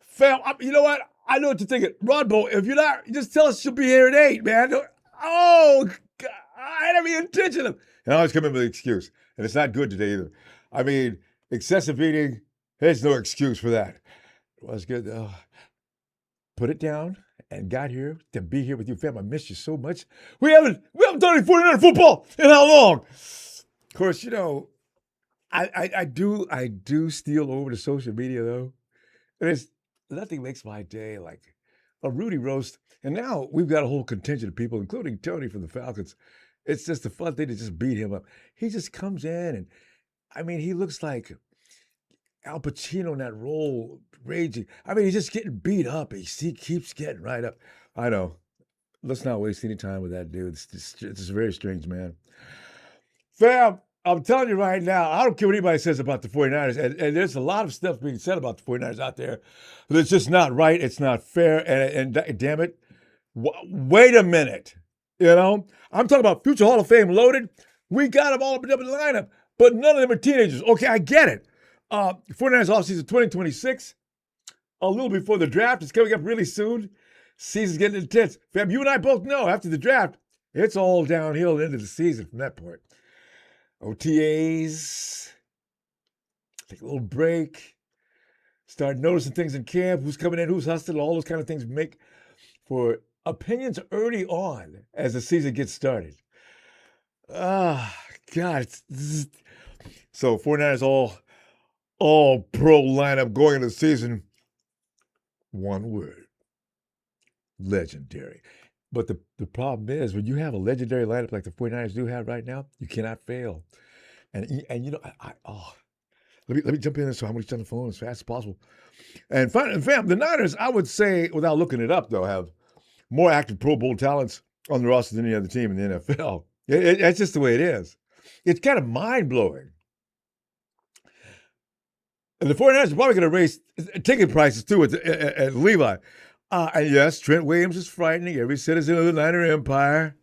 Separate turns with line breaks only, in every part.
Fam, you know what? I know what you're thinking. Ronbo, if you're not, just tell us she'll be here at 8, man. Oh, God, I had every intention of. And I always come in with an excuse. And it's not good today either. I mean, excessive eating, there's no excuse for that. It was good, though. Put it down and got here to be here with you, fam. I missed you so much. We haven't done any 49er football in how long? Of course, you know, I do steal over to social media though. There's nothing makes my day like a Rudy roast. And now we've got a whole contingent of people, including Tony from the Falcons. It's just a fun thing to just beat him up. He just comes in and I mean, he looks like Al Pacino in that role, raging. I mean, he's just getting beat up. He keeps getting right up. I know. Let's not waste any time with that dude. It's a very strange man. Fam, I'm telling you right now, I don't care what anybody says about the 49ers. And there's a lot of stuff being said about the 49ers out there that's just not right. It's not fair. And damn it, wait a minute. You know, I'm talking about future Hall of Fame loaded. We got them all up in the lineup, but none of them are teenagers. Okay, I get it. 49ers offseason 2026, a little before the draft. It's coming up really soon. Season's getting intense. Fam, you and I both know after the draft, it's all downhill into the season from that point. OTAs, take a little break, start noticing things in camp, who's coming in, who's hustling, all those kind of things make for opinions early on as the season gets started. God. So 49ers all pro lineup going into the season. One word. Legendary. But the problem is when you have a legendary lineup like the 49ers do have right now, you cannot fail. And you know, let me jump in and so I'm going to get on the phone as fast as possible. And fam, the Niners, I would say, without looking it up though, have more active Pro Bowl talents on the roster than any other team in the NFL. That's just the way it is. It's kind of mind-blowing. And the 49ers are probably going to raise ticket prices too at Levi. And yes, Trent Williams is frightening. Every citizen of the Niner Empire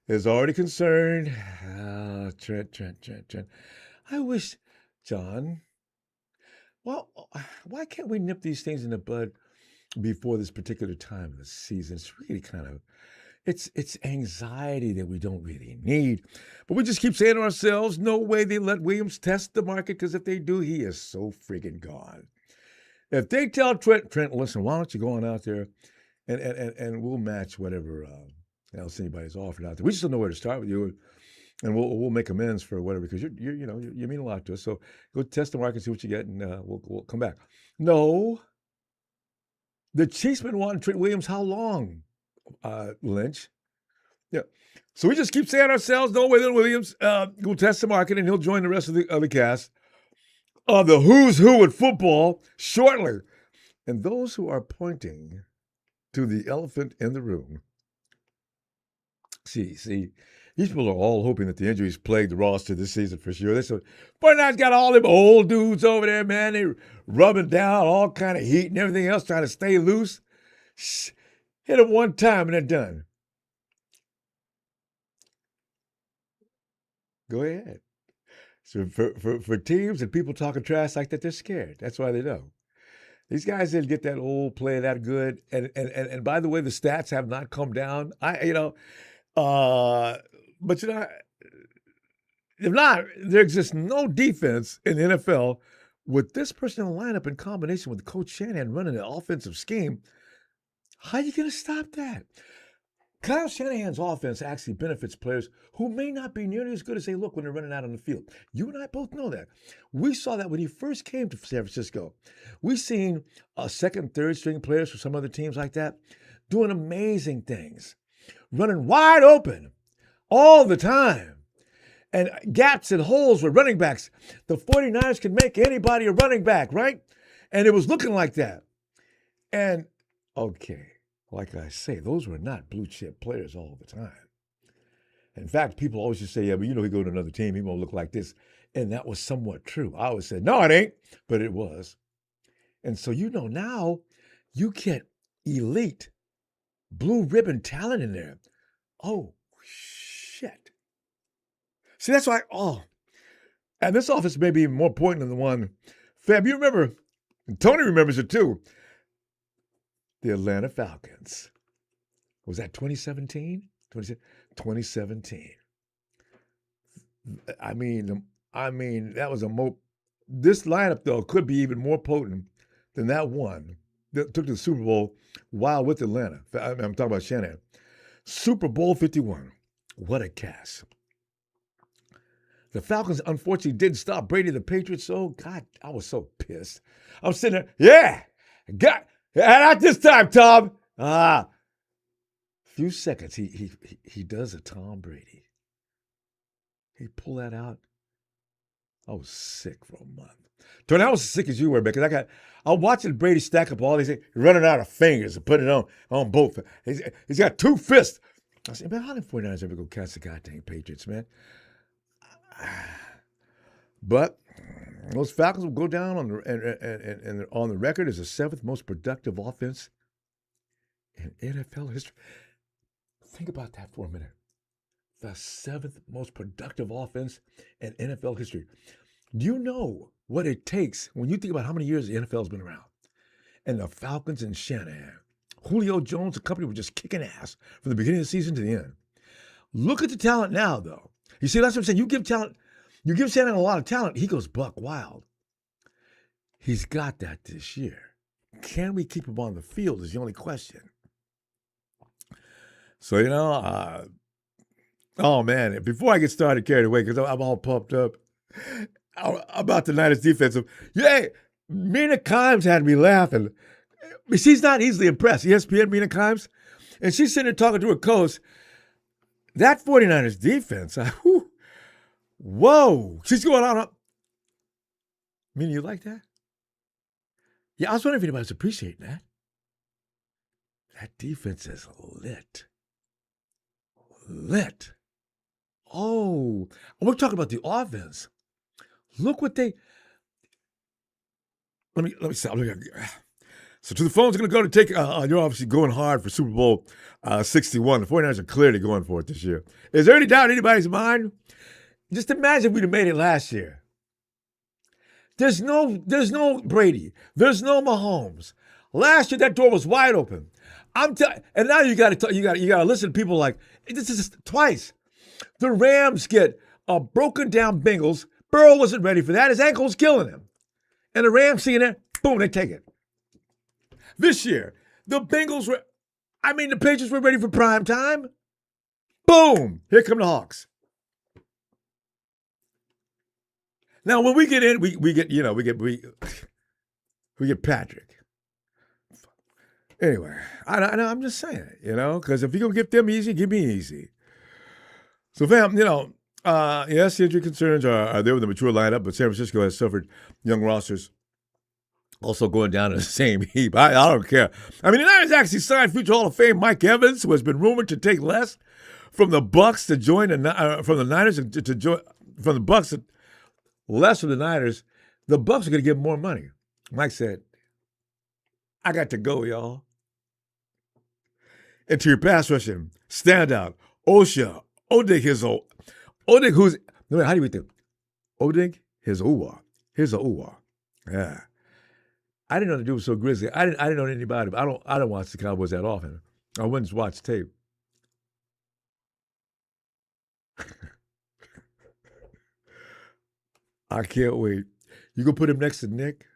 is already concerned. Trent. I wish, John, well, why can't we nip these things in the bud before this particular time of the season? It's really kind of, it's anxiety that we don't really need. But we just keep saying to ourselves, no way they let Williams test the market, because if they do, he is so freaking gone. If they tell Trent, listen, why don't you go on out there and we'll match whatever else anybody's offered out there. We just don't know where to start with you, and we'll make amends for whatever, because you mean a lot to us. So go test the market, see what you get, and we'll come back. No, the Chiefs been wanting Trent Williams how long? Lynch. Yeah. So we just keep saying to ourselves, no way that Williams will test the market and he'll join the rest of the cast of the who's who at football shortly. And those who are pointing to the elephant in the room. See, these people are all hoping that the injuries plague the roster this season for sure. This 49ers got all them old dudes over there, man. They rubbing down all kind of heat and everything else, trying to stay loose. Hit them one time and they're done. Go ahead. So for teams and people talking trash like that, they're scared. That's why they know. These guys didn't get that old play that good. And by the way, the stats have not come down. But if not, there exists no defense in the NFL with this person in the lineup in combination with Coach Shanahan running an offensive scheme. How are you going to stop that? Kyle Shanahan's offense actually benefits players who may not be nearly as good as they look when they're running out on the field. You and I both know that. We saw that when he first came to San Francisco. We've seen second, third string players for some other teams like that doing amazing things, running wide open all the time, and gaps and holes with running backs. The 49ers can make anybody a running back, right? And it was looking like that. And okay, like I say, those were not blue chip players all the time. In fact, people always just say, yeah, but he go to another team, he won't look like this. And that was somewhat true. I always said, no, it ain't, but it was. And so, now you get elite blue ribbon talent in there. Oh, shit. See, that's why, and this offense may be more important than the one. Fab, you remember And Tony remembers it too. The Atlanta Falcons. Was that 2017? 2017. I mean, that was this lineup, though, could be even more potent than that one that took the Super Bowl while with Atlanta. I'm talking about Shanahan. Super Bowl 51. What a cast. The Falcons, unfortunately, didn't stop Brady the Patriots. Oh, God, I was so pissed. I was sitting there, not this time, Tom. Few seconds, he does a Tom Brady. He pulled that out. I was sick for a month. Tony, I was as sick as you were, man, because I'm watching Brady stack up all these things, running out of fingers and putting it on both. He's got two fists. I said, man, how did 49ers ever go catch the goddamn Patriots, man? But those Falcons will go down on the record as the seventh most productive offense in NFL history. Think about that for a minute. The seventh most productive offense in NFL history. Do you know what it takes when you think about how many years the NFL has been around? And the Falcons and Shanahan, Julio Jones, the company were just kicking ass from the beginning of the season to the end. Look at the talent now, though. You see, that's what I'm saying. You give Shanahan a lot of talent, he goes buck wild. He's got that this year. Can we keep him on the field is the only question. So, oh, man, before I get started carried away, because I'm all pumped up about the Niners defensive. Yeah, Mina Kimes had me laughing. She's not easily impressed. ESPN, Mina Kimes. And she's sitting there talking to her coach. That 49ers defense, whoa. She's going on. Mina, you like that? Yeah, I was wondering if anybody's appreciating that. That defense is lit. Lit. Oh, we're talking about the offense. Look what they. Let me stop. So to the phones, going to go to take. You're obviously going hard for Super Bowl 61. The 49ers are clearly going for it this year. Is there any doubt in anybody's mind? Just imagine we'd have made it last year. There's no Brady. There's no Mahomes. Last year that door was wide open. And now you got to listen to people like this is twice. The Rams get a broken down Bengals. Burrow wasn't ready for that. His ankle was killing him. And the Rams seeing it, boom, they take it. This year, the Patriots were ready for prime time. Boom, here come the Hawks. Now when we get in, we get Patrick. Anyway, I'm just saying, because if you're going to get them easy, give me easy. So, fam, yes, the injury concerns are there with the mature lineup, but San Francisco has suffered young rosters also going down in the same heap. I don't care. The Niners actually signed future Hall of Fame Mike Evans, who has been rumored to take less from the Bucs to join from the Niners to join from the Bucs less from the Niners. The Bucs are going to give him more money. Mike said, "I got to go, y'all." Interior pass rushing standout Odig Odig, who's how do you read that? Odig Here's a Uwa. Yeah. I didn't know the dude was so grizzly. I didn't know anything about him. I don't watch the Cowboys that often. I wouldn't watch tape. I can't wait. You gonna put him next to Nick?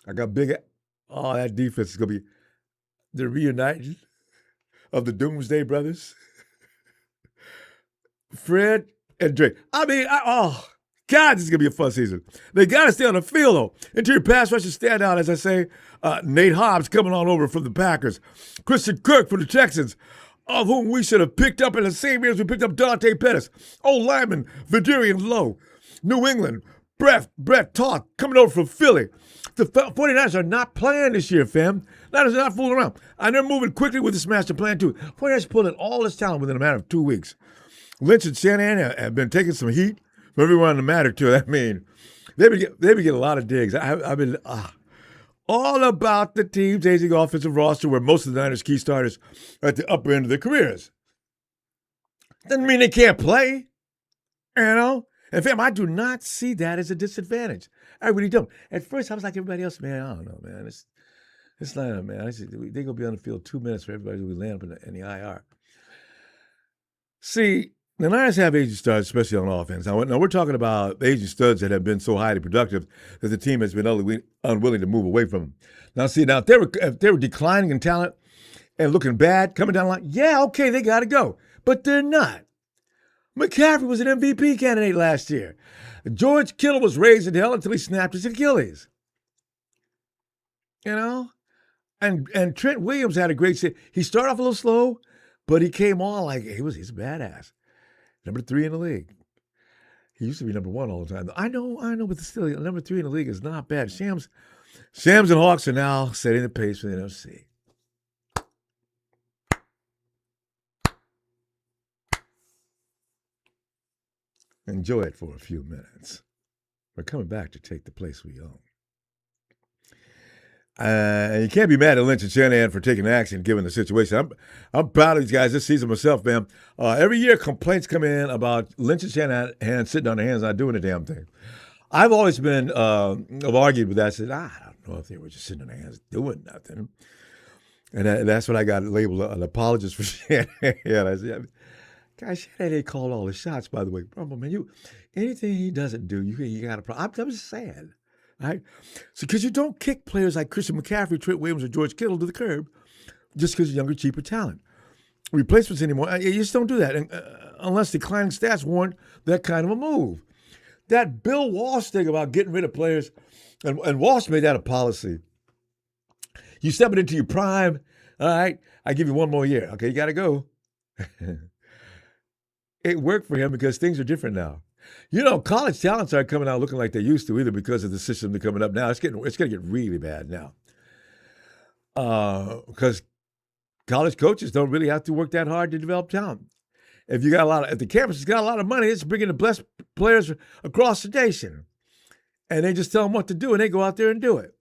I got big. Oh, that defense is gonna be the reuniting of the Doomsday Brothers. Fred and Drake. God, this is going to be a fun season. They got to stay on the field, though. Interior pass rushers stand out, as I say. Nate Hobbs coming on over from the Packers. Christian Kirk from the Texans, of whom we should have picked up in the same year as we picked up Dante Pettis. Old lineman, Vidarian Lowe. New England, Brett Toth coming over from Philly. The 49ers are not playing this year, fam. Niners are not fooling around. And they're moving quickly with this master plan, too. 49ers pulling all this talent within a matter of 2 weeks. Lynch and Shanahan have been taking some heat from everyone in the matter, too. They've been getting a lot of digs. I've been all about the team's aging offensive roster where most of the Niners' key starters are at the upper end of their careers. Doesn't mean they can't play, And, fam, I do not see that as a disadvantage. I really don't. At first, I was like everybody else, man. I don't know, man. It's not, man. They're gonna be on the field 2 minutes for everybody to land up in the IR. See, the Niners have aging studs, especially on offense. Now we're talking about aging studs that have been so highly productive that the team has been unwilling to move away from them. Now, see, if they were declining in talent and looking bad, coming down the line, yeah, okay, they got to go. But they're not. McCaffrey was an MVP candidate last year. George Kittle was raised in hell until he snapped his Achilles. You know? And Trent Williams had a great season. He started off a little slow, but he came on like he's a badass. Number 3 in the league. He used to be number 1 all the time. I know, but still, number 3 in the league is not bad. Shams and Hawks are now setting the pace for the NFC. Enjoy it for a few minutes. We're coming back to take the place we own. And you can't be mad at Lynch and Shanahan for taking action given the situation. I'm proud of these guys this season myself, man. Every year complaints come in about Lynch and Shanahan sitting on their hands not doing a damn thing. I've always been, I've argued with that. I said, I don't know if they were just sitting on their hands doing nothing. And that's what I got labeled an apologist for Shanahan. I said, guys, Shanahan called all the shots, by the way. Ronbo, man, anything he doesn't do, you got a problem. I'm just saying. Right? So, because you don't kick players like Christian McCaffrey, Trent Williams, or George Kittle to the curb just because of younger, cheaper talent. Replacements anymore, you just don't do that unless declining stats warrant that kind of a move. That Bill Walsh thing about getting rid of players, and Walsh made that a policy. You step it into your prime, all right, I give you 1 more year. Okay, you got to go. It worked for him because things are different now. You know, college talents aren't coming out looking like they used to either because of the system that's coming up now. It's going to get really bad now. Because college coaches don't really have to work that hard to develop talent. If the campus has got a lot of money, it's bringing the best players across the nation. And they just tell them what to do and they go out there and do it.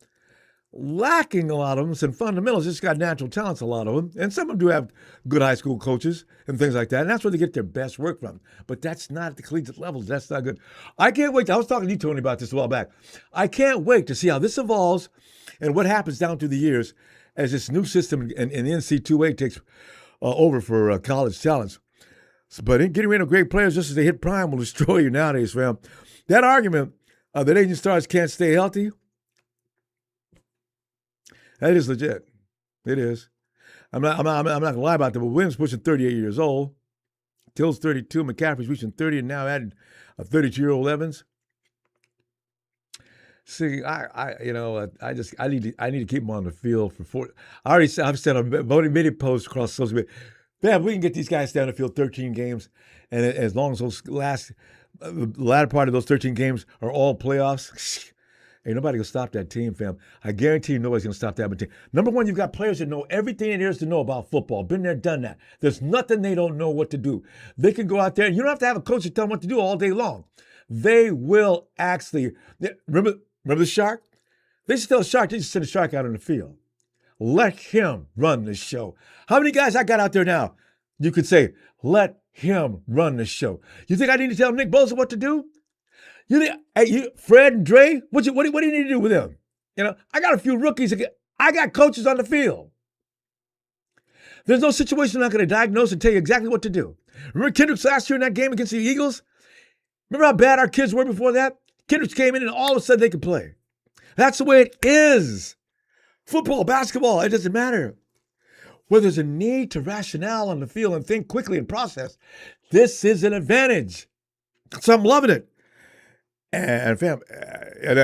Lacking a lot of them, some fundamentals, just got natural talents, a lot of them. And some of them do have good high school coaches and things like that. And that's where they get their best work from. But that's not at the collegiate levels. That's not good. I can't wait. I was talking to you, Tony, about this a while back. I can't wait to see how this evolves and what happens down through the years as this new system and the NC2A takes over for college talents. But getting rid of great players just as they hit prime will destroy you nowadays, fam. That argument that aging stars can't stay healthy, that is legit. It is. I'm not gonna lie about that. But Williams pushing 38 years old. Till's 32. McCaffrey's reaching 30, and now added a 32-year-old Evans. See, I need to keep him on the field for 4. I've said on many posts across social media. Man, we can get these guys down the field 13 games, and as long as the latter part of those 13 games are all playoffs. Ain't nobody gonna stop that team, fam. I guarantee you nobody's gonna stop that team. Number one, you've got players that know everything there is to know about football. Been there, done that. There's nothing they don't know what to do. They can go out there, and you don't have to have a coach to tell them what to do all day long. They will actually, remember the shark? They should tell the shark, they just send the shark out on the field. Let him run the show. How many guys I got out there now? You could say, let him run the show. You think I need to tell Nick Bosa what to do? Fred and Dre, what do you need to do with them? You know, I got a few rookies. I got coaches on the field. There's no situation I'm not going to diagnose and tell you exactly what to do. Remember Kendricks last year in that game against the Eagles? Remember how bad our kids were before that? Kendricks came in and all of a sudden they could play. That's the way it is. Football, basketball, it doesn't matter. Where there's a need to rationale on the field and think quickly and process, this is an advantage. So I'm loving it. And in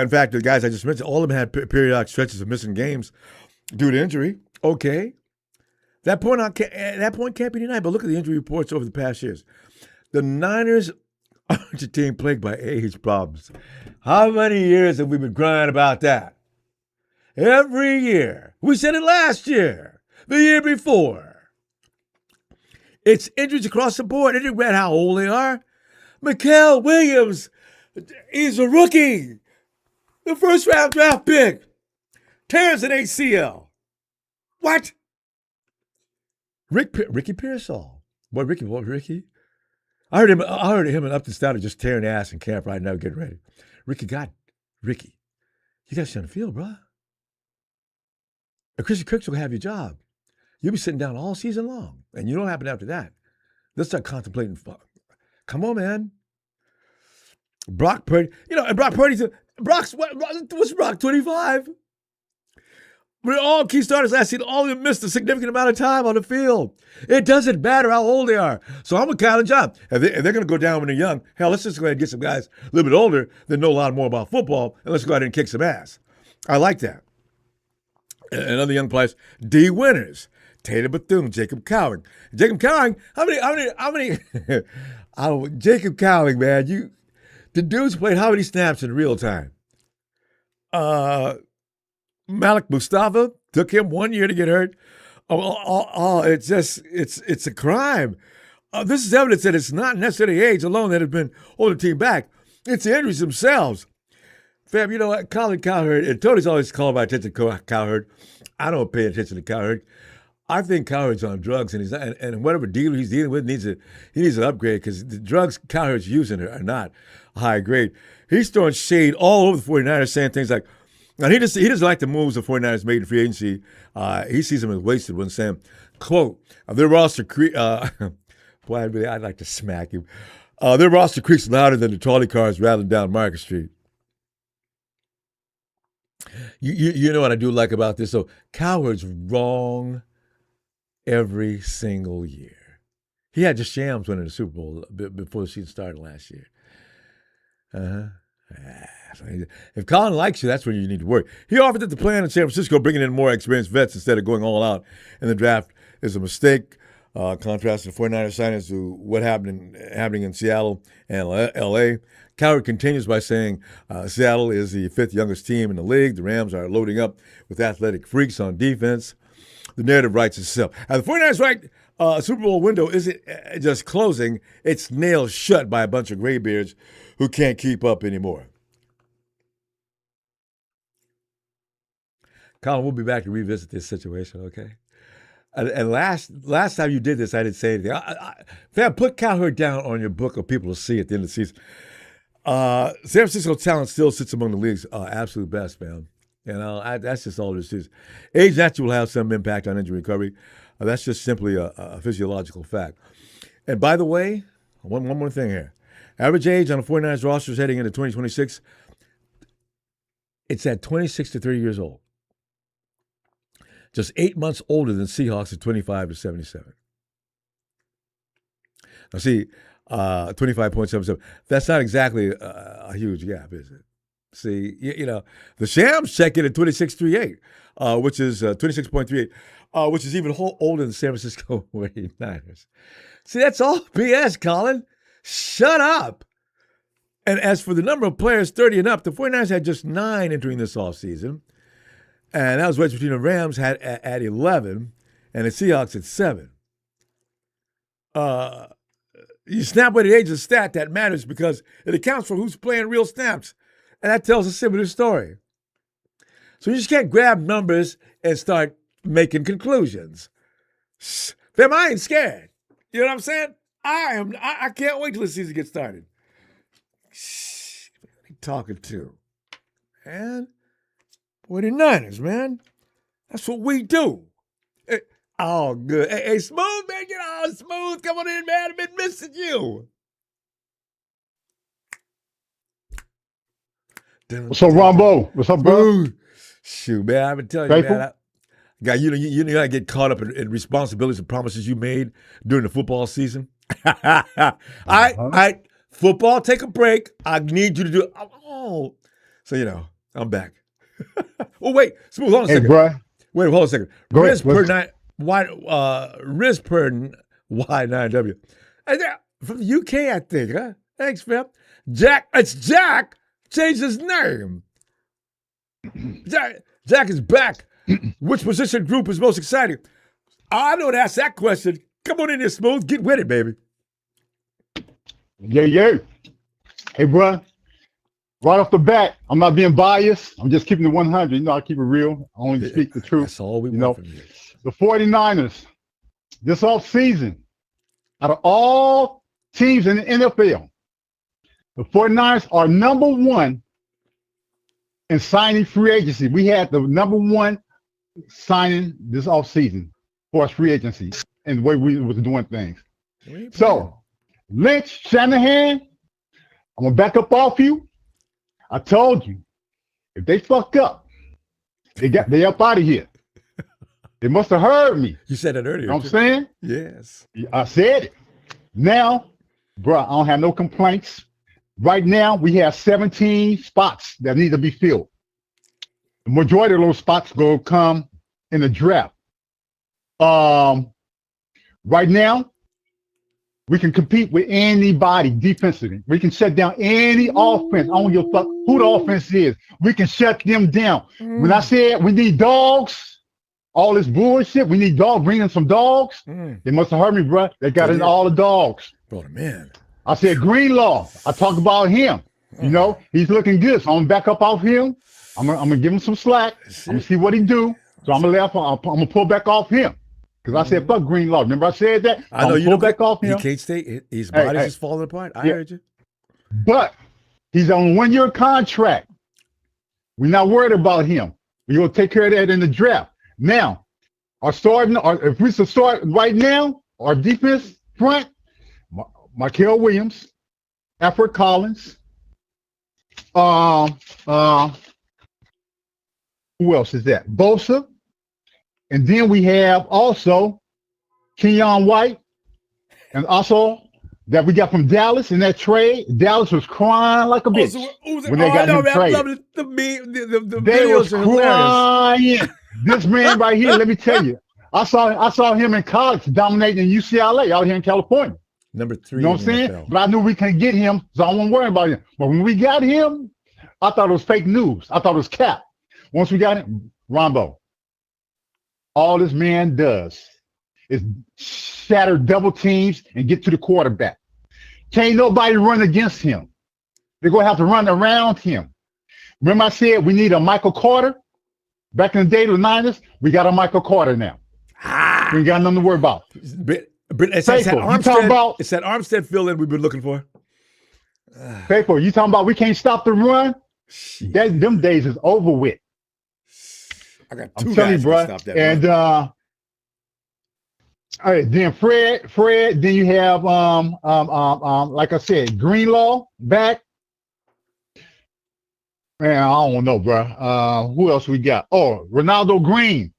fact, the guys I just mentioned, all of them had periodic stretches of missing games due to injury. Okay. That point can't be denied, but look at the injury reports over the past years. The Niners aren't a team plagued by age problems. How many years have we been crying about that? Every year. We said it last year, the year before. It's injuries across the board. It didn't matter how old they are. Kyle Williams, he's a rookie. The first round draft pick. Tears an ACL. What? Ricky Pearsall. Ricky? I heard him and Upton Stout are just tearing ass in camp right now, getting ready. Ricky. You got to stay on the field, bro. And Christian Kirk's will have your job. You'll be sitting down all season long, and you don't happen after that. Let's start contemplating. Come on, man. Brock Purdy, and Brock Purdy's what's Brock 25? We're all key starters last season. All of them missed a significant amount of time on the field. It doesn't matter how old they are. So I'm with Kyle and John. If they're going to go down when they're young, hell, let's just go ahead and get some guys a little bit older that know a lot more about football, and let's go ahead and kick some ass. I like that. And other young players, D. Winters, Tatum Bethune, Jacob Cowing. Jacob Cowing, how many? Jacob Cowing, man, the dude's played how many snaps in real time? Malik Mustafa, took him 1 year to get hurt. It's a crime. This is evidence that it's not necessarily age alone that has been holding the team back. It's the injuries themselves. Fam, you know what? Colin Cowherd, and Tony's always calling my attention to Cowherd. I don't pay attention to Cowherd. I think Cowherd's on drugs, and whatever deal he's dealing with he needs an upgrade because the drugs Cowherd's using are not high grade. He's throwing shade all over the 49ers, saying things like, and he doesn't like the moves the 49ers made in free agency. He sees them as wasted when saying, quote, their roster boy, I'd like to smack him. Their roster creaks louder than the trolley cars rattling down Market Street. You know what I do like about this? So Cowherd's wrong every single year. He had the Shams winning the Super Bowl before the season started last year. If Colin likes you, that's when you need to work. He offered that the plan in San Francisco, bringing in more experienced vets instead of going all out in the draft, is a mistake. Contrasting the 49ers signings to what happening in Seattle and L.A. Cowherd continues by saying Seattle is the fifth youngest team in the league. The Rams are loading up with athletic freaks on defense. The narrative writes itself. The 49ers right Super Bowl window isn't just closing. It's nailed shut by a bunch of graybeards who can't keep up anymore. Colin, we'll be back to revisit this situation, okay? And last time you did this, I didn't say anything. Fam, put Cowherd down on your book of people to see at the end of the season. San Francisco talent still sits among the league's absolute best, man. That's just all this is. Age naturally will have some impact on injury recovery. That's just simply a physiological fact. And by the way, one more thing here. Average age on the 49ers roster is heading into 2026. It's at 26 to 30 years old. Just 8 months older than Seahawks at 25 to 77. Now, see, 25.77. That's not exactly a huge gap, is it? See, the Shams check in at 26.38, which is 26.38, which is even older than San Francisco 49ers. See, that's all BS, Colin. Shut up. And as for the number of players 30 and up, the 49ers had just 9 entering this offseason. And that was wedged between the Rams at 11 and the Seahawks at 7. You snap away the age of the stat, that matters because it accounts for who's playing real snaps. And that tells a similar story. So you just can't grab numbers and start making conclusions. Fam, I ain't scared. You know what I'm saying? I can't wait till the season gets started. What are you talking to? Man. 49ers, man. That's what we do. Hey, oh, good. Hey, Smooth, man. Get on, Smooth. Come on in, man. I've been missing you.
What's up, Ronbo? What's up, bro?
Shoot, man. I've been telling you, man. You know, I get caught up in responsibilities and promises you made during the football season. All right, football, take a break. I need you to do it. Oh. So, I'm back. Oh, wait. Smooth, hold on a second.
Bro.
Wait, hold on a second.
Go
Riz
ahead.
per Y9W. From the UK, I think, huh? Thanks, fam. Jack. It's Jack. Changed his name. Jack is back. Which position group is most exciting? I know to ask that question. Come on in here, Smooth. Get with it, baby.
Yeah. Hey, bro. Right off the bat, I'm not being biased. I'm just keeping it 100. I keep it real. I only speak the truth.
That's all we want from you.
The 49ers, this offseason, out of all teams in the NFL, the 49ers are number one in signing free agency. We had the number one signing this offseason for us free agency and the way we was doing things. So, Lynch, Shanahan, I'm going to back up off you. I told you, if they fuck up, they up out of here. They must have heard me.
You said that earlier.
You know what I'm saying?
Yes.
I said it. Now, bro, I don't have no complaints. Right now, we have 17 spots that need to be filled. The majority of those spots will come in the draft. Right now, we can compete with anybody defensively. We can shut down any offense. I don't give a fuck who the offense is. We can shut them down. When I said we need dogs, all this bullshit, we need dogs, bring in some dogs. They must have heard me, bro. They got in all the dogs.
Oh, man.
I said Greenlaw. I talked about him. You know, he's looking good. So I'm gonna back up off him. I'm gonna give him some slack. I'm gonna see what he do. So I'm gonna pull back off him. Because I said, fuck Greenlaw. Remember I said that?
I know you
pull back off him.
He can't stay. His body's just falling apart. I heard you.
But he's on a 1-year contract. We're not worried about him. We're going to take care of that in the draft. Now, if we should start right now, our defense front, Kyle Williams, Alfred Collins, who else is that? Bosa. And then we have also Kenyon White, and also that we got from Dallas in that trade. Dallas was crying like a bitch when they got him traded.
The
they
videos
was crying. This man right here, let me tell you, I saw him in college dominating UCLA out here in California.
Number 3.
You know what I'm saying? NFL. But I knew we couldn't get him, so I wasn't worried about him. But when we got him, I thought it was fake news. I thought it was cap. Once we got him, Ronbo. All this man does is shatter double teams and get to the quarterback. Can't nobody run against him. They're going to have to run around him. Remember I said we need a Michael Carter? Back in the day of the Niners, we got a Michael Carter now. We ain't got nothing to worry about.
It's that Armstead fill-in we've been looking for.
Faithful, you talking about we can't stop the run? Them days is over with.
I got two guys to stop that.
And all right, then Fred, then you have like I said, Greenlaw back. Man, I don't know, bro. Who else we got? Oh, Ronaldo Green.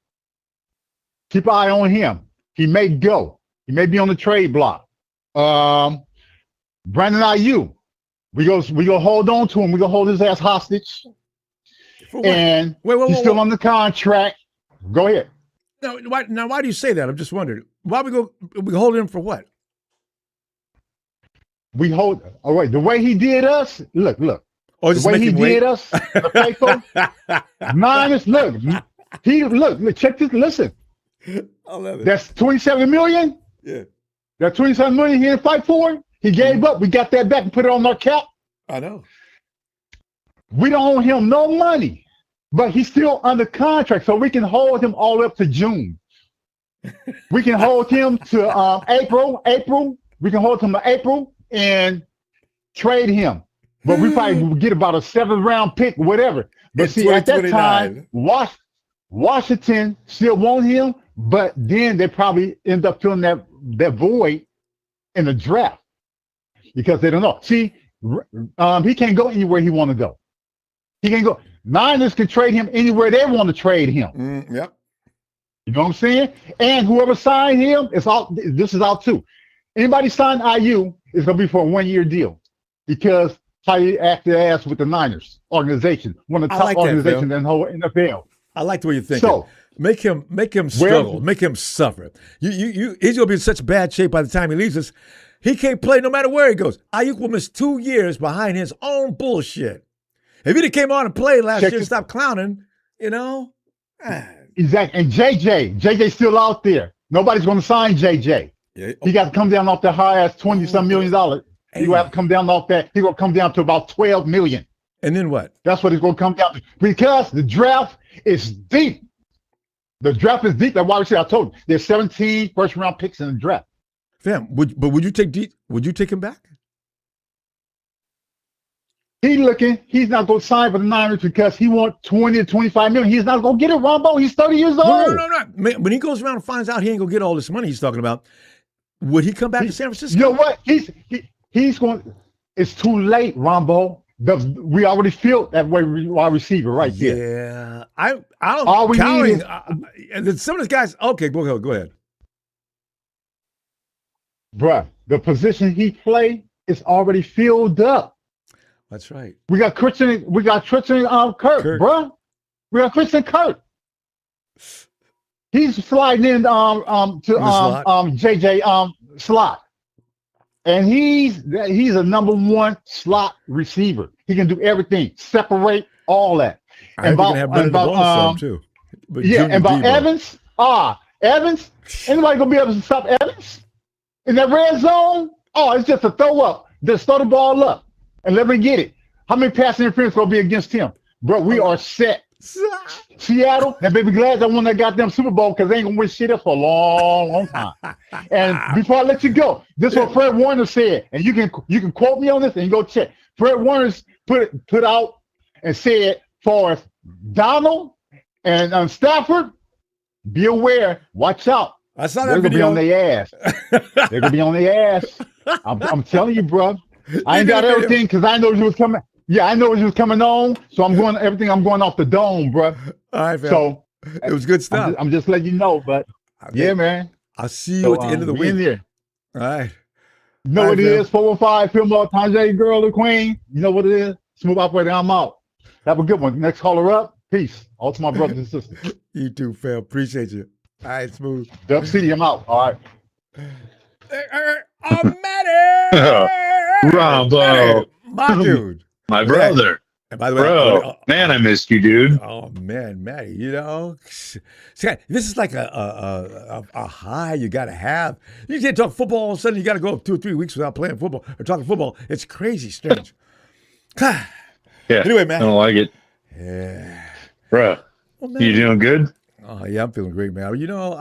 Keep an eye on him. He may go. He may be on the trade block. Brandon Ayuk. We go hold on to him. We go hold his ass hostage. And he's still on the contract. Go ahead.
Now, why do you say that? I'm just wondering. Why we hold him for what?
We hold. All right. The way he did us. Look.
Oh,
the way he did us. The Niners. Look. Check this. Listen.
I love it.
That's $27 million.
Yeah.
That $27 million he didn't fight for. He gave up. We got that back and put it on our cap.
I know.
We don't owe him no money, but he's still under contract, so we can hold him all up to June. We can hold him to April. We can hold him to April and trade him. But we probably will get about a 7th-round pick, whatever. But see, at that time, Washington still want him, but then they probably end up filling that void in the draft because they don't know. See, he can't go anywhere he want to go. He can go. Niners can trade him anywhere they want to trade him.
Yep.
You know what I'm saying? And whoever signed him, it's out. This is out too. Anybody signed IU is going to be for a 1-year deal because how you act their ass with the Niners organization, one of the top organizations in the whole NFL.
I like the way you're thinking. So make him struggle, make him suffer. He's going to be in such bad shape by the time he leaves us. He can't play no matter where he goes. Ayuk will miss 2 years behind his own bullshit. If he came on and played last year and stopped clowning, you know.
Exactly. And JJ's still out there. Nobody's going to sign JJ. Yeah. He got to come down off the high ass $20-some million. He will have to come down off that. He's going to come down to about $12 million.
And then what?
That's what he's going to come down to because the draft is deep. The draft is deep. That's why I told you there's 17 first-round picks in the draft.
Fam, would you take him back?
He's not going to sign for the Niners because he wants 20 to 25 million. He's not going to get it, Ronbo. He's 30 years old.
No. Man, when he goes around and finds out he ain't going to get all this money he's talking about, would he come back to San Francisco?
You know what? He's going. It's too late, Ronbo. We already feel that way wide receiver right there.
Yeah, I don't.
All we
counting,
need is
some of these guys. Okay, go ahead.
Bruh, the position he play is already filled up.
That's right.
We got Christian Kirk, bruh. We got Christian Kirk. He's sliding in to JJ slot. And he's a number one slot receiver. He can do everything, separate all that.
And about Evans,
Evans, anybody gonna be able to stop Evans in that red zone? Oh, it's just a throw up. Just throw the ball up and let me get it. How many passing interference gonna be against him, bro? We are set. Seattle, and baby glad I won that goddamn Super Bowl because they ain't gonna win shit up for a long time. And before I let you go, this is what Fred Warner said, and you can quote me on this and you go check. Fred Warner's put out and said for Donald and Stafford, be aware, watch out.
I saw
that
video.
They're gonna be on their ass. They're gonna be on their ass. I'm telling you, bro. I ain't got everything because I know you was coming. Yeah, I know you was coming on, so I'm going off the dome, bro.
All right, man.
So
it was good stuff.
I'm just letting you know, but yeah, man.
I'll see you at the end of the week.
In there.
All right.
You know what it is? 415 Film Up, Tanjay Girl, the Queen. You know what it is? Smooth operator, I'm out. Have a good one. Next caller up. Peace. All to my brothers and sisters.
You too, fam. Appreciate you. All right, Smooth.
Dub City, I'm out. All right.
Matty!
Ronbo.
My dude.
My brother.
And by the way,
bro, man, I missed you, dude.
Oh man, Matty, see, this is like a high you got to have. You can't talk football all of a sudden. You got to go 2 or 3 weeks without playing football or talking football. It's crazy strange.
Yeah.
Anyway, man,
I don't like it.
Yeah,
Bro, you doing good?
Oh yeah, I'm feeling great, man. You know,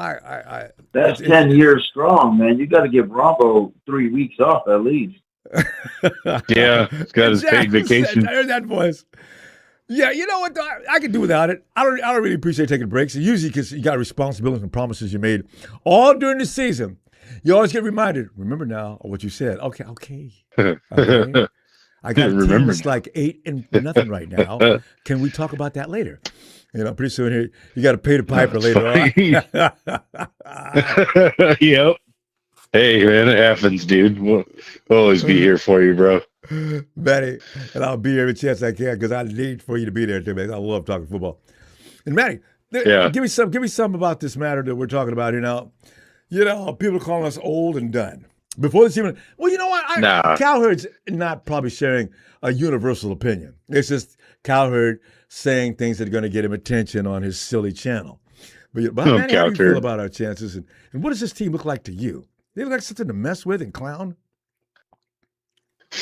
that's 10 years strong, man. You got to give Ronbo 3 weeks off at least.
Yeah, he's got his paid vacation.
I heard that voice. Yeah, you know what? I can do without it. I don't really appreciate taking breaks. Usually because you got responsibilities and promises you made all during the season. You always get reminded. Remember now what you said. Okay. I got a team that's like 8-0 right now. Can we talk about that later? You know, pretty soon here you got to pay the piper later
on. Yep. Hey, man, it happens, dude. We'll always be here for you, bro.
Matty, and I'll be here every chance I can because I need for you to be there too, man. I love talking football. And Matty, give me some about this matter that we're talking about here now. You know, people are calling us old and done. Before this even, well, you know what? Cowherd's not probably sharing a universal opinion. It's just Cowherd saying things that are going to get him attention on his silly channel. But Matty, how do you feel about our chances? And what does this team look like to you? They look like something to mess with and clown.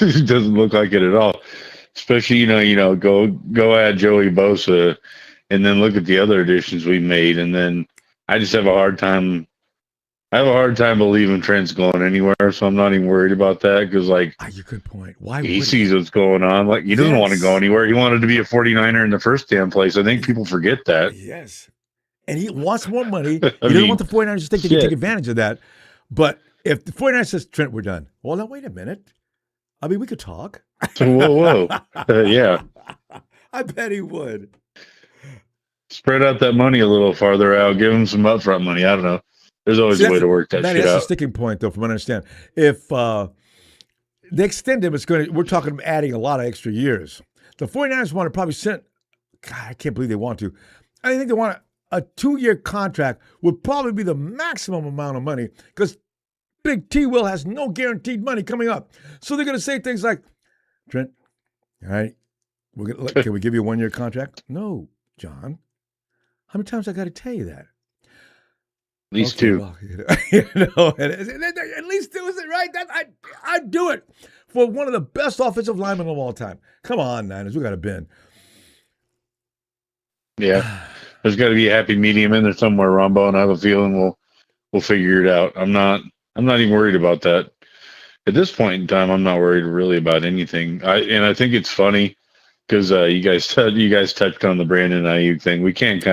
It doesn't look like it at all. Especially, go add Joey Bosa and then look at the other additions we made. And then I just have a hard time. I have a hard time believing Trent's going anywhere, so I'm not even worried about that because, you
good point. Why
he sees what's going on. Like, he doesn't want to go anywhere. He wanted to be a 49er in the first damn place. I think people forget that.
Yes. And he wants more money. He doesn't want the 49ers to think they can take advantage of that. But if the 49ers says, Trent, we're done. Well, now, wait a minute. I mean, we could talk.
Whoa. Yeah.
I bet he would.
Spread out that money a little farther out. Give him some upfront money. I don't know. There's always a way to work that shit out.
That's a sticking point, though, from what I understand. If they extend him, we're talking adding a lot of extra years. The 49ers want to probably send, God, I can't believe they want to. I think they want a 2-year contract would probably be the maximum amount of money because Big T Will has no guaranteed money coming up. So they're going to say things like, Trent, all right, can we give you a 1-year contract? No, John. How many times I got to tell you that?
At least 2.
Well, at least 2 is it right? I'd do it for one of the best offensive linemen of all time. Come on, Niners, we got to bend.
Yeah, there's got to be a happy medium in there somewhere, Ronbo, and I have a feeling we'll figure it out. I'm not even worried about that at this point in time, I'm not worried really about anything. I think it's funny because you guys touched on the Brandon Ayuk thing. We can't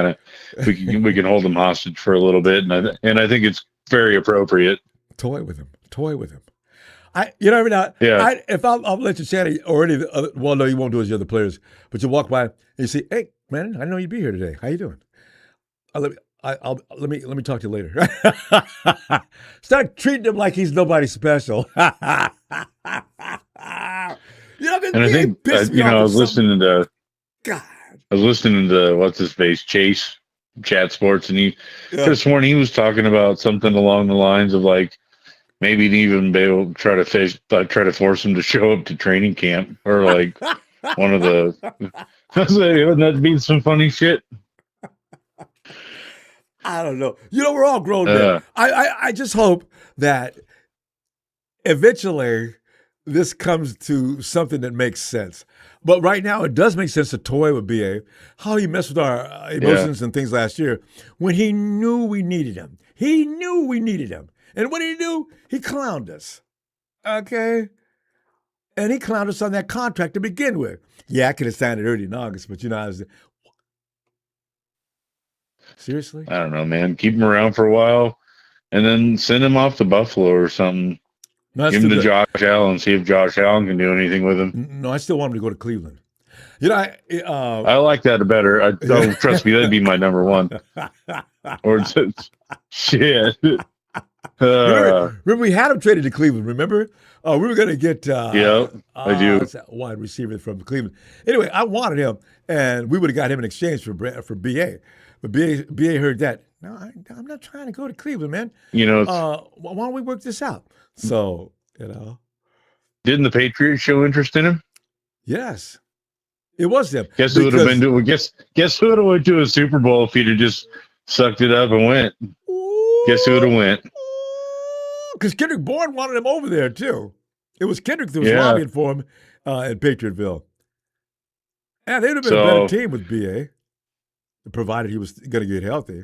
we can hold him hostage for a little bit, and I think it's very appropriate.
Toy with him. Every now,
Yeah.
I'll let you chat or any of the other, well, no, you won't do it as the other players, but you walk by and you say, "Hey, man, I didn't know you'd be here today. How you doing? Let me talk to you later." Start treating him like he's nobody special.
And I think I was listening to what's his face, Chase Chat Sports, and he could have sworn he was talking about something along the lines of like maybe even be able to try to force him to show up to training camp or like one of the. Wouldn't that be some funny shit?
I don't know. We're all grown men. I just hope that eventually this comes to something that makes sense. But right now, it does make sense to toy with BA, how he messed with our emotions and things last year when he knew we needed him. He knew we needed him. And what did he do? He clowned us. Okay? And he clowned us on that contract to begin with. Yeah, I could have signed it early in August, but I was... Seriously?
I don't know, man. Keep him around for a while and then send him off to Buffalo or something.
No,
give him to Josh Allen, see if Josh Allen can do anything with him.
No, I still want him to go to Cleveland.
I like that better. Trust me, that'd be my number one. Or shit.
Remember we had him traded to Cleveland, remember? We were going to get
I do.
Wide receiver from Cleveland. Anyway, I wanted him, and we would have got him in exchange for BA. But BA heard that. No, I'm not trying to go to Cleveland, man. Why don't we work this out? So,
Didn't the Patriots show interest in him?
Yes. It was them.
Guess who would have went to a Super Bowl if he'd have just sucked it up and went? Guess who would have went?
Because Kendrick Bourne wanted him over there, too. It was Kendrick that was lobbying for him in Patriotville. And they would have been a better team with BA, provided he was going to get healthy.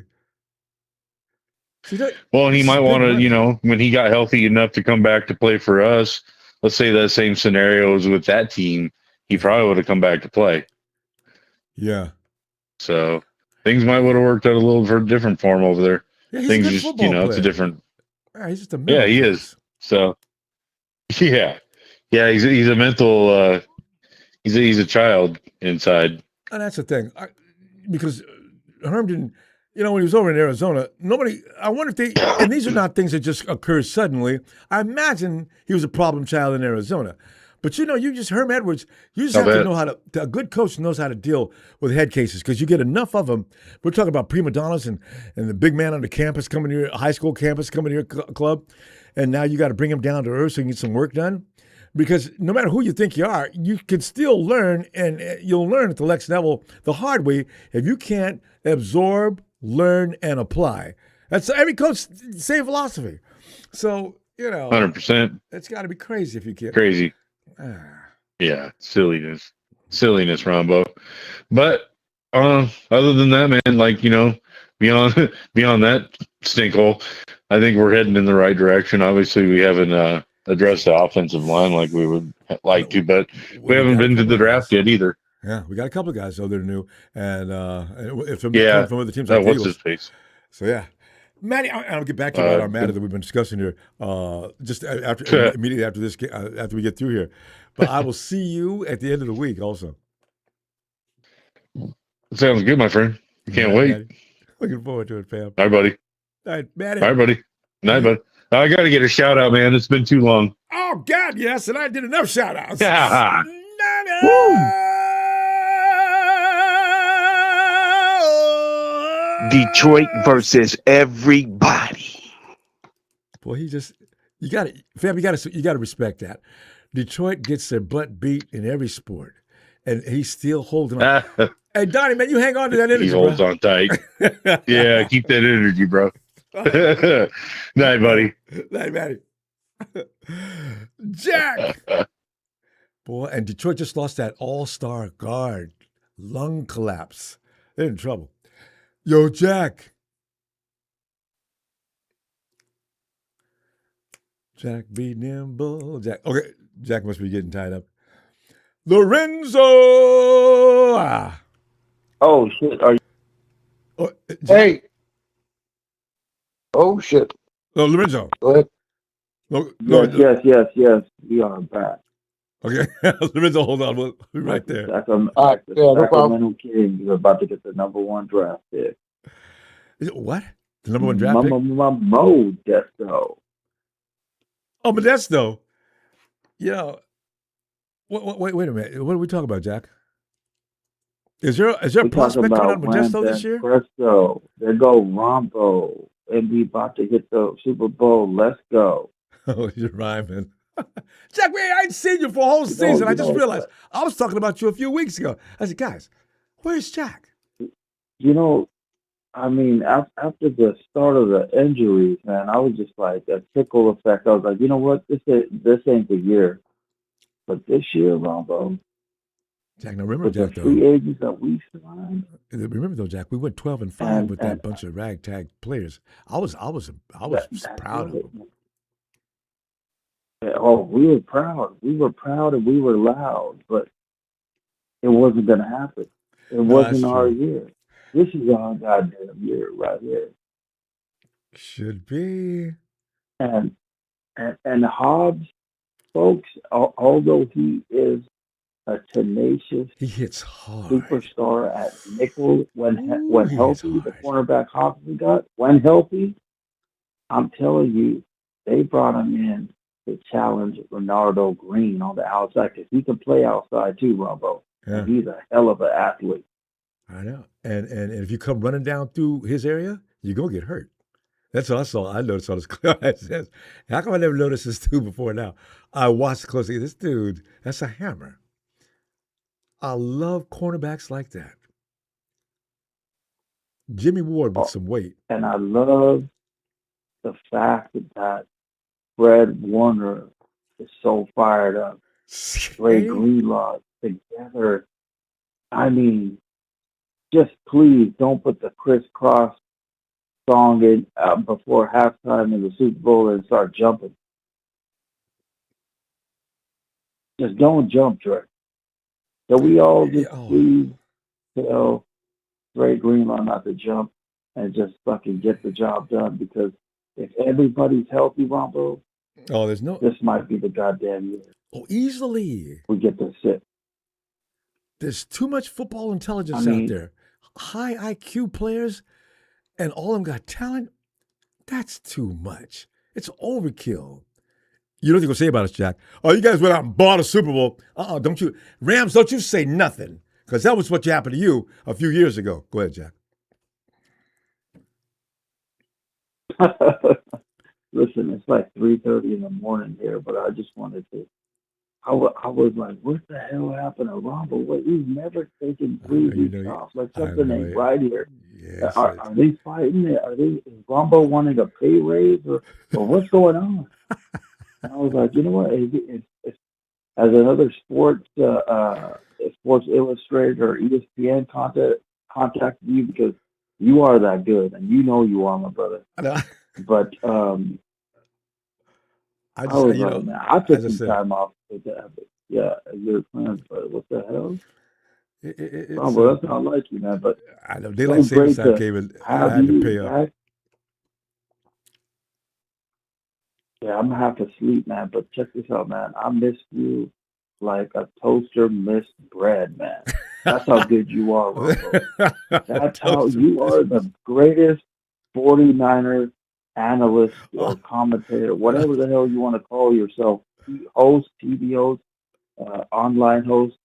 Well, he might want to, when he got healthy enough to come back to play for us, let's say that same scenario was with that team, he probably would have come back to play.
Yeah.
So things might would have worked out a little different for him over there.
Yeah, he's
things
a good football player.
It's a different.
Yeah, he's just a
yeah, he is. So he's a mental. He's a child inside.
And that's the thing, because Herm didn't. When he was over in Arizona, I wonder if and these are not things that just occur suddenly. I imagine he was a problem child in Arizona. But Herm Edwards, you just have to know a good coach knows how to deal with head cases because you get enough of them. We're talking about prima donnas and the big man on the campus coming here, high school campus coming here, club. And now you got to bring him down to earth so you can get some work done. Because no matter who you think you are, you can still learn, and you'll learn at the next level the hard way if you can't absorb, learn, and apply. That's every coach same philosophy. So
100%.
It's got to be crazy if you can't.
Crazy. Yeah, silliness, Ronbo. But other than that, man, beyond that stinkhole, I think we're heading in the right direction. Obviously, we haven't addressed the offensive line like we would like to, but we haven't been to the draft yet either.
Yeah, we got a couple of guys that are new, and from other teams.
Like what's his face?
So yeah. Matty, I'll get back to you about our matter that we've been discussing here. Just immediately after this, after we get through here. But I will see you at the end of the week, also.
Sounds good, my friend. Can't wait.
Matty. Looking forward to it, fam.
All right, buddy.
All right, Matty.
All right, buddy. Night, bud. I got to get a shout out, man. It's been too long.
Oh God, yes, and I did enough shout outs.
Yeah.
Detroit versus everybody.
Boy, you got to respect that. Detroit gets their butt beat in every sport, and he's still holding on. Hey, Donnie, man, you hang on to that energy.
He holds on tight. Yeah, keep that energy, bro. Night, buddy.
Night, Matty. Jack. Boy, and Detroit just lost that all-star guard. Lung collapse. They're in trouble. Yo, Jack. Jack be nimble. Jack. Okay, Jack must be getting tied up. Lorenzo. Ah.
Oh shit! Are you?
Oh, Jack.
Hey. Oh shit.
No, Lorenzo.
Go ahead.
No,
Yes. We are back.
Okay, Lorenzo, hold on. We'll be right there.
All right. Yeah, no problem.
Sacramento Kings are about to get the number 1 draft pick.
Is it what? The number 1 draft pick?
Modesto.
Oh, Modesto. Yeah. Wait a minute. What are we talking about, Jack? Is there a prospect coming out of Modesto this year?
Presto. There go Ronbo. And we about to hit the Super Bowl. Let's go.
Oh, you're rhyming. Jack, I ain't seen you for a whole season. I just realized I was talking about you a few weeks ago. I said, guys, where's Jack?
You know, I mean, after the start of the injuries, man, I was just like a tickle effect. I was like, you know what? This ain't the year. But this year, Ronbo,
Jack, now remember,
with
Jack,
the
though.
free agents that we signed.
Remember, though, Jack, we went 12-5 with that bunch of ragtag players. I was proud of them.
Oh, we were proud. We were proud and we were loud, but it wasn't going to happen. It wasn't our year. This is our goddamn year right here.
Should be.
And Hobbs, folks, although he is a tenacious
he hits hard
superstar at nickel when healthy, the cornerback Hobbs we got, when healthy, I'm telling you, they brought him in to challenge Ronaldo Green on the outside because he can play outside too, Ronbo.
Yeah.
And he's a hell of an athlete.
I know. And if you come running down through his area, you're going to get hurt. That's what I saw. I noticed all this clear. How come I never noticed this dude before now? I watched closely. This dude, that's a hammer. I love cornerbacks like that. Jimmy Ward with some weight.
And I love the fact that Fred Warner is so fired up. Ray Greenlaw together. I mean, just please don't put the crisscross song in before halftime in the Super Bowl and start jumping. Just don't jump, Trey. So we all just please tell Ray Greenlaw not to jump and just fucking get the job done, because if everybody's healthy, Ronbo, this might be the goddamn year.
Oh, easily.
We get to sit.
There's too much football intelligence out there. High IQ players, and all of them got talent. That's too much. It's overkill. You know what you're going to say about us, Jack? Oh, you guys went out and bought a Super Bowl. Don't you? Rams, don't you say nothing, because that was what happened to you a few years ago. Go ahead, Jack.
Listen, it's like 3:30 in the morning here, but I just wanted to. I was like, what the hell happened to Ronbo? What, he's never taken 3 weeks off. Like, something ain't right here. Yes, are they fighting? Is Ronbo wanting a pay raise, or what's going on? And I was like, you know what? It's as another sports Illustrated or ESPN contacted you, because you are that good, and you know you are, my brother. But I was like, man, I took some time off with that. Yeah, you're friends, but what the hell? Well, that's not like you, man. But
I know daylight savings time came and I had to pay up.
Yeah, I'm gonna have to sleep, man. But check this out, man. I missed you like a toaster missed bread, man. That's how good you are, Ronbo. That's how you are the greatest 49er analyst or commentator, whatever the hell you want to call yourself, host, TV host, online host,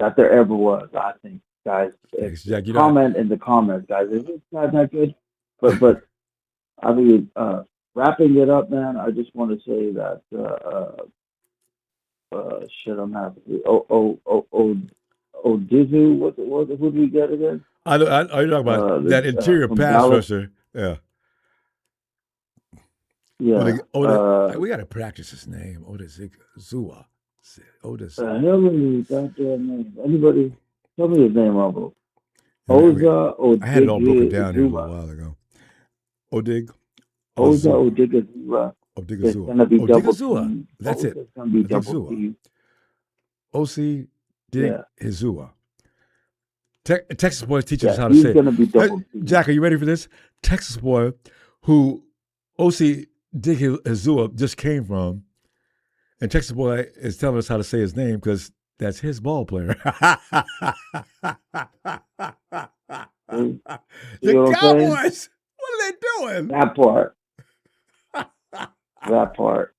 that there ever was, I think, guys.
Thanks, Jack,
comment in the comments, guys. Is this guy that good? But I mean, wrapping it up, man, I just want to say that I'm happy. Dizu, who did we get again?
I know you're talking about that interior pass rusher. Yeah.
Yeah.
We got to practice his name. Zua.
Hell of goddamn name. Anybody? Tell me his name, Ronbo. Oza
I had it all broken down here a little while ago. Odig.
Oza Odigizua.
Oh,
It's gonna be double
Digazua.
team.
That's it.
It's gonna be double
Digazua.
team.
OC
Yeah.
Digazua. Texas boy teaches us
Yeah,
how to
he's
say it.
gonna be double team.
Jack, are you ready for this? Texas boy who OC Digazua just came from, and Texas boy is telling us how to say his name because that's his ball player.
See
The
what I'm saying?
Cowboys. What are they doing?
That part. That part.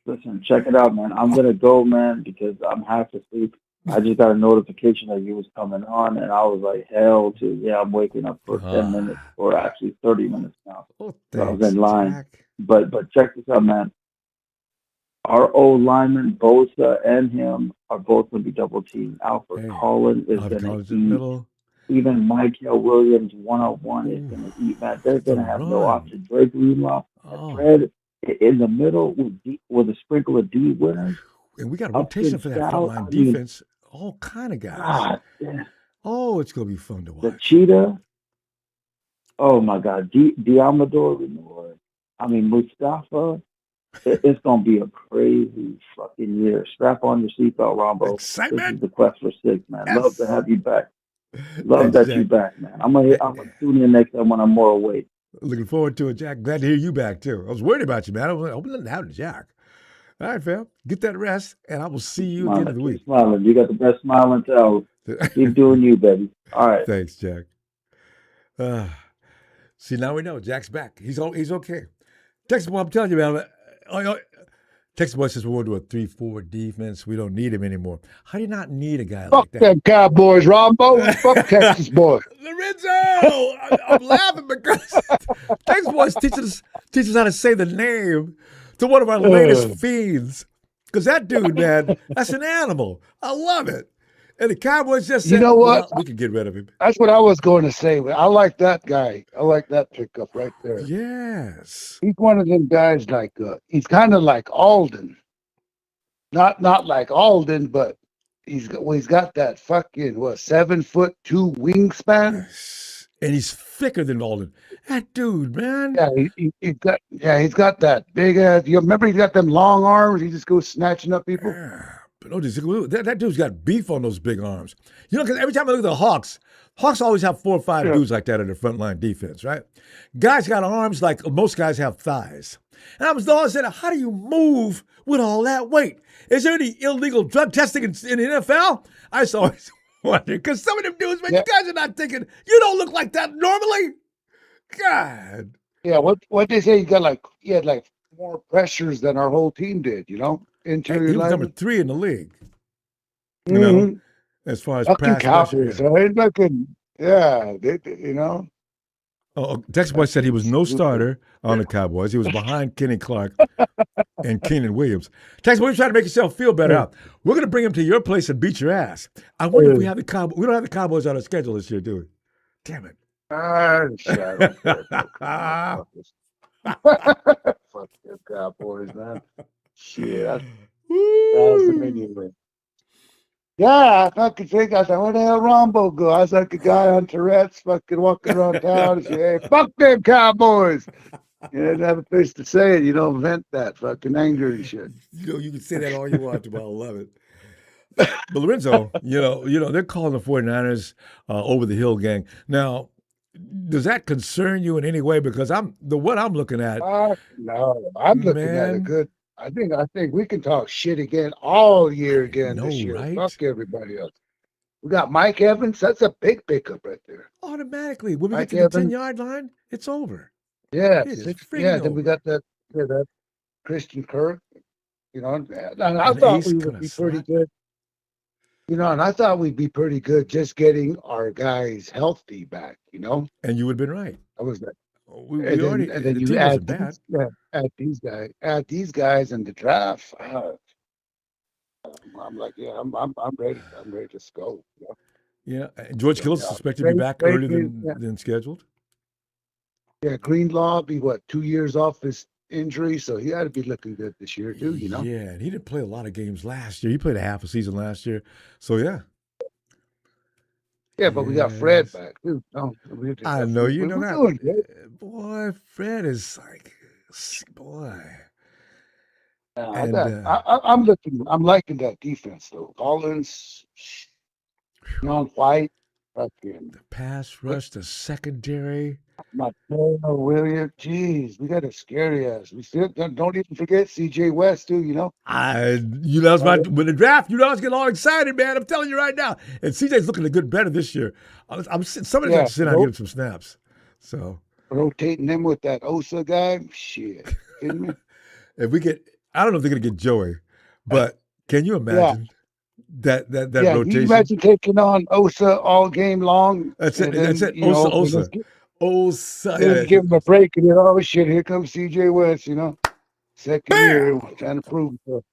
Listen, check it out, man. I'm gonna go, man, because I'm half asleep. I just got a notification that you was coming on, and I was like, hell to yeah, I'm waking up for 10 minutes, or actually 30 minutes now.
Oh,
So I was
thanks,
in line.
Jack.
But check this out, man. Our old lineman, Bosa, and him are both going to be double teamed. Alfred Collins is going to eat.
Middle.
Even Michael Williams, one-on-one, is going to eat, man. They're going to have no option. Drake Greenlaw, Fred in the middle with a sprinkle of D winners.
And we got a rotation for that frontline defense. All kind of guys.
God, yeah.
Oh, it's going to be fun to watch.
The Cheetah. Oh, my God. Diamador Renor. Mustafa. It's going to be a crazy fucking year. Strap on your seatbelt, Ronbo.
Excitement.
This is the quest for six, man.
Yes.
Love to have you back. Love that you're back, man. I'm gonna tune in next time when I'm more awake.
Looking forward to it, Jack. Glad to hear you back, too. I was worried about you, man. I was like, hoping nothing happened to Jack. All right, fam. Get that rest, and I will see you at the end of the week.
Smiling. You got the best smile in town. Keep doing you, baby. All right.
Thanks, Jack. See, now we know. Jack's back. He's okay. Texas boy, I'm telling you, man. Texas boy says we're going to a 3-4 defense. We don't need him anymore. How do you not need a guy like that?
Fuck them Cowboys, Ronbo. Fuck Texas boy.
Lorenzo! I'm laughing because Texas boys teaches us how to say the name to one of our latest fiends. Because that dude, man, that's an animal. I love it. And the Cowboys just said,
you know what?
Well, we can get rid of him.
That's what I was going to say. I like that guy. I like that pickup right there.
Yes.
He's one of them guys like, he's kind of like Alden. Not like Alden, but he's got that fucking, 7'2" wingspan?
Yes. And he's thicker than Alden. That dude, man.
Yeah, he's got that big ass. You remember he's got them long arms? He just goes snatching up people.
Yeah. But that dude's got beef on those big arms. You know, because every time I look at the Hawks always have 4 or 5 dudes like that in their frontline defense, right? Guys got arms like most guys have thighs. And I was always saying, how do you move with all that weight? Is there any illegal drug testing in the NFL? I just always wonder, because some of them dudes, man, you guys are not thinking, you don't look like that normally. God.
Yeah, what they say, he had like more pressures than our whole team did, you know? Interior
he was
lineman.
number 3 in the league. You know, as far as
fucking
pass
Cowboys, right? Fucking, you know.
Oh, Texas boy said he was no starter on the Cowboys. He was behind Kenny Clark and Keenan Williams. Texas boy, you're trying to make yourself feel better. We're going to bring him to your place and beat your ass. I wonder if we have the Cowboys. We don't have the Cowboys on our schedule this year, do we? Damn it.
Fuck them Cowboys, man. Shit. That's anyway. Yeah, I fucking think, I said, where the hell Ronbo go? I was like a guy on Tourette's fucking walking around town and say, hey, fuck them Cowboys. You didn't have a place to say it. You don't vent that fucking anger and shit.
You know, you can say that all you want to, but I love it. But Lorenzo, you know, they're calling the 49ers over the hill gang. Now, does that concern you in any way? Because what I'm looking at.
No, I'm looking at it good. I think we can talk shit again all year again this year. Right? Fuck everybody else. We got Mike Evans. That's a big pickup right there.
Automatically, when we get to the 10-yard line, it's over.
Yeah, then we got that Christian Kirk. You know, and I thought we would be pretty good. You know, and I thought we'd be pretty good just getting our guys healthy back. You know,
and you would have been right.
I was that.
And
then you add these guys in the draft. I'm like, I'm ready. I'm ready to go.
Yeah, George Kittle's expected to be back earlier than scheduled.
Yeah, Greenlaw be 2 years off his injury, so he ought to be looking good this year too. You know.
Yeah, and he didn't play a lot of games last year. He played a half a season last year, so yeah.
Yeah, but we got Fred back too. No,
I know you know that. Boy, Fred is like, boy. And
I'm liking that defense though. Collins, Young White, fucking
the pass rush, the secondary.
Martell Williams. Jeez, we got a scary ass. We still don't even forget C.J. West too. You know.
That's my with the draft. I was getting all excited, man. I'm telling you right now. And CJ's looking a good better this year. Somebody's got to sit down and give him some snaps. So
rotating them with that Osa guy. Shit. Kidding me?
if we get, I don't know if they're gonna get Joey, but can you imagine that rotation?
Can you imagine taking on Osa all game long?
That's it. Osa.
Give him a break and then oh shit, here comes C.J. West. You know, second year trying to prove it.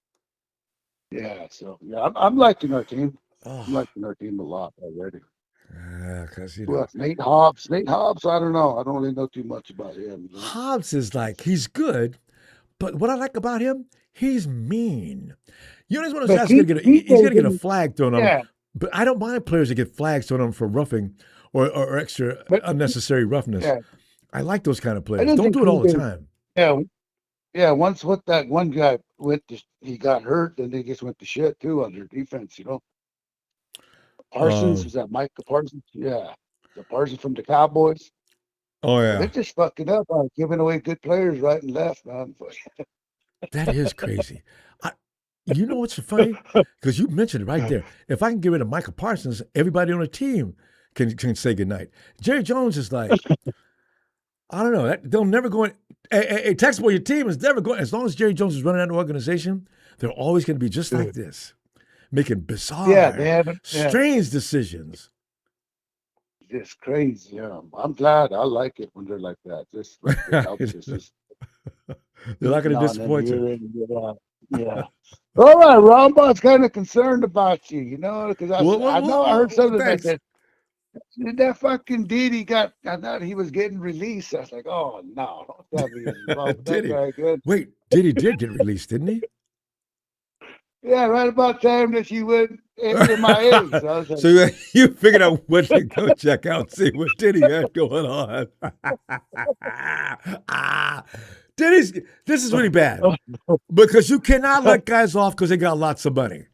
Yeah, so I'm liking our team. I'm liking our team a lot already.
Yeah, because
Nate Hobbs. I don't know. I don't really know too much about him. You know?
Hobbs is like he's good, but what I like about him, he's mean. You know, he's one of those guys he's gonna get a flag thrown on him. But I don't mind players that get flags thrown on them for roughing or extra unnecessary roughness. Yeah. I like those kind of players. Don't do it all the time.
Yeah. Once what that one guy he got hurt, and they just went to shit too on their defense. You know. Parsons, was that Micah Parsons? Yeah. The Parsons from the Cowboys.
Oh, yeah.
They're just fucking up by giving away good players right and left, man.
That is crazy. You know what's funny? Because you mentioned it right there. If I can get rid of Micah Parsons, everybody on the team can say goodnight. Jerry Jones is like, I don't know. They'll never go in. Hey, Texas boy, your team is never going. As long as Jerry Jones is running that organization, they're always going to be just like this. Making bizarre, strange decisions.
It's crazy. I'm glad. I like it when they're like that. Just like it helps us.
They're not going to disappoint you.
Yeah. All right, Ronbo, I was kind of concerned about you, you know, because I heard something that said that fucking Diddy I thought he was getting released. I was like, oh, no. Don't tell me involved with that guy again.
Wait, Diddy did get released, didn't he?
Yeah, right about time that you went into my age.
So you figured out what to go check out, see what Diddy had going on. This is really bad because you cannot let guys off because they got lots of money.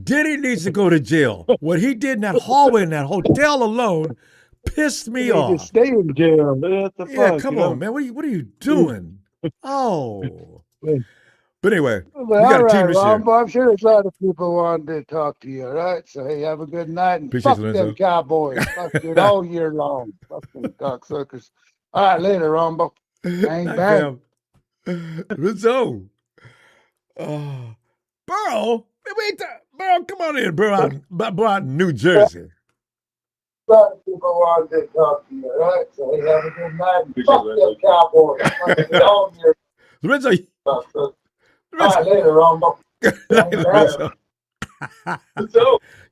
Diddy needs to go to jail. What he did in that hallway in that hotel alone pissed me off.
Just stay in jail.
Come on, man. What are you doing? Oh. But anyway, we got a team this year.
I'm sure there's a lot of people wanting to talk to you, all right? So, hey, have a good night. And
appreciate
fuck them Cowboys. Fuck it all year long. Fucking cocksuckers. All right, later, Ronbo. Bang, bang.
Rizzo. Burrow? Burrow, come on in, Burrow out in New Jersey.
A lot of people wanting to talk to you, all right? So, hey, have a good night. And fuck them Cowboys. Fuck it all year
Rizzo.
Later, Ronbo.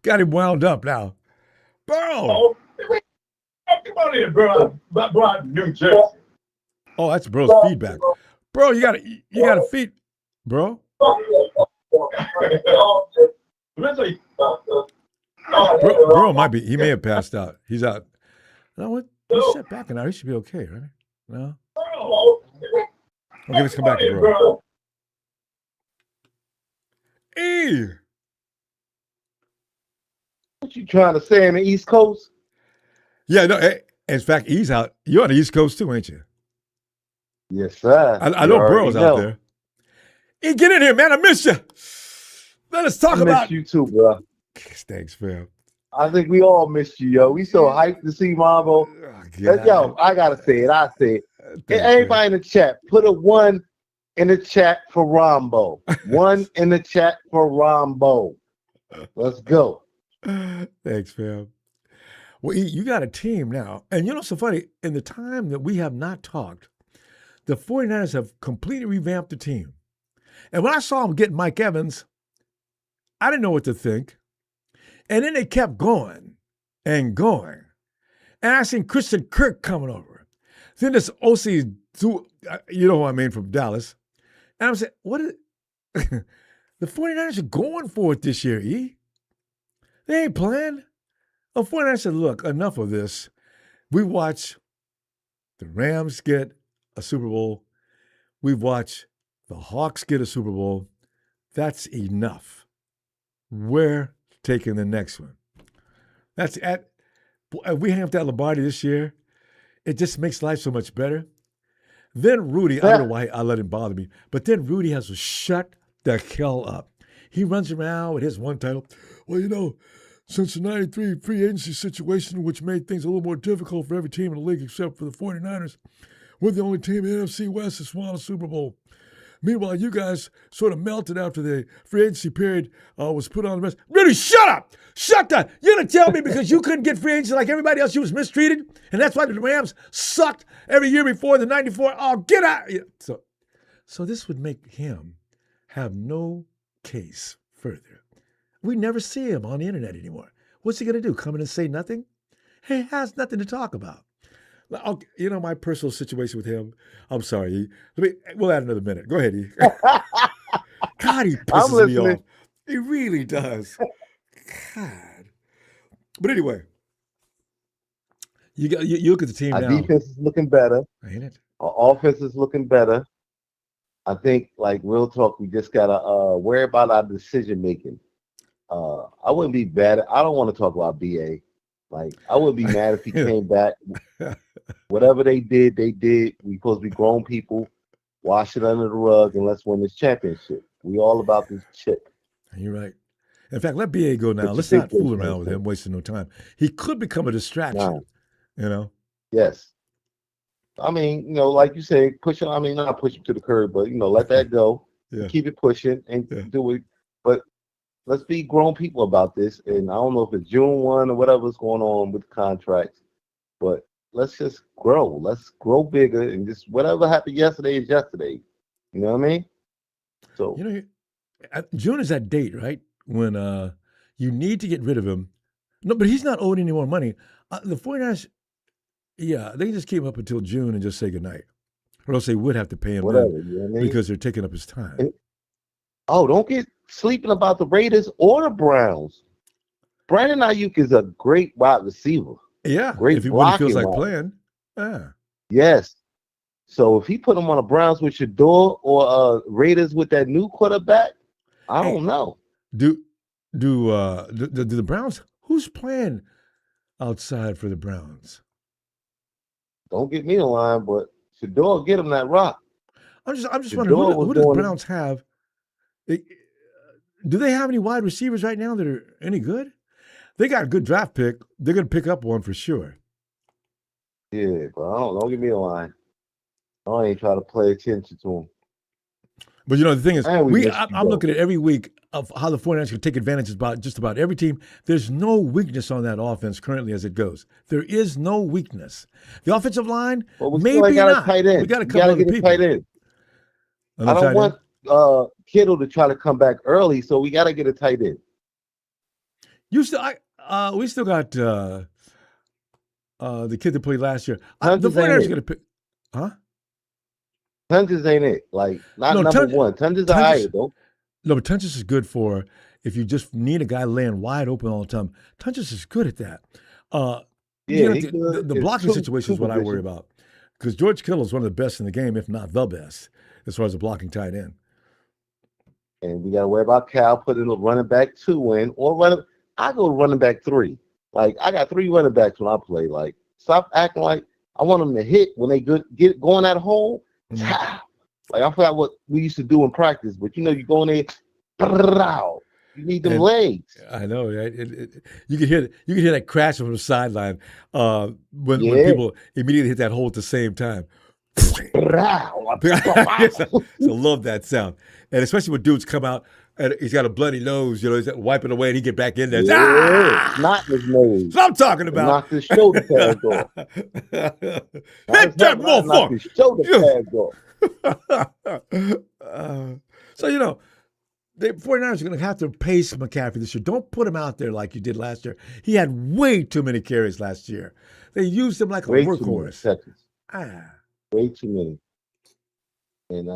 Got him wound up now. Burrow.
Come on in, bro. New Jersey.
Oh, that's bro's feedback. Bro, you gotta feed, bro. Bro he may have passed out. He's out. You know what? He's set back now. He should be okay, right? No? Okay, let's come back to bro. E.
What you trying to say in the East Coast?
Yeah, no. In fact, E's out. You're on the East Coast too, ain't you?
Yes, sir.
I know Burrow's out there. E, get in here, man. I miss you. Let us talk about.
I miss you too, bro.
Thanks, fam.
I think we all missed you, yo. We so hyped to see Ronbo. Yo, I gotta say it. I say it. Thanks, everybody in the chat, put a 1 in the chat for Ronbo. 1 in the chat for Ronbo. Let's go.
Thanks, fam. Well, you got a team now. And you know, so funny, in the time that we have not talked, the 49ers have completely revamped the team. And when I saw them get Mike Evans, I didn't know what to think. And then they kept going and going. And I seen Christian Kirk coming over. Then this OC, you know who I mean, from Dallas. And I'm saying, what is it? The 49ers are going for it this year, E. They ain't playing. The 49ers said, look, enough of this. We watch the Rams get a Super Bowl. We've watched the Hawks get a Super Bowl. That's enough. We're taking the next one. That's at. We have that Lombardi this year. It just makes life so much better. Then Rudy, I don't know why I let him bother me, but then Rudy has to shut the hell up. He runs around with his one title. Well, since the 93 free agency situation, which made things a little more difficult for every team in the league except for the 49ers, we're the only team in the NFC West that's won a Super Bowl. Meanwhile, you guys sort of melted after the free agency period was put on the rest. Rudy, shut up! Shut up! You're going to tell me because you couldn't get free agency like everybody else, you was mistreated? And that's why the Rams sucked every year before the 94. Oh, get out! So this would make him have no case further. We never see him on the internet anymore. What's he going to do? Come in and say nothing? He has nothing to talk about. My personal situation with him. I'm sorry, E. We'll add another minute. Go ahead, E. God, he pisses me off. He really does. God. But anyway, you look at the team
Our
now.
defense is looking better.
Ain't it?
Our offense is looking better. I think, like real talk, we just gotta worry about our decision making. I wouldn't be bad. I don't want to talk about BA. Like, I wouldn't be mad if he came back. Whatever they did, they did. We supposed to be grown people. Wash it under the rug and let's win this championship. We all about this chip.
You're right. In fact, let BA go now.
But
Let's
you
not
think
fool
they-
around with him, wasting no time. He could become a distraction.
Yes. I mean, like you say, push him. I mean, not push him to the curb, but let that go.
Yeah.
Keep it pushing and do it. But let's be grown people about this. And I don't know if it's June 1 or whatever's going on with the contracts, but let's just grow. Let's grow bigger and just whatever happened yesterday is yesterday. You know what I mean? So
June is that date, right? When you need to get rid of him. No, but he's not owed any more money. The 49ers, they can just keep him up until June and just say goodnight. Or else they would have to pay him
whatever,
then
you know what I mean?
because they're taking up his time.
Don't get sleeping about the Raiders or the Browns. Brandon Ayuk is a great wide receiver.
Yeah,
Great
if he really feels
blocking
like
wide.
playing. Yeah.
Yes. So if he put him on the Browns with Shador or Raiders with that new quarterback, I don't know.
Do the Browns? Who's playing outside for the Browns?
Don't get me in line, but Shador get him that rock.
I'm just
Shador
wondering who
was
do the
doing it.
Browns have? Do they have any wide receivers right now that are any good? They got a good draft pick. They're going to pick up one for sure.
Yeah, but don't get me in line. I ain't trying to play attention to him.
But the thing is,
And we missed
I'm
you,
looking at every week of how the 49ers can take advantage about just about every team. There's no weakness on that offense currently as it goes. There is no weakness. The offensive line,
But we
maybe
still ain't got
not.
a tight end.
We got a
You
couple
gotta
other
get a
people.
tight end. I
Another
don't
tight end?
want Kittle to try to come back early, so we got to get a tight end.
We still got the kid that played last year. The
Hunter's ain't
49ers are
it.
going to pick. Huh?
Tunges ain't it. Like, not
No,
number one. Tunges are higher, though.
No, but Tunches is good for if you just need a guy laying wide open all the time. Tunches is good at that.
Yeah,
the
it's
blocking situation is what I worry
positions.
about. Because George Kittle is one of the best in the game, if not the best, as far as a blocking tight end.
And we got to worry about Cal putting a running back 2 in or running. I go running back 3. Like, I got 3 running backs when I play. Like, stop acting like I want them to hit when they get going that hole. Like, I forgot what we used to do in practice, but you go in there, you need them legs.
I know, right? You can hear that crash from the sideline when people immediately hit that hole at the same time. Yes, I love that sound, and especially when dudes come out and he's got a bloody nose, he's wiping away, and he get back in there.
Not his nose.
That's what I'm talking about.
Knock his shoulder pads off.
Hit that
Knock
motherfucker.
his shoulder pads off.
So the 49ers are going to have to pace McCaffrey this year. Don't put him out there like you did last year. He had way too many carries last year. They used him like a workhorse.
Way too many. And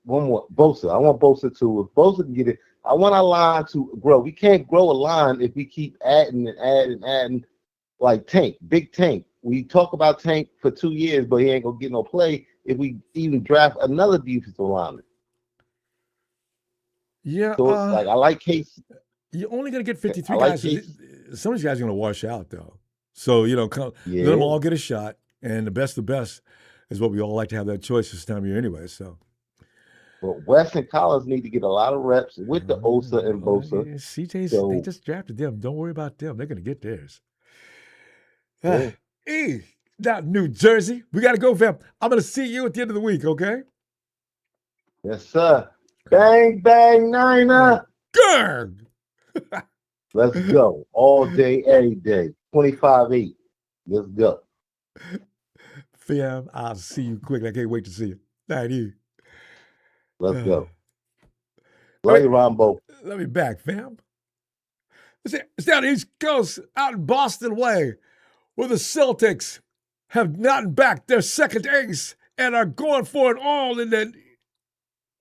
one more, Bosa. I want Bosa too. If Bosa can get it, I want our line to grow. We can't grow a line if we keep adding and adding like Tank, big Tank. We talk about Tank for 2 years, but he ain't gonna get no play if we even draft another defensive lineman.
Yeah,
So like I like Casey.
you're only going to get
I
53
like
guys.
Casey.
Some of these guys are going to wash out, though. So, let
Yeah.
them all get a shot. And the best is what we all like to have that choice this time of year anyway. So,
But West and Collins need to get a lot of reps with the Osa and Bosa.
CJ's, they
So
just drafted them. Don't worry about them. They're going to get theirs.
yeah.
Now, New Jersey, we got to go, fam. I'm going to see you at the end of the week, okay?
Yes, sir. Bang, bang, Niner.
Gurg!
Let's go. All day, every day. 25-8. Let's go.
Fam, I'll see you quick. I can't wait to see you. Thank you.
Let's go. Love you, Ronbo.
Let me back, fam. It's down the East Coast, out in Boston way, where the Celtics have gotten back their second ace and are going for it all in the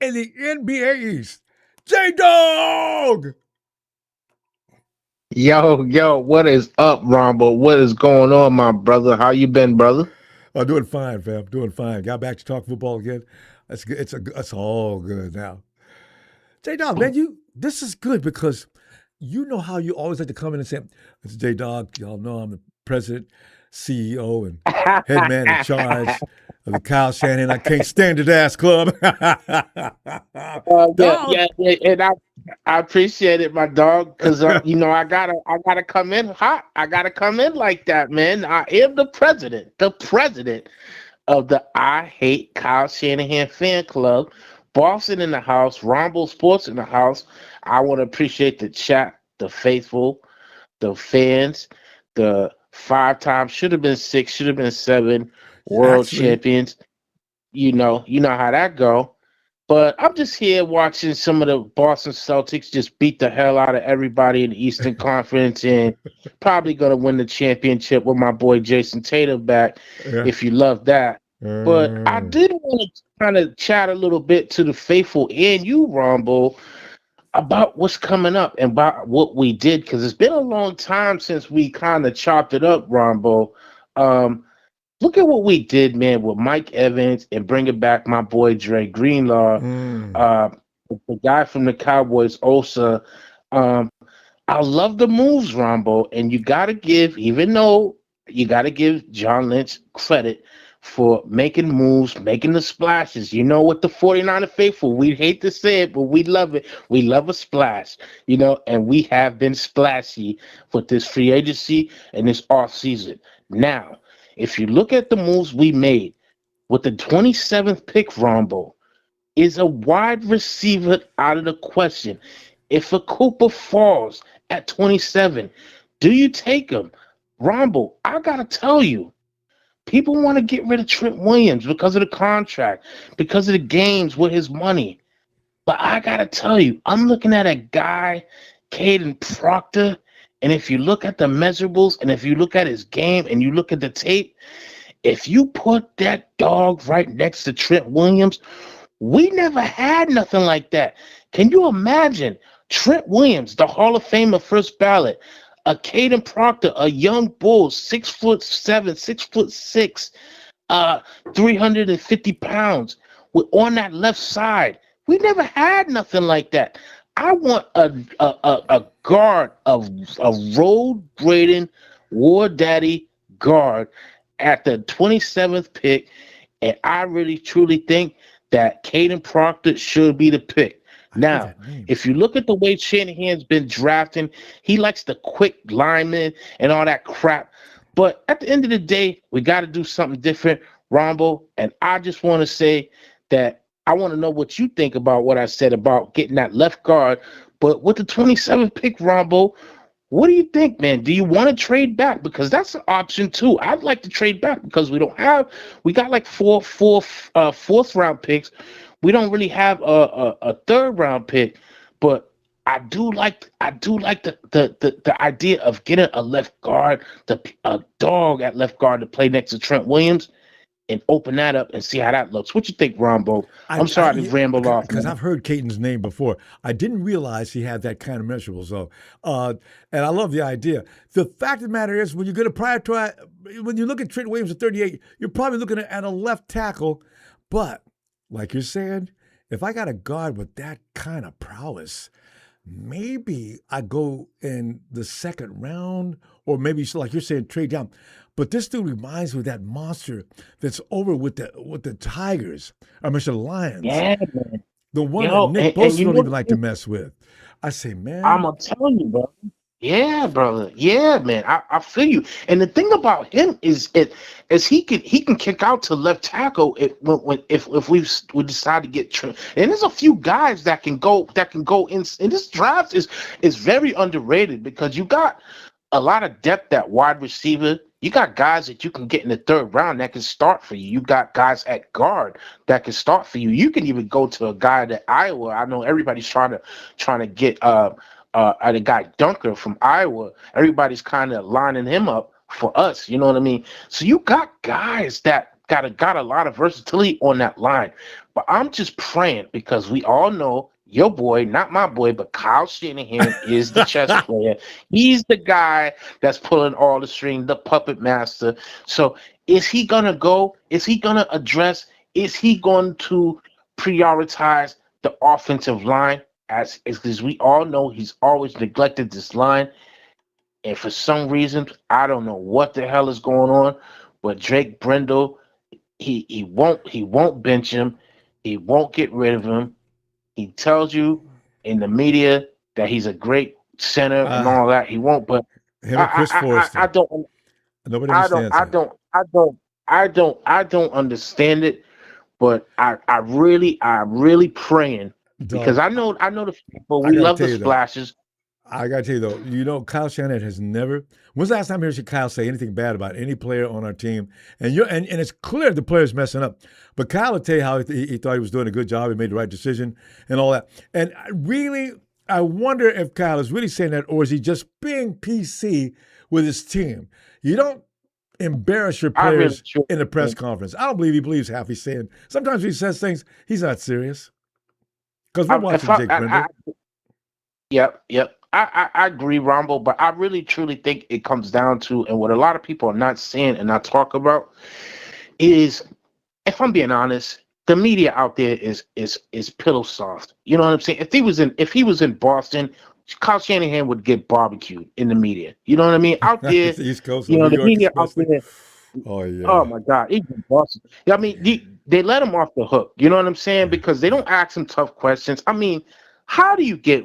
NBA East. J-Dog!
Yo, what is up, Ronbo? What is going on, my brother? How you been, brother?
I'm doing fine, fam. Doing fine. Got back to talk football again. That's good. It's all good now. J-Dog, man, this is good because you know how you always like to come in and say, "It's J-Dog. Y'all know I'm the president, CEO, and head man in charge of the Kyle Shanahan I can't stand it ass club."
Yeah, and I appreciate it, my dog, because I gotta come in hot. I gotta come in like that, man. I am the president of the I Hate Kyle Shanahan fan club. Boston in the house, Ronbo Sports in the house. I want to appreciate the chat, the faithful, the fans, the 5-time, should have been 6, should have been 7 world champions. You know how that go. But I'm just here watching some of the Boston Celtics just beat the hell out of everybody in the Eastern Conference and probably going to win the championship with my boy Jason Tatum back, if you love that. But I did want to kind of chat a little bit to the faithful and you, Ronbo, about what's coming up and about what we did, because it's been a long time since we kind of chopped it up, Ronbo. Look at what we did, man, with Mike Evans and bringing back my boy Dre Greenlaw, the guy from the Cowboys, Osa. I love the moves, Ronbo, and you got to give John Lynch credit for making moves, making the splashes. You know what, the 49er faithful, we hate to say it, but we love it. We love a splash, and we have been splashy with this free agency and this offseason. Now, if you look at the moves we made with the 27th pick, Ronbo, is a wide receiver out of the question. If a Cooper falls at 27, do you take him? Ronbo, I got to tell you, people want to get rid of Trent Williams because of the contract, because of the games with his money. But I got to tell you, I'm looking at a guy, Caden Proctor, and if you look at the measurables and if you look at his game and you look at the tape, if you put that dog right next to Trent Williams, we never had nothing like that. Can you imagine Trent Williams, the Hall of Famer first ballot, a Caden Proctor, a young bull, 6'7", 6'6", 350 pounds, on that left side? We never had nothing like that. I want a guard, a road grading war daddy guard at the 27th pick, and I really truly think that Caden Proctor should be the pick. Now, if you look at the way Shanahan's been drafting, he likes the quick linemen and all that crap. But at the end of the day, we got to do something different, Ronbo. And I just want to say that I want to know what you think about what I said about getting that left guard. But with the 27th pick, Ronbo, what do you think, man? Do you want to trade back? Because that's an option too. I'd like to trade back because we got like fourth round picks. We don't really have a third round pick, but I do like the idea of getting a left guard, a dog at left guard to play next to Trent Williams, and open that up and see how that looks. What you think, Ronbo? I'm sorry to ramble off.
Because I've heard Caden's name before. I didn't realize he had that kind of measurable. So, and I love the idea. The fact of the matter is, when you're going to prioritize, when you look at Trent Williams at 38, you're probably looking at a left tackle. But like you're saying, if I got a guard with that kind of prowess, maybe I go in the second round, or maybe like you're saying, trade down. But this dude reminds me of that monster that's over with the Tigers, I mean the Lions.
Yeah, man.
The one
Yo,
that Nick
and
Bosa
you
don't
know,
even like to mess with. I say, man.
I'm gonna tell you, bro. Yeah, brother. Yeah, man. I feel you. And the thing about him is he can kick out to left tackle if we decide to get Trent. And there's a few guys that can go in. And this draft is very underrated because you got a lot of depth at wide receiver. You got guys that you can get in the third round that can start for you. You got guys at guard that can start for you. You can even go to a guy at Iowa. I know everybody's trying to get the guy Dunker from Iowa. Everybody's kind of lining him up for us. You know what I mean? So you got guys that got a lot of versatility on that line. But I'm just praying because we all know your boy, not my boy, but Kyle Shanahan is the chess player. He's the guy that's pulling all the strings, the puppet master. So is he going to go? Is he going to address? Is he going to prioritize the offensive line? As we all know, he's always neglected this line. And for some reason, I don't know what the hell is going on, but Drake Brindle, he won't bench him. He won't get rid of him. He tells you in the media that he's a great center and all that. He won't, but
him and Chris Forrester.
I don't.
Nobody understands
I don't understand it. But I really praying because I know the people. We love the splashes.
I gotta tell you though, Kyle Shanahan has never. When's the last time you heard Kyle say anything bad about any player on our team? And it's clear the player's messing up. But Kyle will tell you how he thought he was doing a good job, he made the right decision, and all that. And I wonder if Kyle is really saying that, or is he just being PC with his team? You don't embarrass your players in a press conference. I don't believe he believes half he's saying. Sometimes he says things he's not serious. Because we're watching Jake Brindle.
Yep. I agree, Ronbo, but I really truly think it comes down to, and what a lot of people are not saying and not talk about is, if I'm being honest, the media out there is pillow soft. You know what I'm saying? If he was in Boston, Kyle Shanahan would get barbecued in the media. You know what I mean? Out there,
the East Coast,
the media out there.
Oh yeah.
Oh my God, he's in Boston. I mean, they let him off the hook. You know what I'm saying? Because they don't ask him tough questions. I mean, how do you get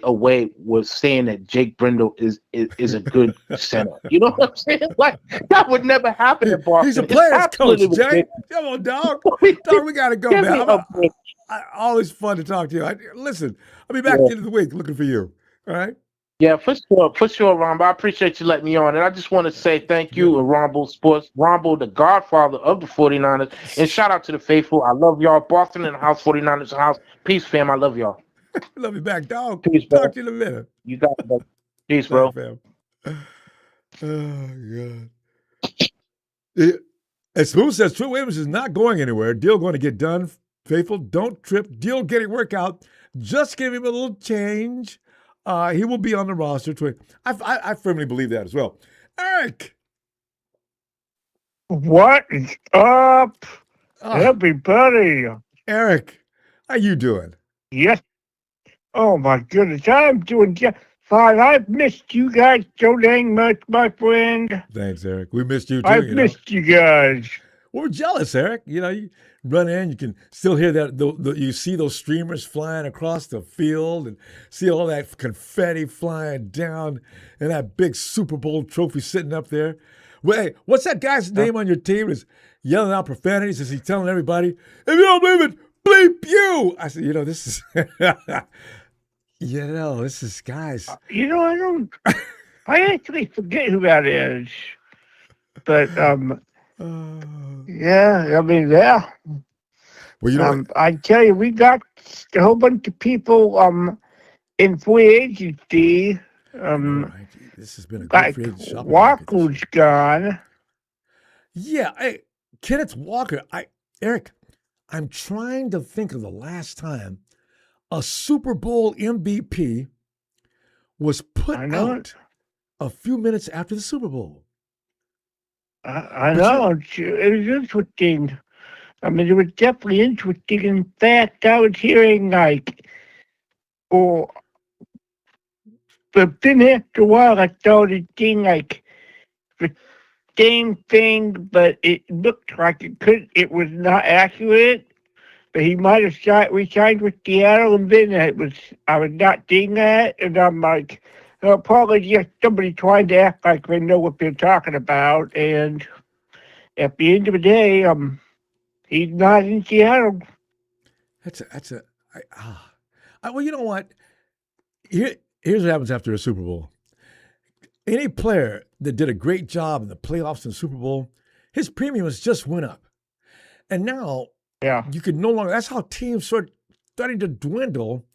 away with saying that Jake Brindle is a good center? You know what I'm saying? Like, that would never happen in Boston.
He's a player's coach, Jake. Come on, dog. Dog, we gotta go, man. Always fun to talk to you. Listen, I'll be back at the end of the week looking for you. All right?
Yeah, for sure, Ronbo. I appreciate you letting me on. And I just want to say thank you, Ronbo Sports, Ronbo, the godfather of the 49ers. And shout out to the faithful. I love y'all. Boston in the house, 49ers in the house. Peace, fam. I love y'all.
Love you back, dog.
Peace,
talk to you in a minute.
You got it, bro. Peace, bro.
Fam. Oh, God. As Smooth says, Trent Williams is not going anywhere. Deal going to get done. Faithful, don't trip. Deal getting work out. Just give him a little change. He will be on the roster. I firmly believe that as well. Eric.
What is up, everybody?
Eric, how you doing?
Yes. Oh, my goodness. I'm doing just fine. I've missed you guys so dang much, my friend.
Thanks, Eric. We missed you, too.
I've missed you guys.
Well, we're jealous, Eric. You run in, you can still hear that. You see those streamers flying across the field and see all that confetti flying down and that big Super Bowl trophy sitting up there. Well, hey, what's that guy's name on your team? Is yelling out profanities? Is he telling everybody, if you don't believe it, bleep you? I said, this is, this is guys.
I actually forget who that is. But, yeah.
Well,
I tell you, we got a whole bunch of people in free agency.
Right. This has been a good free agency shopping
Walker's gone.
Yeah, hey, Kenneth Walker. Eric, I'm trying to think of the last time a Super Bowl MVP was put out a few minutes after the Super Bowl.
I know. It is interesting. I mean, it was definitely interesting. In fact, I was hearing but then after a while, I started seeing the same thing, but it looked like it was not accurate. But he might have re-signed with Seattle, and then I was not seeing that, and I'm like, probably just somebody trying to act like they know what they're talking about, and at the end of the day, he's not in Seattle.
Well, you know what? Here's what happens after a Super Bowl. Any player that did a great job in the playoffs and Super Bowl, his premiums just went up. And now you can no longer, that's how teams start starting to dwindle.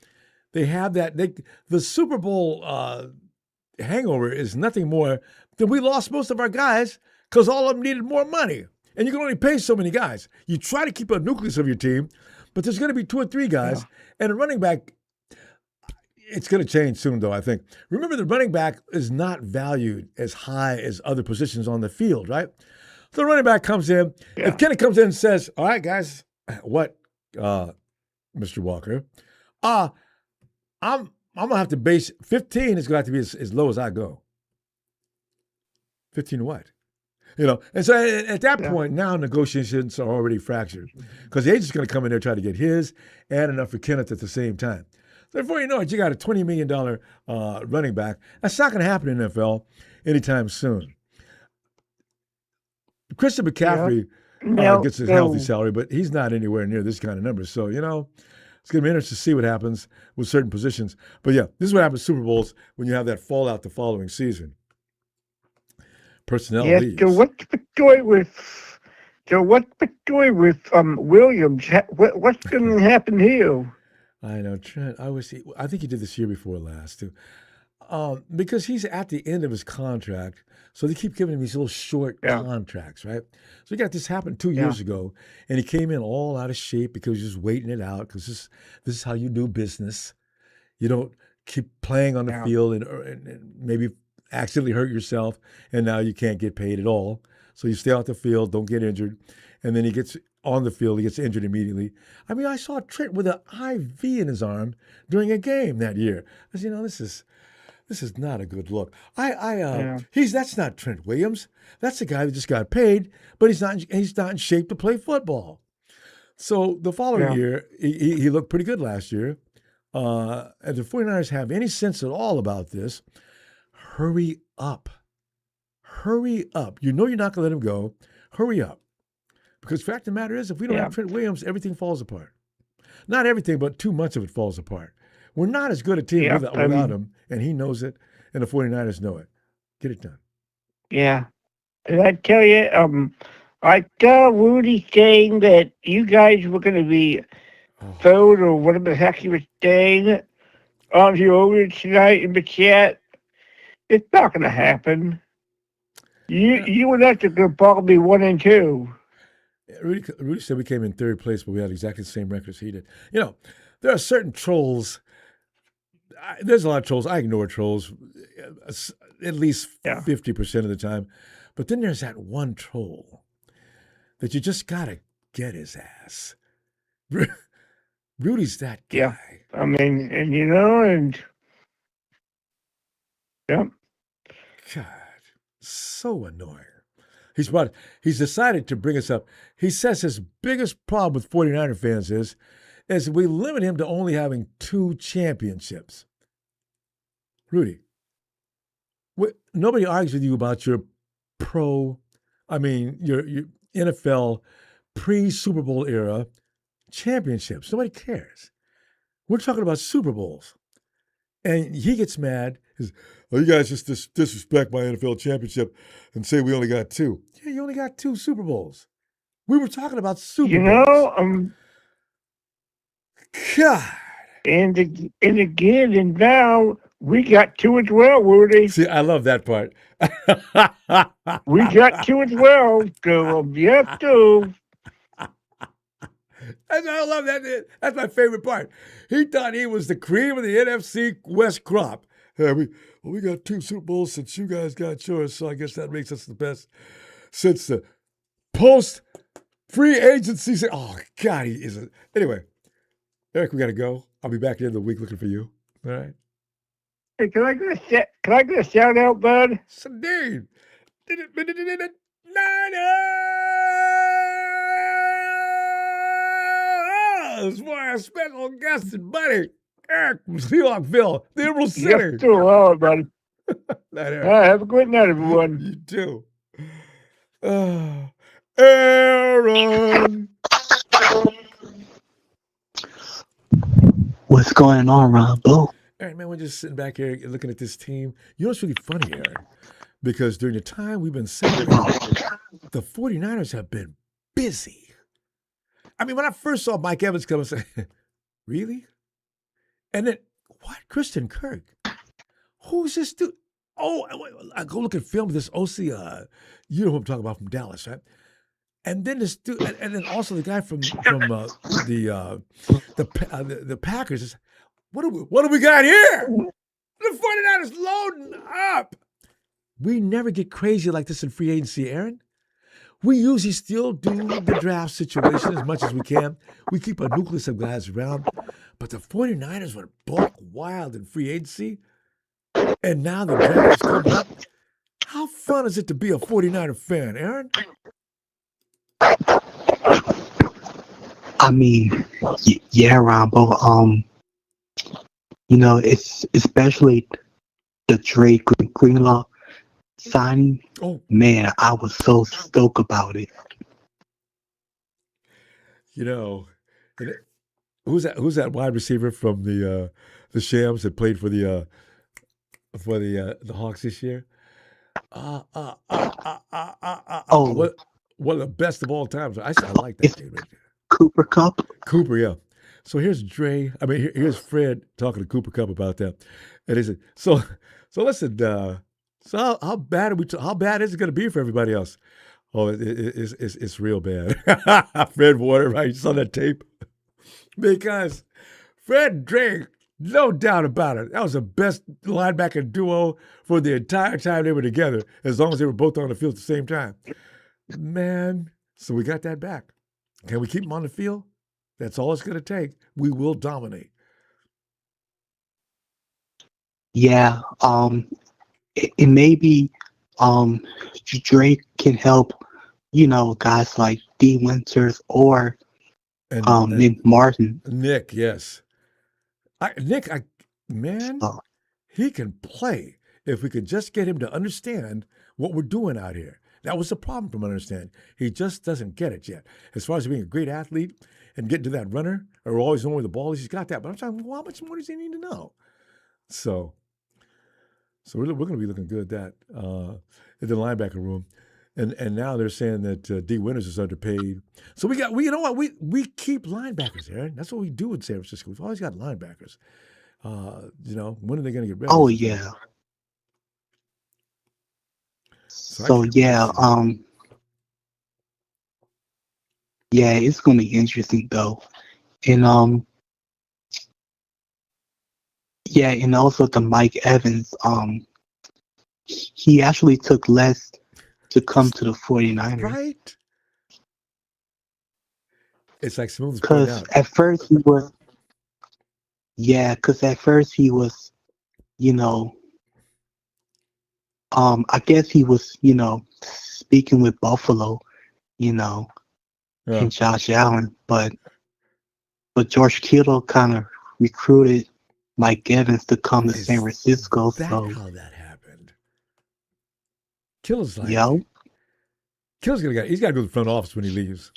They have the Super Bowl hangover is nothing more than we lost most of our guys because all of them needed more money. And you can only pay so many guys. You try to keep a nucleus of your team, but there's going to be 2 or 3 guys. And a running back, it's going to change soon, though, I think. Remember, the running back is not valued as high as other positions on the field, right? So the running back comes in. If Kenny comes in and says, all right, guys, what, Mr. Walker? I'm going to have to base 15 is going to have to be as low as I go. 15 what? And so at that point, now negotiations are already fractured because the agent's going to come in there and try to get his and enough for Kenneth at the same time. So before you know it, you got a $20 million running back. That's not going to happen in the NFL anytime soon. Christian McCaffrey gets his healthy salary, but he's not anywhere near this kind of number. So, it's going to be interesting to see what happens with certain positions. But yeah, this is what happens at Super Bowls when you have that fallout the following season. Personnel leaves.
So what's the story with Williams? What's going to happen here?
I know, Trent. I think he did this year before last too, because he's at the end of his contract, so they keep giving him these little short contracts, right? So you got this happened 2 years ago, and he came in all out of shape because he was just waiting it out. Because this is how you do business. You don't keep playing on the field and maybe accidentally hurt yourself, and now you can't get paid at all. So you stay off the field, don't get injured, and then he gets on the field, he gets injured immediately. I mean, I saw Trent with an IV in his arm during a game that year. I said, this is not a good look. That's not Trent Williams. That's the guy that just got paid, but he's not in shape to play football. So the following year, he looked pretty good last year. If the 49ers have any sense at all about this, hurry up. Hurry up. You know you're not going to let him go. Hurry up. Because the fact of the matter is, if we don't have Trent Williams, everything falls apart. Not everything, but too much of it falls apart. We're not as good a team without him, and he knows it, and the 49ers know it. Get it done.
Yeah. And I tell you, I saw Rudy saying that you guys were going to be third or whatever the heck he was saying on your over tonight in the chat. It's not going to happen. You and us are going to probably be 1 and 2.
Rudy said we came in 3rd place, but we had exactly the same records he did. There are certain trolls. There's a lot of trolls. I ignore trolls at least 50% of the time. But then there's that one troll that you just got to get his ass. Rudy's that guy.
Yeah. I mean,
God, so annoying. He's decided to bring us up. He says his biggest problem with 49er fans is we limit him to only having 2 championships. Rudy, nobody argues with you about your your NFL pre-Super Bowl era championships. Nobody cares. We're talking about Super Bowls. And he gets mad. You guys just disrespect my NFL championship and say we only got 2. Yeah, you only got 2 Super Bowls. We were talking about Super Bowls. God.
And again, and now we got 2 as well, Rudy.
See, I love that part.
We got 2 as well. So, yep, 2.
I love that. That's my favorite part. He thought he was the cream of the NFC West crop. We got 2 Super Bowls since you guys got yours, so I guess that makes us the best since the Free agency. Oh, God, he isn't. Anyway, Eric, we got to go. I'll be back at the end of the week looking for you. All right.
Hey, can I get a shout out, bud?
So, dude. Niners! For our special guest and buddy, Eric from Seahawkville, the Emerald City.
Yes, too hard, buddy.
Night, Eric.
All right, have a great night, everyone.
You too. Aaron.
What's going on, Ronbo?
All right, man, we're just sitting back here looking at this team. You know what's really funny, Aaron? Because during the time we've been celebrating, the 49ers have been busy. I mean, when I first saw Mike Evans come, I said, really? And then, what? Christian Kirk? Who's this dude? Oh, I go look at film of this OC, you know who I'm talking about, from Dallas, right? And then this dude, and then also the guy from the Packers. What do we got here? The 49ers loading up. We never get crazy like this in free agency, Aaron. We usually still do the draft situation as much as we can. We keep a nucleus of guys around. But the 49ers went buck wild in free agency. And now the draft is coming up. How fun is it to be a 49er fan, Aaron?
I mean, yeah, Ronbo. You know, it's especially the Drake Greenlaw signing.
Oh,
man, I was so stoked about it.
You know, who's that wide receiver from the Shams that played for the Hawks this year?
Oh,
one of the best of all time. I like that
it's
dude right there.
Cooper Cup.
Cooper, yeah. So here's Dre. I mean, here's Fred talking to Cooper Cup about that, and he said, "So listen. So how bad how bad is it going to be for everybody else? Oh, it's real bad." Fred Warner, right? You saw that tape because Fred and Dre, no doubt about it, that was the best linebacker duo for the entire time they were together, as long as they were both on the field at the same time. Man, so we got that back. Can we keep them on the field? That's all it's going to take. We will dominate.
Yeah. It may be Drake can help, you know, guys like D. Winters or Nick Martin.
Nick, yes. Man, he can play if we could just get him to understand what we're doing out here. That was the problem from understanding. He just doesn't get it yet. As far as being a great athlete and getting to that runner or always knowing where the ball is, he's got that. But I'm talking, well, how much more does he need to know? So we're going to be looking good at that in the linebacker room. And now they're saying that D. Winters is underpaid. So you know what? We keep linebackers, Aaron. That's what we do in San Francisco. We've always got linebackers. You know, when are they going to get ready?
Oh, yeah. So yeah, yeah, it's gonna be interesting though. And yeah, and also the Mike Evans, he actually took less to come to the 49ers.
Right? It's like Smooth
Because at first he was, you know, I guess he was, you know, speaking with Buffalo, you know, and Josh Allen, but George Kittle kind of recruited Mike Evans to come to San Francisco.
That's how that happened. Kittle's like, Kittle's he's got to go to the front office when he leaves.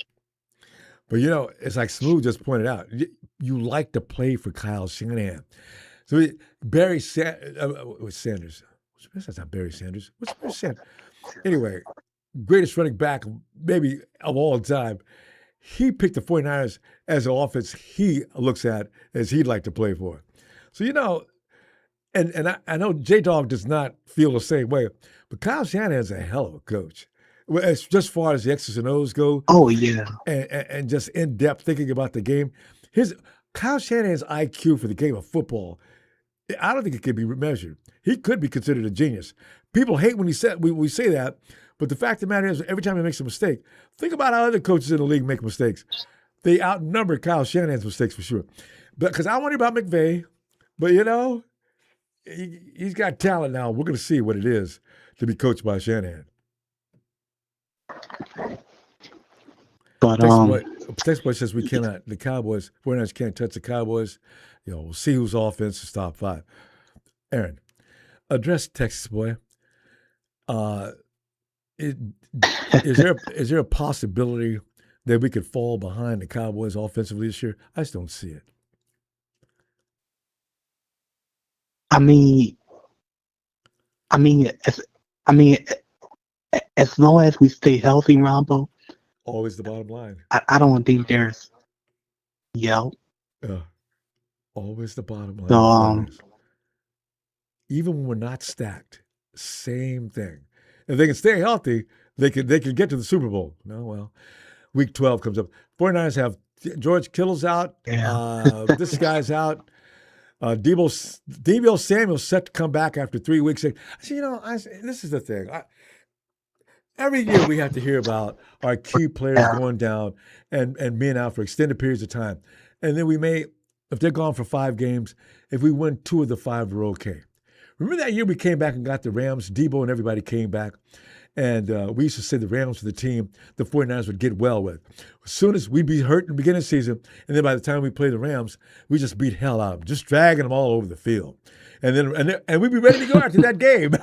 But you know, it's like Smooth just pointed out. You like to play for Kyle Shanahan. So Barry Sanders. That's not Barry Sanders. What's Barry Sanders? Anyway, greatest running back maybe of all time. He picked the 49ers as an offense he looks at as he'd like to play for. So, you know, and I know J-Dog does not feel the same way, but Kyle Shanahan's a hell of a coach. Well, as just far as the X's and O's go.
Oh, yeah.
And just in-depth thinking about the game. Kyle Shanahan's IQ for the game of football, I don't think it can be measured. He could be considered a genius. People hate when we say that, But the fact of the matter is, every time he makes a mistake, think about how other coaches in the league make mistakes. They outnumber Kyle Shanahan's mistakes for sure. But because I wonder about McVay, but he's got talent now. We're going to see what it is to be coached by Shanahan.
But
Texas Boy says we cannot. The Cowboys, 49ers can't touch the Cowboys. We'll see whose offense is top 5. Aaron, address Texas Boy. Is there a possibility that we could fall behind the Cowboys offensively this year? I just don't see it.
I mean, as long as we stay healthy, Ronbo.
Always the bottom line.
I don't think there's.
Always the bottom line.
So,
even when we're not stacked, same thing. If they can stay healthy, they can get to the Super Bowl. No, well, week 12 comes up. 49ers have George Kittle's out.
Yeah.
This guy's out. Deebo Samuel's set to come back after 3 weeks. See, this is the thing. Every year we have to hear about our key players going down and being out for extended periods of time. And then we may, if they're gone for 5 games, if we win 2 of the 5, we're okay. Remember that year we came back and got the Rams? Debo and everybody came back. And we used to say the Rams were the team the 49ers would get well with. As soon as we'd be hurt in the beginning of the season, and then by the time we play the Rams, we just beat hell out of them, just dragging them all over the field. And then we'd be ready to go after that game.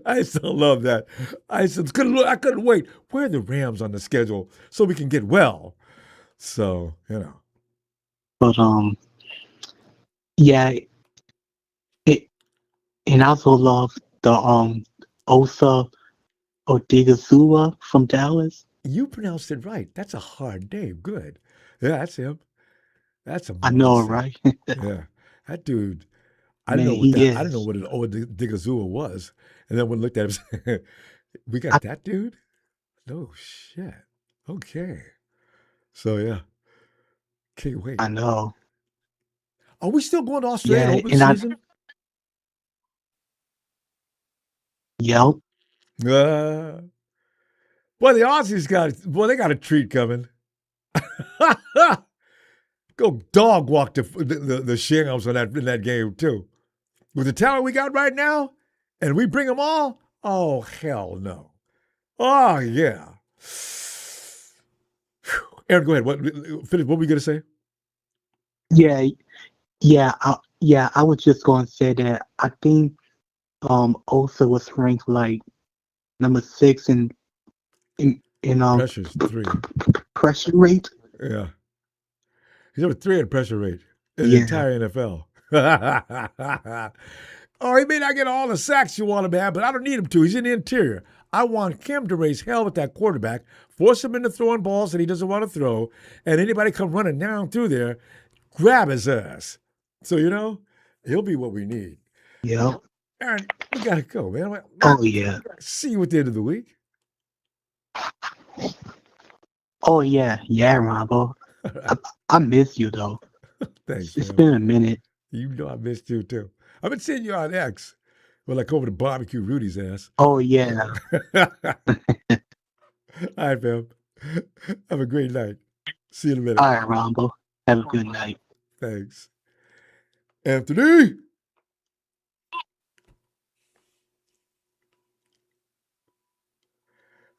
I still love that. I couldn't wait. Where are the Rams on the schedule so we can get well? So,
But yeah, and I also love the Osa Odigizua from Dallas.
You pronounced it right. That's a hard name. Good. Yeah, that's him. That's a
I know, right?
Yeah, that dude. I
Man,
didn't know what an Odigizua was, and then when I looked at him, we got that dude. No shit. Okay. So yeah, can't wait.
I know.
Are we still going to Australia open season?
Yep.
Boy, the Aussies they got a treat coming. Go dog walk the Shingles in that game too. With the talent we got right now, and we bring them all. Oh hell no. Oh yeah. Aaron, go ahead. Finish. What were we gonna say?
Yeah. I was just going to say that I think Osa was ranked like number 6 in
Pressure's 3.
Pressure rate.
Yeah. He's number 3 in pressure rate in the entire NFL. Oh, he may not get all the sacks you want him to have, but I don't need him to. He's in the interior. I want him to raise hell with that quarterback, force him into throwing balls that he doesn't want to throw, and anybody come running down through there, grab his ass. So, he'll be what we need.
Yeah.
Aaron, we got to go, man.
Oh, yeah.
See you at the end of the week.
Oh, yeah. Yeah, Ronbo. I miss you, though.
Thanks,
It's
man.
been a minute.
You know I missed you, too. I've been seeing you on X. Well, like over to Barbecue Rudy's ass.
Oh, yeah.
All right, fam. Have a great night. See you in a minute.
All right, Ronbo. Have a good night.
Thanks. Anthony.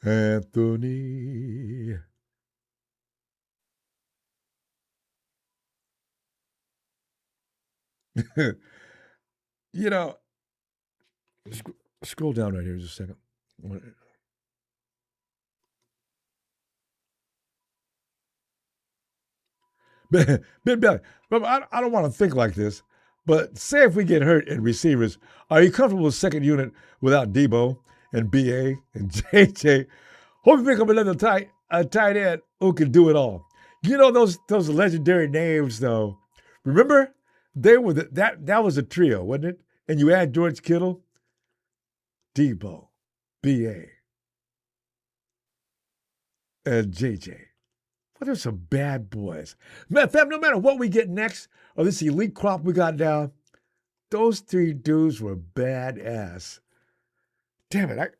Anthony. Scroll down right here just a second. Ben Belly, I don't want to think like this, but say if we get hurt in receivers, are you comfortable with second unit without Debo and BA and JJ? Hope you pick up another tight end who can do it all. Those legendary names though. Remember, they were that was a trio, wasn't it? And you add George Kittle, Debo, BA, and JJ. Well, there's some bad boys. Man, fam, no matter what we get next, or this elite crop we got now, those 3 dudes were badass. Damn it!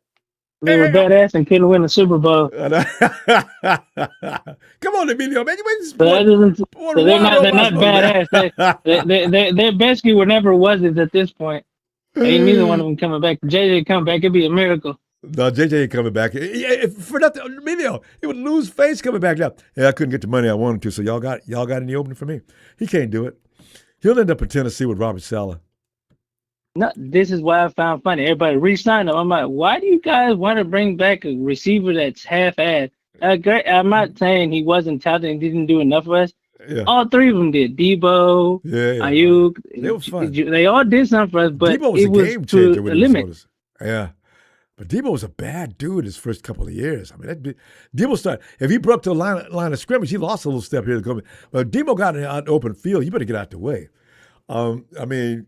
They were badass and couldn't win the Super Bowl.
Come on, Emilio, man. You win
So, they're not badass. Their best were never was-its at this point. Ain't neither one of them coming back. JJ come back, it'd be a miracle.
No, JJ ain't coming back. For nothing, Emilio, he would lose face coming back now. Yeah, I couldn't get the money I wanted to, so y'all got in the opening for me. He can't do it. He'll end up in Tennessee with Robert Saleh.
No, this is why I found funny. Everybody re-signed him. I'm like, why do you guys want to bring back a receiver that's half-assed? I'm not saying he wasn't talented and didn't do enough for us. Yeah. All three of them did. Debo, Ayuk.
They were fun.
They all did something for us, but
Debo was
it was
game changer
to
with
a limit.
Yeah. But Debo was a bad dude his first couple of years. I mean, Debo started, if he broke to the line of scrimmage, he lost a little step here. But Debo got in an open field. You better get out the way. I mean,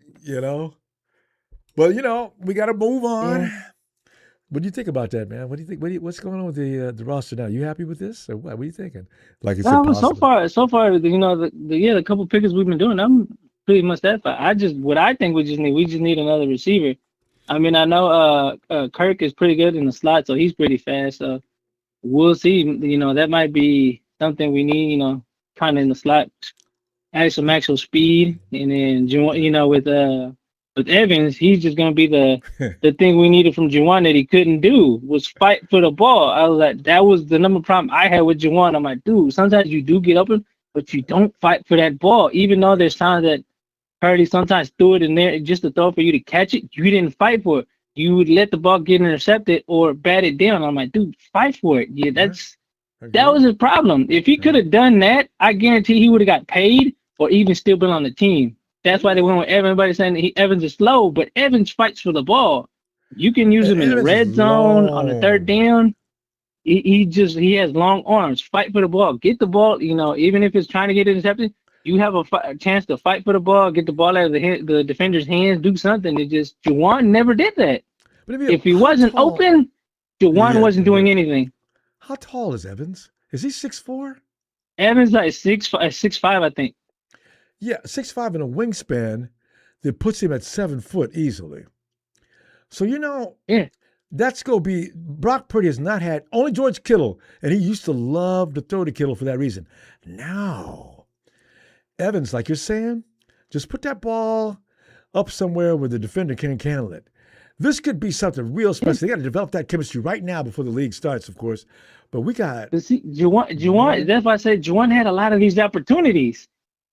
But, we got to move on. Yeah. What do you think about that, man? What do you think? What's going on with the roster now? You happy with this, or what are you thinking? Like you said,
so far, the couple pickers we've been doing, I'm pretty much satisfied. What I think we just need another receiver. I mean, I know Kirk is pretty good in the slot, so he's pretty fast. So we'll see. That might be something we need. Kind of in the slot, add some actual speed, and then with Evans, he's just gonna be the thing we needed from Juwan that he couldn't do was fight for the ball. I was like, that was the number problem I had with Juwan. I'm like, dude, sometimes you do get open, but you don't fight for that ball. Even though there's times that Purdy sometimes threw it in there just to throw for you to catch it, you didn't fight for it. You would let the ball get intercepted or bat it down. I'm like, dude, fight for it. Yeah, that was his problem. If he could have done that, I guarantee he would have got paid or even still been on the team. That's why they went with everybody saying Evans is slow, but Evans fights for the ball. You can use him in the red zone on the third down. He has long arms. Fight for the ball. Get the ball. Even if it's trying to get intercepted, you have a chance to fight for the ball. Get the ball out of the defender's hands. Do something. Juwan never did that. But if he wasn't open, Juwan wasn't doing anything.
How tall is Evans? Is he 6'4"?
Evans like 6'5", I think.
Yeah, 6'5" and a wingspan that puts him at 7 foot easily. So, that's going to be, Brock Purdy has not had, only George Kittle, and he used to love to throw to Kittle for that reason. Now, Evans, like you're saying, just put that ball up somewhere where the defender can't handle it. This could be something real special. They got to develop that chemistry right now before the league starts, of course. But we got...
Juwan, that's why I said Juwan had a lot of these opportunities.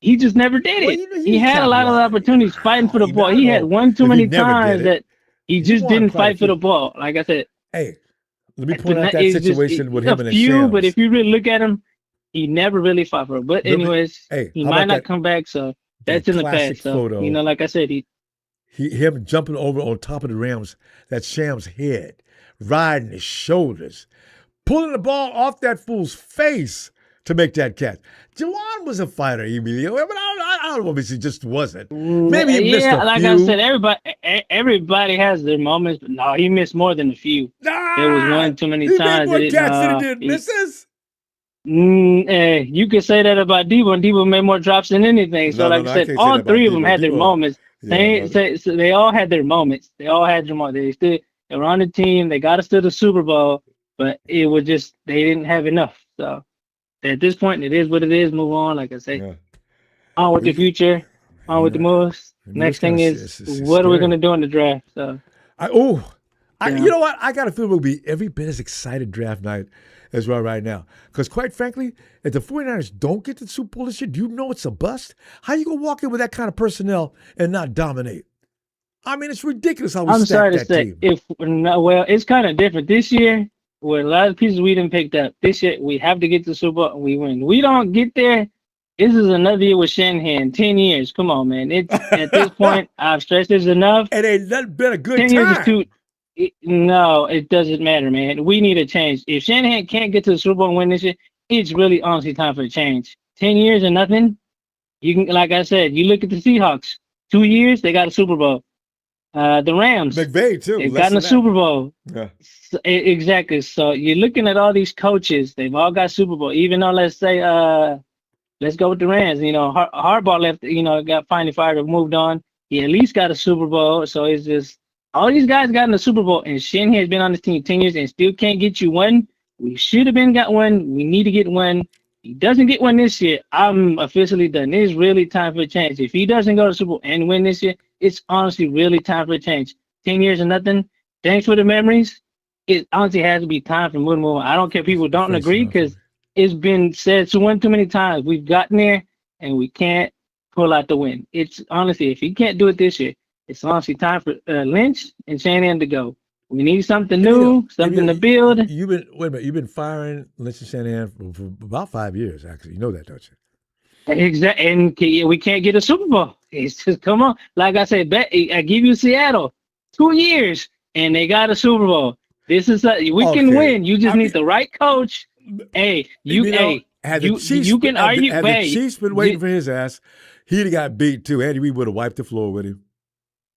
He just never did it. He had a lot of opportunities fighting for the ball. He had one too many times that he just didn't fight for the ball. Like I said.
Hey, let me point out that situation with him and Shams.
But if you really look at him, he never really fought for it. But anyways, he might not come back, so that's in the past. So, like I said,
him jumping over on top of the Rams, that Shams' head, riding his shoulders, pulling the ball off that fool's face to make that catch. Juwan was a fighter, Emilio. I don't know if he just wasn't. Maybe he missed a few.
I said, everybody has their moments, but no, he missed more than a few. There was one too many times.
He made more catches than he did misses.
You could say that about Debo, and Debo made more drops than anything. So, I said, all three of them had their moments. They all had their moments. They all had their moments. They were on the team. They got us to the Super Bowl, but it was just they didn't have enough. So. At this point, it is what it is. Move on, like I say. On with the future. On with the moves. Next thing is, what are we going to do in the draft? So,
you know what? I got a feeling we'll be every bit as excited draft night as well right now. Because quite frankly, if the 49ers don't get to the Super Bowl this year, do you know it's a bust? How you going to walk in with that kind of personnel and not dominate? I mean, it's ridiculous how we stack that team.
It's kind of different this year. With a lot of pieces we didn't pick up this year, we have to get to the Super Bowl and we win. We don't get there. This is another year with Shanahan. 10 years. Come on, man. At this point, I've stressed this enough.
It ain't been a good
10
time.
Years is too. No, it doesn't matter, man. We need a change. If Shanahan can't get to the Super Bowl and win this year, it's really honestly time for a change. 10 years and nothing. You can, like I said, you look at the Seahawks. 2 years, they got a Super Bowl. The Rams.
McVay, too.
They've gotten a Super Bowl.
Yeah.
So, exactly. So you're looking at all these coaches. They've all got Super Bowl. Even though, let's say, let's go with the Rams. Harbaugh left, got finally fired or moved on. He at least got a Super Bowl. So it's just, All these guys got in the Super Bowl, and Shanahan has been on this team 10 years and still can't get you one. We should have got one. We need to get one. He doesn't get one this year. I'm officially done. It's really time for a change. If he doesn't go to the Super Bowl and win this year, it's honestly really time for a change. 10 years and nothing. Thanks for the memories. It honestly has to be time for move on. I don't care if people don't agree because it's been said too many times. We've gotten there and we can't pull out the win. It's honestly, if he can't do it this year, it's honestly time for Lynch and Shanahan to go. We need something new, something to build.
Wait a minute. You've been firing Lynch and Shanahan for about 5 years, actually. You know that, don't you?
Exactly. And we can't get a Super Bowl. It's just, come on. Like I said, I give you Seattle 2 years, and they got a Super Bowl. This is we can win. You just need the right coach. Hey, you can argue.
Had the Chiefs been waiting for his ass, he'd have got beat too. Andy Reid would have wiped the floor with him.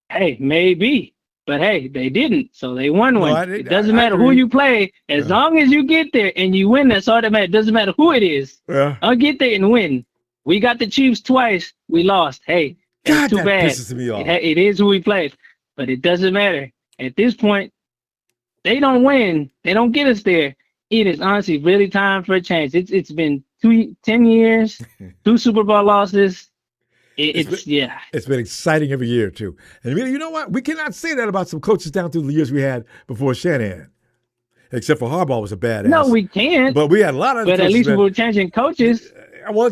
Hey, maybe. But hey, they didn't, so they won one. It doesn't matter who you play, as long as you get there and you win. That's all that matters. It doesn't matter who it is.
Yeah.
I'll get there and win. We got the Chiefs twice. We lost. Hey, that's too bad.
Pisses me off.
It is who we played, but it doesn't matter. At this point, they don't win. They don't get us there. It is honestly really time for a change. It's been 10 years, 2 Super Bowl losses. It's been
exciting every year too. And really, you know what? We cannot say that about some coaches down through the years we had before Shanahan, except for Harbaugh was a badass.
No, we can't.
But we had a lot of.
But at least we were changing coaches.
We were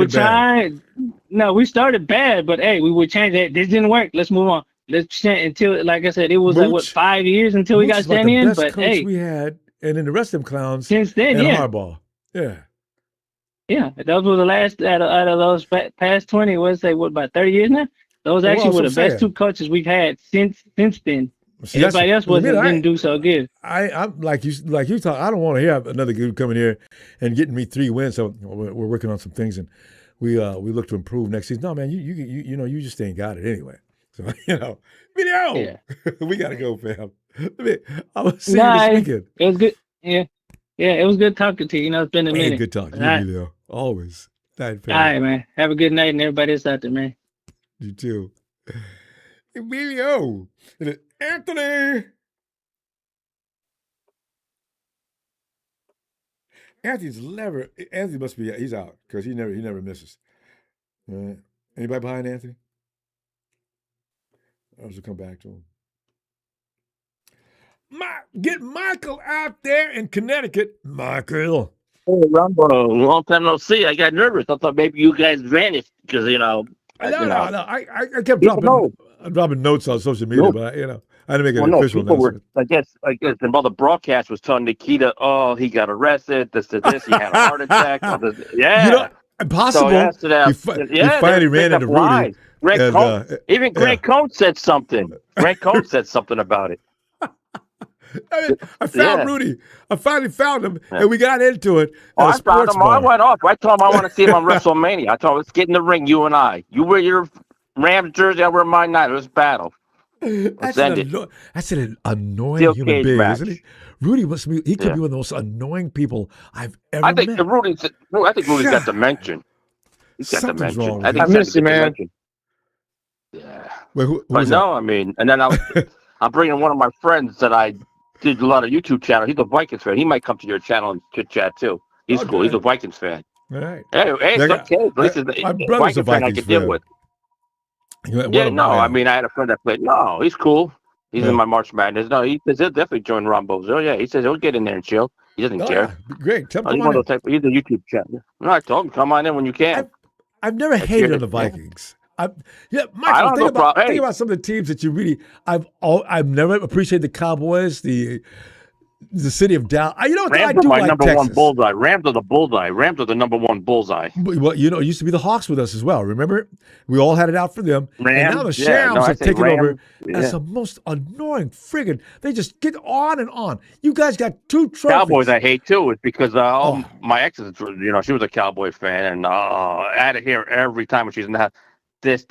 trying. No, we started bad, but hey, we would change that. This didn't work. Let's move on. Let's change until, like I said, it was like 5 years until we got Shanahan. But hey,
we had, and then the rest of them clowns
since then,
and Harbaugh,
Yeah, those were the last out of those past 20. Let's say about 30 years now. Those actually were the best 2 coaches we've had since then. See, everybody else didn't do so good.
I'm like you talk. I don't want to hear another dude coming here and getting me 3 wins. So we're working on some things, and we look to improve next season. No, man, you just ain't got it anyway. So video. We gotta go, fam. I was seeing this weekend.
It was good. Yeah, it was good talking to you. It's been a minute.
Good talking to you, Video. Always.
All right, man. Have a good night, and everybody else out there, man.
You too. Emilio. Anthony. Anthony must be, he's out because he never misses. All right. Anybody behind Anthony? I'll just come back to him. Get Michael out there in Connecticut. Michael.
Hey, Ronbo, long time no see. I got nervous. I thought maybe you guys vanished because,
No. I kept dropping notes on social media, but I didn't make an official announcement.
I guess the other broadcast was telling Nikita, he got arrested, this, he had a heart attack.
Impossible. So he finally ran into Rudy.
Greg Cohn said something. Greg Cohn said something about it.
I found Rudy. I finally found him, and we got into it.
I found him. I went off. I told him I want to see him on WrestleMania. I told him, let's get in the ring, you and I. You wear your Rams jersey, I wear my Niners. Battle.
That's an annoying human being, isn't he? Rudy he could be one of the most annoying people I've ever met.
I think Rudy's got dementia. He's got dementia.
Wrong
I
miss you, man.
Yeah.
Wait, who
and then I'm bringing one of my friends that I did a lot of YouTube channels. He's a Vikings fan. He might come to your channel and chit chat too. He's cool. He's a Vikings fan.
All right.
Hey, it's okay. This is
my brother's a Vikings fan I can deal with.
I had a friend that played. No, he's cool. He's in my March Madness. No, he says he'll definitely join Ronbo's. Oh yeah, he says he'll get in there and chill. He doesn't care.
Great. Tell him
he's a YouTube channel. No, I told him come on in when you can.
I've never hated on the Vikings. Michael, think about some of the teams that you really. I've never appreciated the Cowboys, the city of Dallas.
Rams
I do
my
like
number
Texas.
one bullseye. Rams are the bullseye. Rams are the number one bullseye.
Well, it used to be the Hawks with us as well. Remember, we all had it out for them.
Rams,
and now the Shams have taken over as the most annoying friggin'. They just get on and on. You guys got 2 trophies.
Cowboys I hate too. It's because my ex is, she was a Cowboy fan, and I had to hear every time when she's in the house. This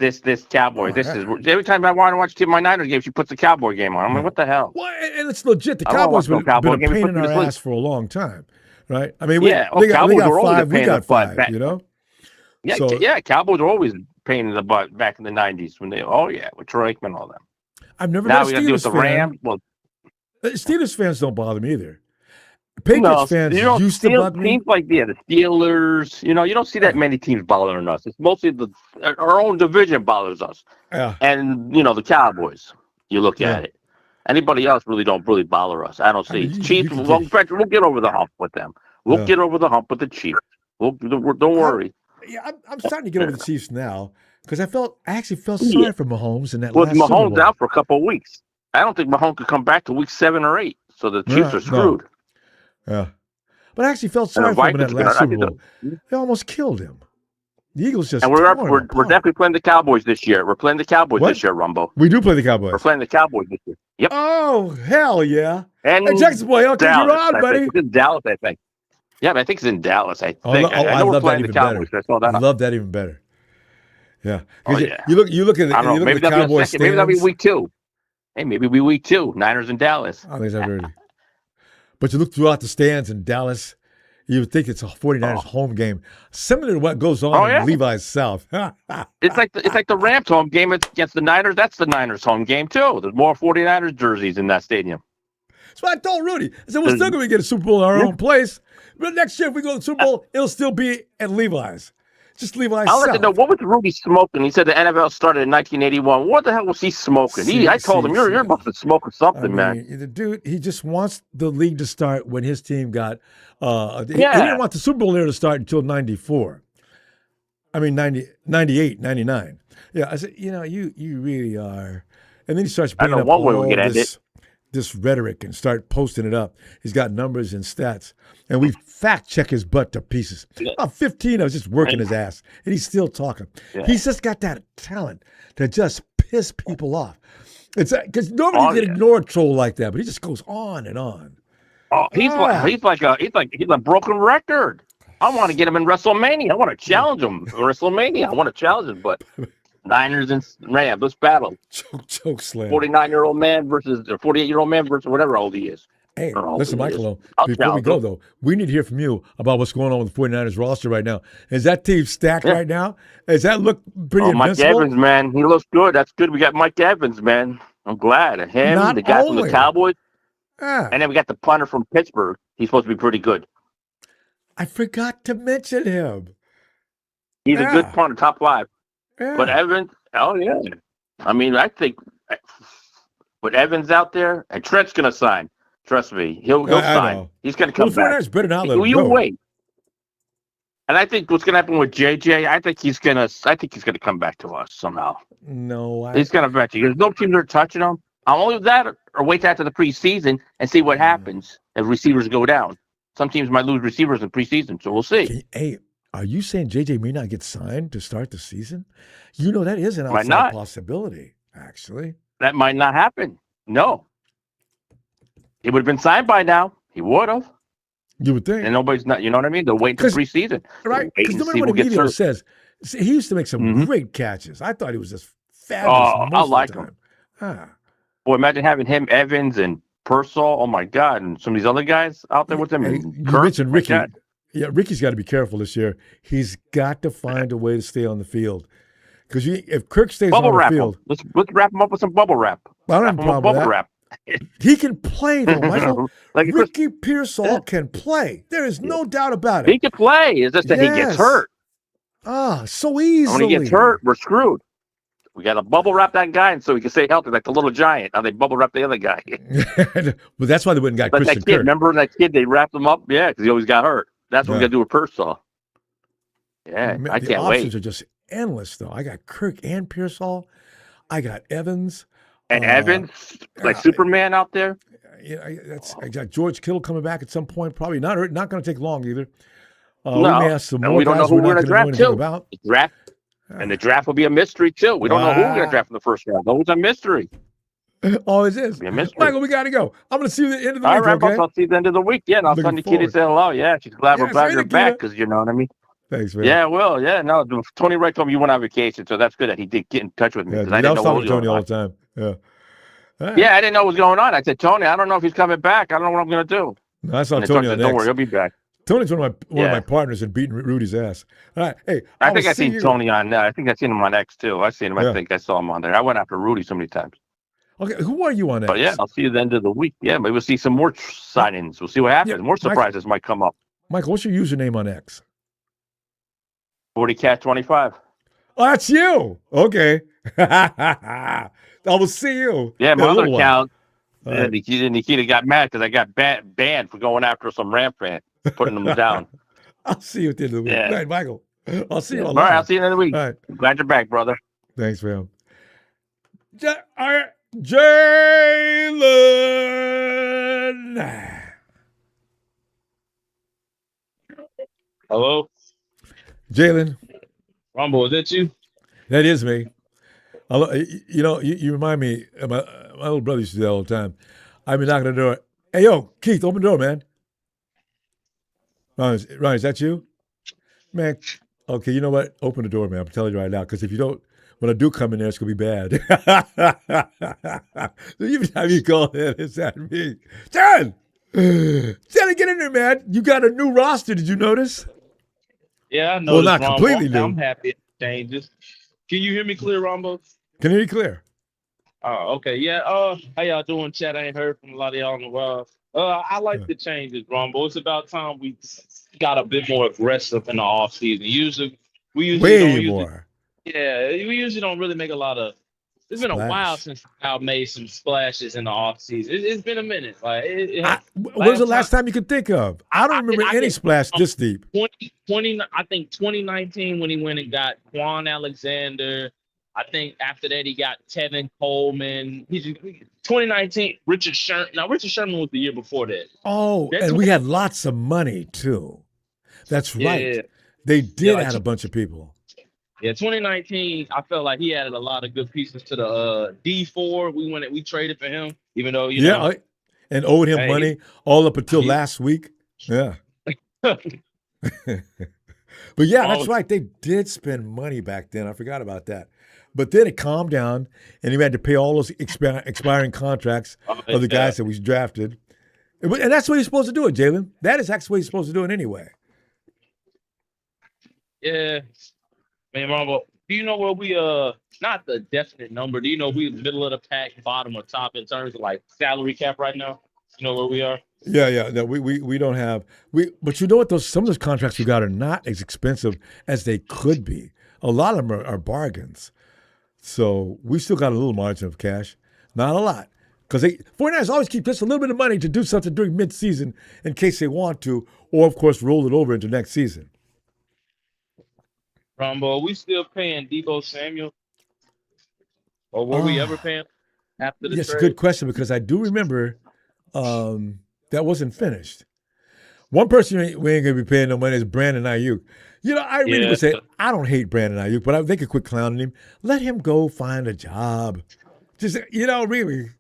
Cowboy. Every time I want to watch my Niners game, she puts the Cowboy game on. I'm like, what the hell?
Well, and it's legit. The Cowboys have been a pain in our ass for a long time, right? I mean,
Cowboys were always a pain in the butt.
You know?
Yeah, Cowboys are always pain in the butt back in the 90s when with Troy Aikman and all them.
I've never
Now
been
we
a
got to deal with
Steelers
the
fan.
Rams. Well,
Steelers fans don't bother me either. Patriots fans used to bother me.
Teams like the Steelers, you don't see that many teams bothering us. It's mostly our own division bothers us.
Yeah.
And, the Cowboys, you look at it. Anybody else don't really bother us. I don't see. Chiefs, we'll get over the hump with them. We'll get over the hump with the Chiefs. Don't worry.
I'm starting to get over the Chiefs now because I actually felt sorry for Mahomes in that
With
last Super
Mahomes
Bowl.
out for a couple of weeks. I don't think Mahomes could come back to week 7 or 8. So the Chiefs are screwed.
No. Yeah. But I actually felt sorry for him in that last Super Bowl. They almost killed him. The Eagles just.
And we're definitely playing the Cowboys this year. We're playing the Cowboys this year, Rumbo.
We do play the Cowboys.
We're playing the Cowboys this year. Yep.
Oh, hell yeah.
And
hey, Jackson boy, okay, you're on, buddy.
It's in Dallas, I think. Yeah, but I think it's in Dallas, I think.
I
know we're
love
playing
that
the
even
Cowboys.
better.
I saw that.
I love that even better. Yeah.
Yeah.
You look at the,
I don't know. Maybe
the
that'll be
Cowboys
second. Maybe that'll be week 2. Hey, maybe it'll be week 2. Niners in Dallas.
I think that's early. But you look throughout the stands in Dallas, you would think it's a 49ers home game, similar to what goes on in Levi's South.
It's like the Rams home game against the Niners. That's the Niners home game too. There's more 49ers jerseys in that stadium.
That's what I told Rudy. I said, we're still going to get a Super Bowl in our own place. But next year, if we go to the Super Bowl, it'll still be at Levi's. Just Levi's
I'll
South.
let you know, what was Rudy smoking? He said the NFL started in 1981. What the hell was he smoking? I told him, you're about to smoke something, man.
The dude, he just wants the league to start when his team got he didn't want the Super Bowl era to start until 94. I mean, 98, 99. Yeah, I said, you really are. And then he starts bringing up all this rhetoric and start posting it up. He's got numbers and stats. And we fact check his butt to pieces. About 15, I was just working his ass. And he's still talking. Yeah. He's just got that talent to just piss people off. It's because nobody can ignore a troll like that, but he just goes on and on.
Oh, he's like a broken record. I want to get him in WrestleMania. I want to challenge him in WrestleMania. I want to challenge him, but Niners and Rams, let's battle.
Choke slam.
49-year-old man versus 48-year-old man versus whatever old he is.
Hey, listen, Michael, before we go, though, we need to hear from you about what's going on with the 49ers roster right now. Is that team stacked right now? Does that look pretty invincible?
Mike Evans, man. He looks good. That's good. We got Mike Evans, man. I'm glad. Him, the guy from the Cowboys. And then we got the punter from Pittsburgh. He's supposed to be pretty good.
I forgot to mention him.
He's a good punter, top 5. Yeah. But Evans, I mean, I think with Evans out there, and Trent's going to sign. Trust me, he'll sign. He's going to come back.
Better now
you wait. And I think what's going to happen with JJ, I think he's going to come back to us somehow.
No,
he's going to bet you. There's no teams that are touching him. I'm only that or wait after the preseason and see what happens if receivers go down. Some teams might lose receivers in preseason, so we'll see.
Hey, are you saying JJ may not get signed to start the season? That is an outside possibility, actually.
That might not happen. No. He would have been signed by now. He would have.
You would think.
And nobody's not, you know what I mean? They'll wait until preseason.
Right. Because no matter what the media says, he used to make some great catches. I thought he was just fabulous.
I like him. Boy, imagine having him, Evans, and Purcell. Oh, my God. And some of these other guys out there with him.
You mentioned Ricky. Yeah, Ricky's got to be careful this year. He's got to find a way to stay on the field. Because if Kirk stays on the field.
Let's wrap him up with some bubble wrap.
I don't have a problem with that. He can play, though, Michael. Ricky Pearsall can play. There is no doubt about it.
He can play. It's just that he gets hurt.
So easily.
When he gets hurt, we're screwed. We got to bubble wrap that guy, and so he can stay healthy, like the little giant. How they bubble wrap the other guy.
But that's why they wouldn't got Christian Kirk.
Remember that kid? They wrapped him up, because he always got hurt. That's what we got to do with Pearsall. Yeah, I can't wait.
The options are just endless, though. I got Kirk and Pearsall. I got Evans.
And Evans, like Superman out there.
I got George Kittle coming back at some point. Probably not going to take long either.
We may have some more. We don't know who we're going to draft too. And the draft will be a mystery too. We don't know who we're going to draft in the first round. Always a mystery.
Always is. Michael, we got to go. I'm going to see you at the end of the week.
All right, I'll see you at the end of the week. Yeah, and I'll send Nikita say hello. Yeah, she's glad we're glad you're back because you know what I mean.
Thanks, man.
Yeah, well, yeah, no. Tony Wright told me you went on vacation, so that's good that he did get in touch with me.
Yeah, I didn't know what was going on. Tony all the time. Yeah.
Yeah, I didn't know what was going on. I said, Tony, I don't know if he's coming back. I don't know what I'm going to do.
No, I saw Tony on X.
Don't worry, he'll be back.
Tony's one of my
Yeah.
partners in beating Rudy's ass. All right, hey,
I
will
think I've
see
seen
you.
Tony on. I think I've seen him on X too. I've seen him.
Yeah.
I think I saw him on there. I went after Rudy so many times.
Okay, who are you on X?
But yeah, I'll see you at the end of the week. Yeah, maybe we'll see some more signings. We'll see what happens.
Yeah,
More surprises might come up.
Michael, what's your username on X?
40cat25.
Oh, that's you. Okay. I will see you.
Yeah, my
in a
other
little while.
account.
All
Yeah,
right.
Nikita got mad because I got banned for going after some Ram fan, putting them down.
I'll see you at the end of the week.
Yeah.
All right, Michael. I'll see you
All
online.
right, I'll see you in the week.
All right.
Glad you're back, brother.
Thanks, fam. Jalen.
Hello,
Jalen,
Ronbo, is that you?
that is me. You remind me, my little brother used to do that all the time. I'd be knocking on the door. Hey, yo, Keith, open the door, man. Ron, is that you? Man, okay, you know what? Open the door, man. I'm telling you right now, because if you don't, when I do come in there, it's going to be bad. So every time you call in, it's at me. Jared, get in there, man. You got a new roster. Did you notice?
Yeah, I know.
Well, not completely new.
I'm happy it changes. Can you hear me clear, Ronbo?
Can you hear me clear?
Oh, okay. Yeah. How y'all doing, chat? I ain't heard from a lot of y'all in a while. I like the changes, Ronbo. It's about time we got a bit more aggressive in the off season. We usually don't
more.
we usually don't really make a lot of. It's been a
Splash.
while since I made some splashes in the off season. It's been a minute. Like,
When was the last time you could think of? I don't remember any splash this deep.
20, I think 2019 when he went and got Quan Alexander. I think after that he got Tevin Coleman. 2019 Richard Sherman. Now Richard Sherman was the year before that.
Oh,
That's
and we had lots of money too. That's right.
Yeah.
They did
Yeah, like
add a bunch of people.
Yeah, 2019, I felt like he added a lot of good pieces to the D4. We traded for him, even though you know.
And owed him money all up until last week. Yeah. But yeah, that's right. They did spend money back then. I forgot about that. But then it calmed down, and he had to pay all those expiring contracts of the guys that we drafted. And that's what he's supposed to do, Jalen. That is actually what he's supposed to do it anyway.
Yeah. Man, Ronbo, do you know where we not the definite number? Do you know we middle of the pack, bottom or top in terms of like salary cap right now? You know where we are?
Yeah. No, we don't have but you know what? Some of those contracts we got are not as expensive as they could be. A lot of them are bargains. So we still got a little margin of cash. Not a lot. Because 49ers always keep just a little bit of money to do something during mid-season in case they want to, or of course roll it over into next season.
Ronbo, are we still paying Deebo Samuel? Or were we ever paying after the
Yes,
trade?
good question, because I do remember that wasn't finished. One person we ain't going to be paying no money is Brandon Ayuk. You know, I really would say, I don't hate Brandon Ayuk, but they could quit clowning him. Let him go find a job. Just, really.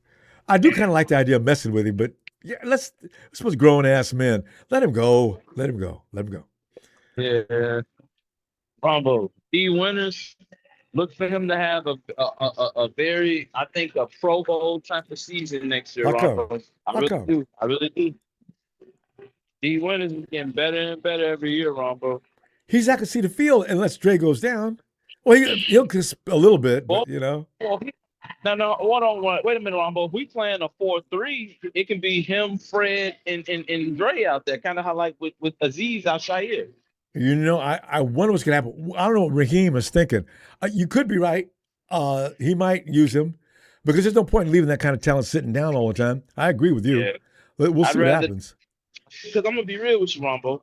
I do kind of like the idea of messing with him, but yeah, we're supposed to grown-ass men. Let him go.
Yeah. Ronbo, D Winners, look for him to have a very, I think, a Pro Bowl type of season next year, Ronbo. I really do. D Winners is getting better and better every year, Ronbo.
He's not going to see the field unless Dre goes down. Well, he'll kiss a little bit, but,
No, hold on. Wait a minute, Ronbo. If we playing a 4-3, it can be him, Fred, and Dre out there, kind of how like with Aziz Al-Shaair.
You know, I wonder what's going to happen. I don't know what Raheem is thinking. You could be right. He might use him because there's no point in leaving that kind of talent sitting down all the time. I agree with you. Yeah. We'll see what happens.
Because I'm going to be real with you, Ronbo.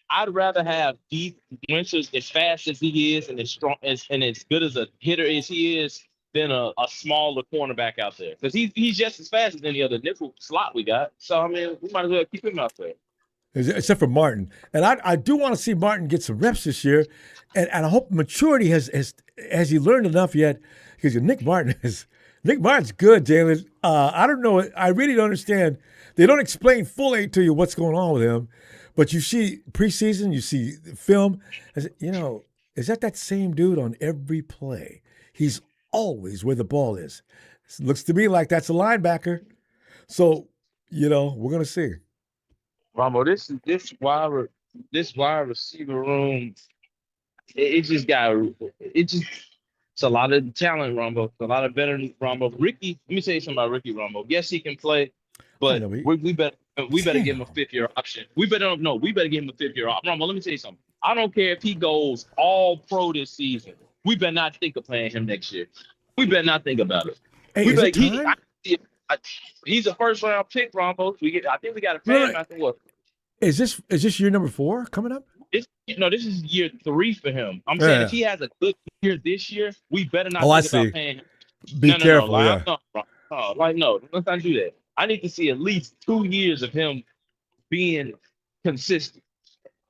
I'd rather have Deep Winters as fast as he is and as strong and as good as a hitter as he is than a smaller cornerback out there. Because he's just as fast as any other nickel slot we got. So, I mean, we might as well keep him out there.
Except for Martin. And I do want to see Martin get some reps this year. And I hope maturity has he learned enough yet? Because Nick Martin's good, Jalen. I don't know. I really don't understand. They don't explain fully to you what's going on with him. But you see preseason, you see film. You know, is that same dude on every play? He's always where the ball is. It looks to me like that's a linebacker. So, we're going to see.
Ronbo, this this wide receiver room, it just got it just. It's a lot of talent, Ronbo. It's a lot of veteran Ronbo. Ricky, let me tell you something about Ricky Ronbo. Yes, he can play,
I
but
know.
we better give him a
Damn.
5th-year option. We better give him a 5th-year option. Ronbo, let me tell you something. I don't care if he goes all pro this season. We better not think of playing him next year. We better not think about it.
Hey,
We
is
better
it time?
he's a first-round pick, Ronbo. I think we got to pay him after what?
Is this year number 4 coming up?
This is year 3 for him. I'm
Yeah.
saying if he has a good year this year, we better not
Oh, I
think about
see.
paying him.
Be careful,
No,
yeah.
no, let's not do that. I need to see at least 2 years of him being consistent.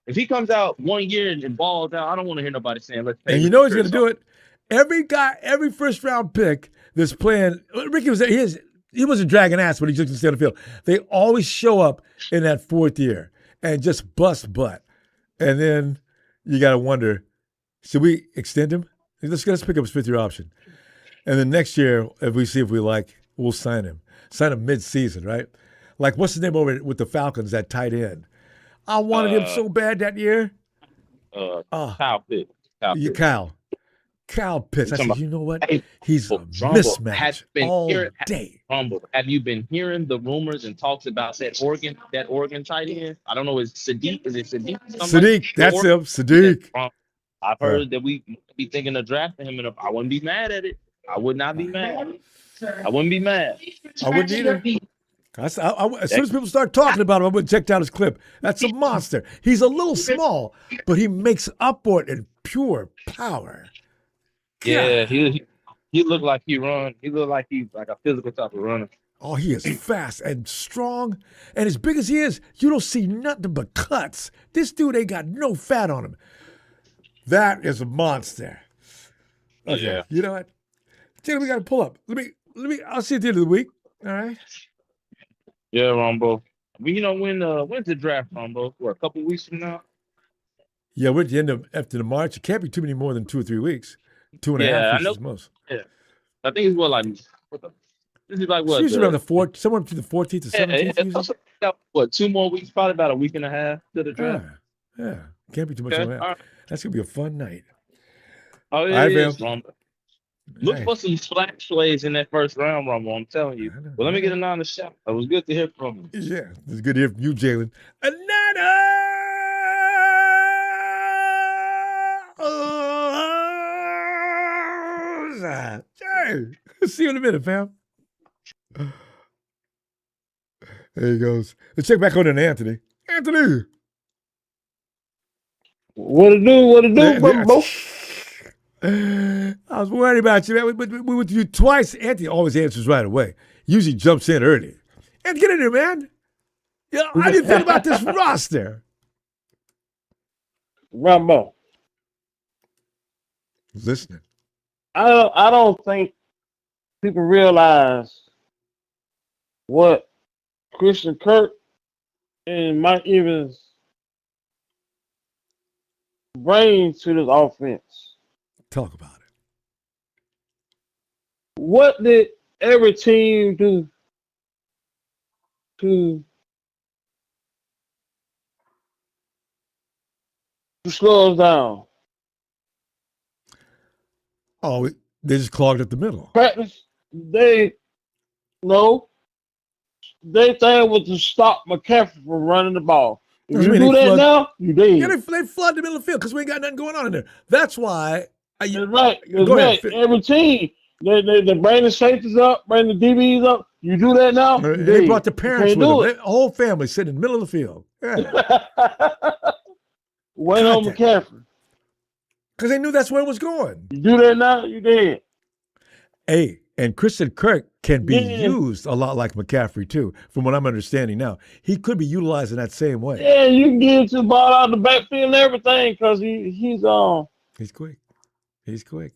If he comes out 1 year and balls out, I don't want to hear nobody saying let's pay.
And you know he's going to do it. Every first round pick that's playing, Ricky was there. He wasn't dragging ass when he just stay on the field. They always show up in that 4th year and just bust butt. And then you got to wonder, should we extend him? Let's pick up his 5th-year option. And then next year, if we like, we'll sign him. Sign him mid-season, right? Like, what's his name over with the Falcons, that tight end? I wanted him so bad that year.
Kyle Pitts.
Kyle Pitts. I said, you know what?
Hey,
He's a mismatch all day.
Rumble, have you been hearing the rumors and talks about that Oregon tight end? I don't know. Is Sadiq? Is it Sadiq?
Sadiq, that's him. Sadiq.
I've heard that we be thinking of drafting him, and I wouldn't be mad at it. I would not be mad. I wouldn't be mad.
I wouldn't either. As soon as people start talking about him, I would check out his clip. That's a monster. He's a little small, but he makes upward and pure power.
Yeah, he looked like he run. He looked like he's like a physical type of runner.
Oh, he is fast and strong. And as big as he is, you don't see nothing but cuts. This dude ain't got no fat on him. That is a monster. Okay.
Yeah.
You know what? Jay, we got to pull up. I'll see you at the end of the week. All right.
Yeah, Ronbo. When's the draft, Ronbo? For a couple weeks from now?
Yeah, we're at the end of after the March. It can't be too many more than 2 or 3 weeks. 2.5 weeks is most.
Yeah. I think it's this is like what?
It's usually around somewhere between the 14th to 17th.
What, 2 more weeks? Probably about a week and a half to the draft.
Yeah. Can't be too much on that.
Right.
That's going to be a fun night.
Oh, yeah,
it
is, Ronbo. Look for some splash plays in that first round, Ronbo. I'm telling you. Well, let me get another shot. It was good to hear from you.
Yeah, it's good to hear from you, Jalen. See you in a minute, fam. There he goes. Let's check back on to Anthony. Anthony.
What it do, bro?
I was worried about you, man. We went to you twice. Anthony always answers right away. Usually jumps in early. And get in there, man. Yeah, how do you think about this roster?
Ronbo.
Listening.
I don't think people realize what Christian Kirk and Mike Evans bring to this offense.
Talk about it.
What did every team do to slow us down?
Oh, they just clogged up the middle.
Practice, they thing was to stop McCaffrey from running the ball. If you do that now, you did.
Yeah, they flood the middle of the field because we ain't got nothing going on in there. That's why.
That's right. Every team, they bring the safeties up, bring the DBs up. You do that now.
They brought the parents with them. The whole family sitting in the middle of the field. Yeah.
Wait on McCaffrey.
Because they knew that's where it was going.
You do that now, you did.
Hey, and Christian Kirk can be used a lot like McCaffrey too, from what I'm understanding now. He could be utilized in that same way.
Yeah, you can get the ball out of the backfield and everything because he's
quick. He's quick.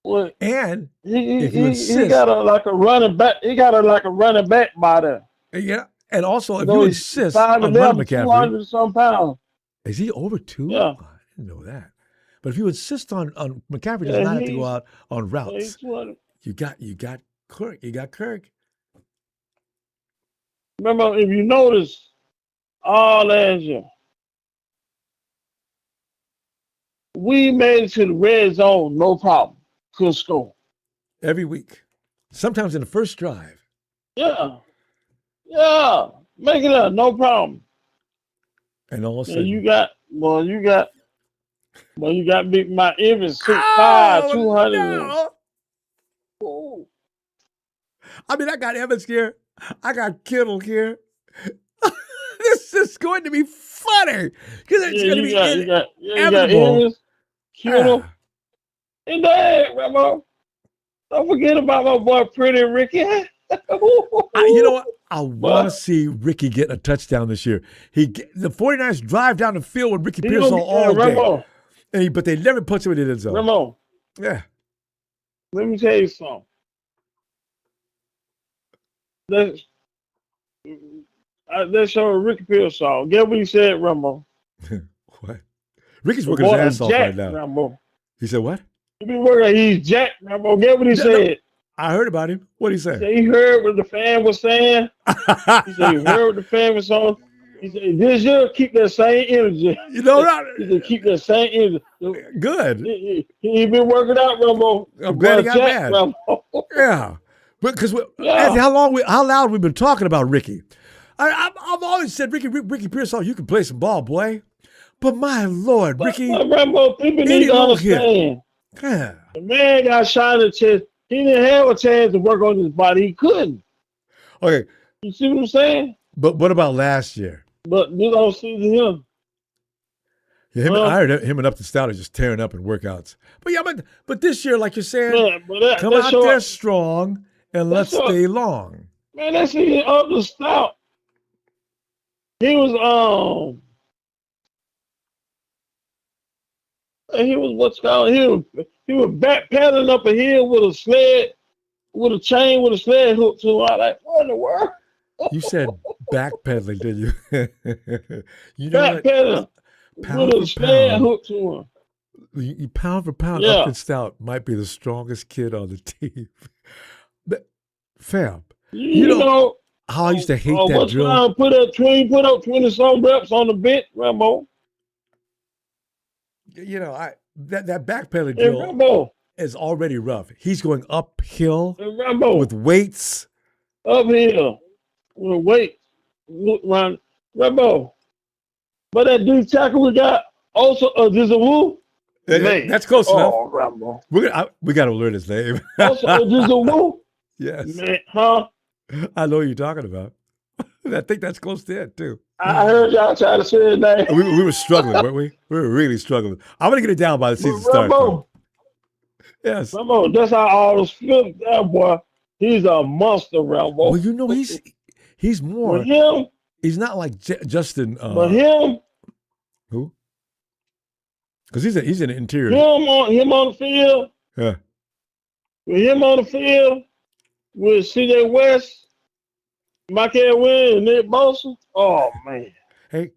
What?
And
if you insist, he got a running back. He got a running back by there.
Yeah, and also if you insist on running McCaffrey,
200 some pounds.
Is he over 2?
Yeah,
oh, I didn't know that. But if you insist on McCaffrey does not have to go out on routes. You got Kirk. You got Kirk.
Remember, if you notice, all last year, we made it to the red zone, no problem. Couldn't score.
Every week. Sometimes in the first drive.
Yeah. Make it up, no problem.
And all of a sudden.
You got big my Evans 6'5", 200.
No. I mean, I got Evans here. I got Kittle here. This is going to be funny. Because it's going to be inevitable.
Kittle. And then, Rambo, don't forget about my boy Pretty Ricky.
You know what? I want to see Ricky get a touchdown this year. The 49ers drive down the field with Ricky Pearsall all day. But they never puts him in the end zone.
Rambo.
Yeah.
Let me tell you something. Let's show Ricky Pearsall. Get what he said, Rambo.
What? Ricky's working his ass off right now.
Rambo.
He said what?
He been working. He's jacked, Rambo. Get what he said.
I heard about him. What did he say?
He heard what the fan was saying. He said he heard what the fan was saying. He said this year keep that same energy.
You know what?
He said keep that same energy.
Good.
He been working out, Rambo.
I'm glad he got mad.
Rambo.
Yeah. Because how loud we've been talking about Ricky. I've always said, Ricky Pearsall, you can play some ball, boy. But my Lord, Ricky.
Rambo, people need to understand.
Yeah.
The man got shot in the chest. He didn't have a chance to work on his body. He couldn't.
Okay.
You see what I'm saying?
But what about last year?
But you don't see him.
Yeah, I heard him and Upton Stout are just tearing up in workouts. But this year, like you're saying, come out there strong and let's stay long.
Man, that's Upton Stout. He was what's called he was backpedaling up a hill with a sled, with a chain with a sled hook to it. Like, what in the world?
You said backpedaling, did you? You know
backpedaling with a sled hook to him.
You pound for pound, Upton Stout might be the strongest kid on the team. But, fam, you know how I used to hate that drill.
Put up 20-some reps on the bench, Rambo.
You know, that backpedaling drill
Rambo
is already rough. He's going uphill
Rambo
with weights.
Uphill with weights. Rambo. But that dude tackle we got also there's a woo.
That's close enough.
Oh, Rambo.
We got to learn his name.
Also, there's a woo.
Yes.
Man, huh?
I know what you're talking about. I think that's close to it, too.
I heard y'all try to say his name.
We were struggling, weren't we? We were really struggling. I'm going to get it down by the season starts. Yes.
Rambo, that's how all those feel. That boy, he's a monster, Rambo.
Well, you know, he's more.
With him,
he's not like Justin.
But him.
Who? Because he's an interior.
Him on the field.
Yeah.
With him on the field, with CJ West, Michael Wynn, and Nick Bosa. Oh, man.
Hey,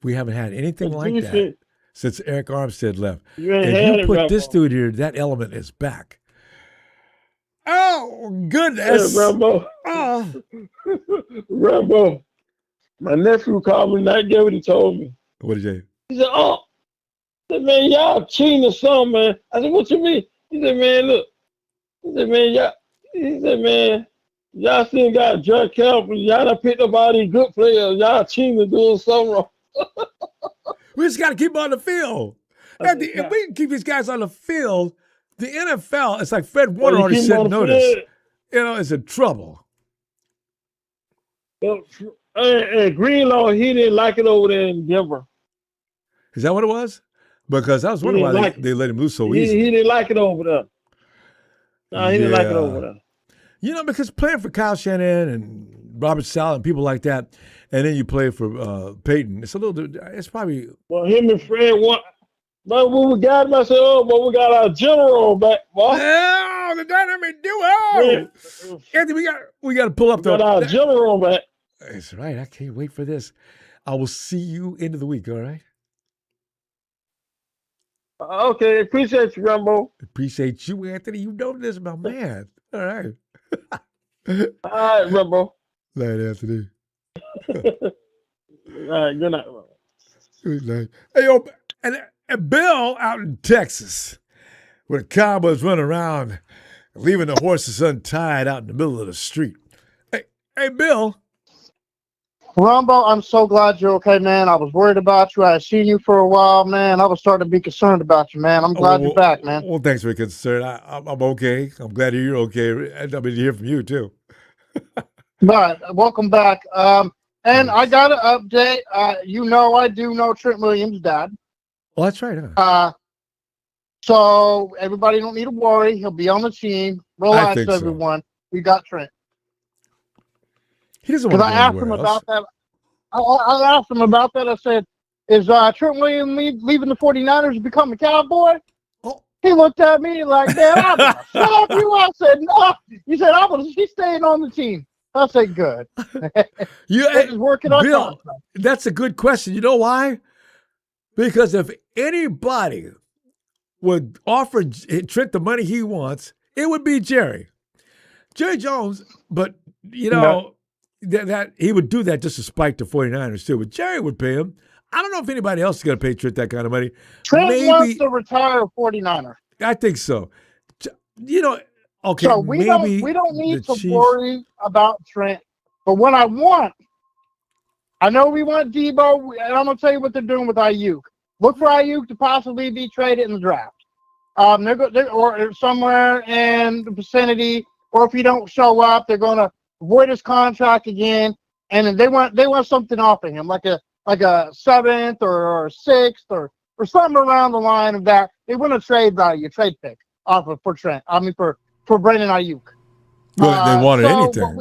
we haven't had anything like that since Eric Armstead left.
If
you put this dude here, that element is back. Oh, goodness.
Hey, Rambo.
Oh.
Rambo. My nephew called me and I get what he told me.
What did you say?
He said, he said, man, y'all cheating or something, man. I said, what you mean? He said, man, look. He said, man, y'all still got drug camp. Y'all done picked up all these good players. Y'all cheating and doing something wrong.
We just got to keep them on the field. If we can keep these guys on the field, the NFL, it's like Fred Warner already sent notice. You know, it's in trouble.
And Greenlaw, he didn't like it over there in Denver.
Is that what it was? Because I was wondering why they let him loose so easy.
He didn't like it over there. No, he didn't like it over there.
You know, because playing for Kyle Shanahan and Robert Saleh and people like that, and then you play for Peyton, it's probably...
Well, him and Fred want... But when we got him, I said, but we got our general back, boy.
Oh, the dynamic duo! Anthony, we got to pull up
our general back.
That's right. I can't wait for this. I will see you end of the week, all right?
Okay, appreciate you, Ronbo.
Appreciate you, Anthony. You know this, my man. All right.
All right, Ronbo.
Night, Anthony.
All right, good night, Ronbo.
Good night. Hey, yo, and And Bill out in Texas, where the cowboys run around, leaving the horses untied out in the middle of the street. Hey, Bill.
Ronbo, I'm so glad you're okay, man. I was worried about you. I had seen you for a while, man. I was starting to be concerned about you, man. I'm glad you're back, man.
Well, thanks for your concern. I'm okay. I'm glad you're okay. And I'm to hear from you, too.
All right, welcome back. And I got an update. I do know Trent Williams' dad.
Well, that's right, huh?
So everybody don't need to worry. He'll be on the team. Relax, everyone.
So.
We got Trent.
He doesn't want to go
I asked him about that. I asked him about that. I said, is Trent Williams leaving the 49ers to become a Cowboy?
Oh.
He looked at me like, man, I'm going to stop you. I said, no. He said, he's staying on the team. I said, good. He's working on
Bill, that's a good question. You know why? Because if anybody would offer Trent the money he wants, it would be Jerry Jones. But, that he would do that just to spite the 49ers, too. But Jerry would pay him. I don't know if anybody else is going to pay Trent that kind of money.
Trent wants to retire a 49er.
I think so. Okay,
so we don't need to worry about Trent. But what I know we want Debo, and I'm going to tell you what they're doing with Ayuk. Look for Ayuk to possibly be traded in the draft. Or somewhere in the vicinity, or if he don't show up, they're going to void his contract again, and then they want something off of him, like a seventh or sixth or something around the line of that. They want a trade pick off of for Trent. I mean for Brandon Ayuk.
Well, they wanted anything.
But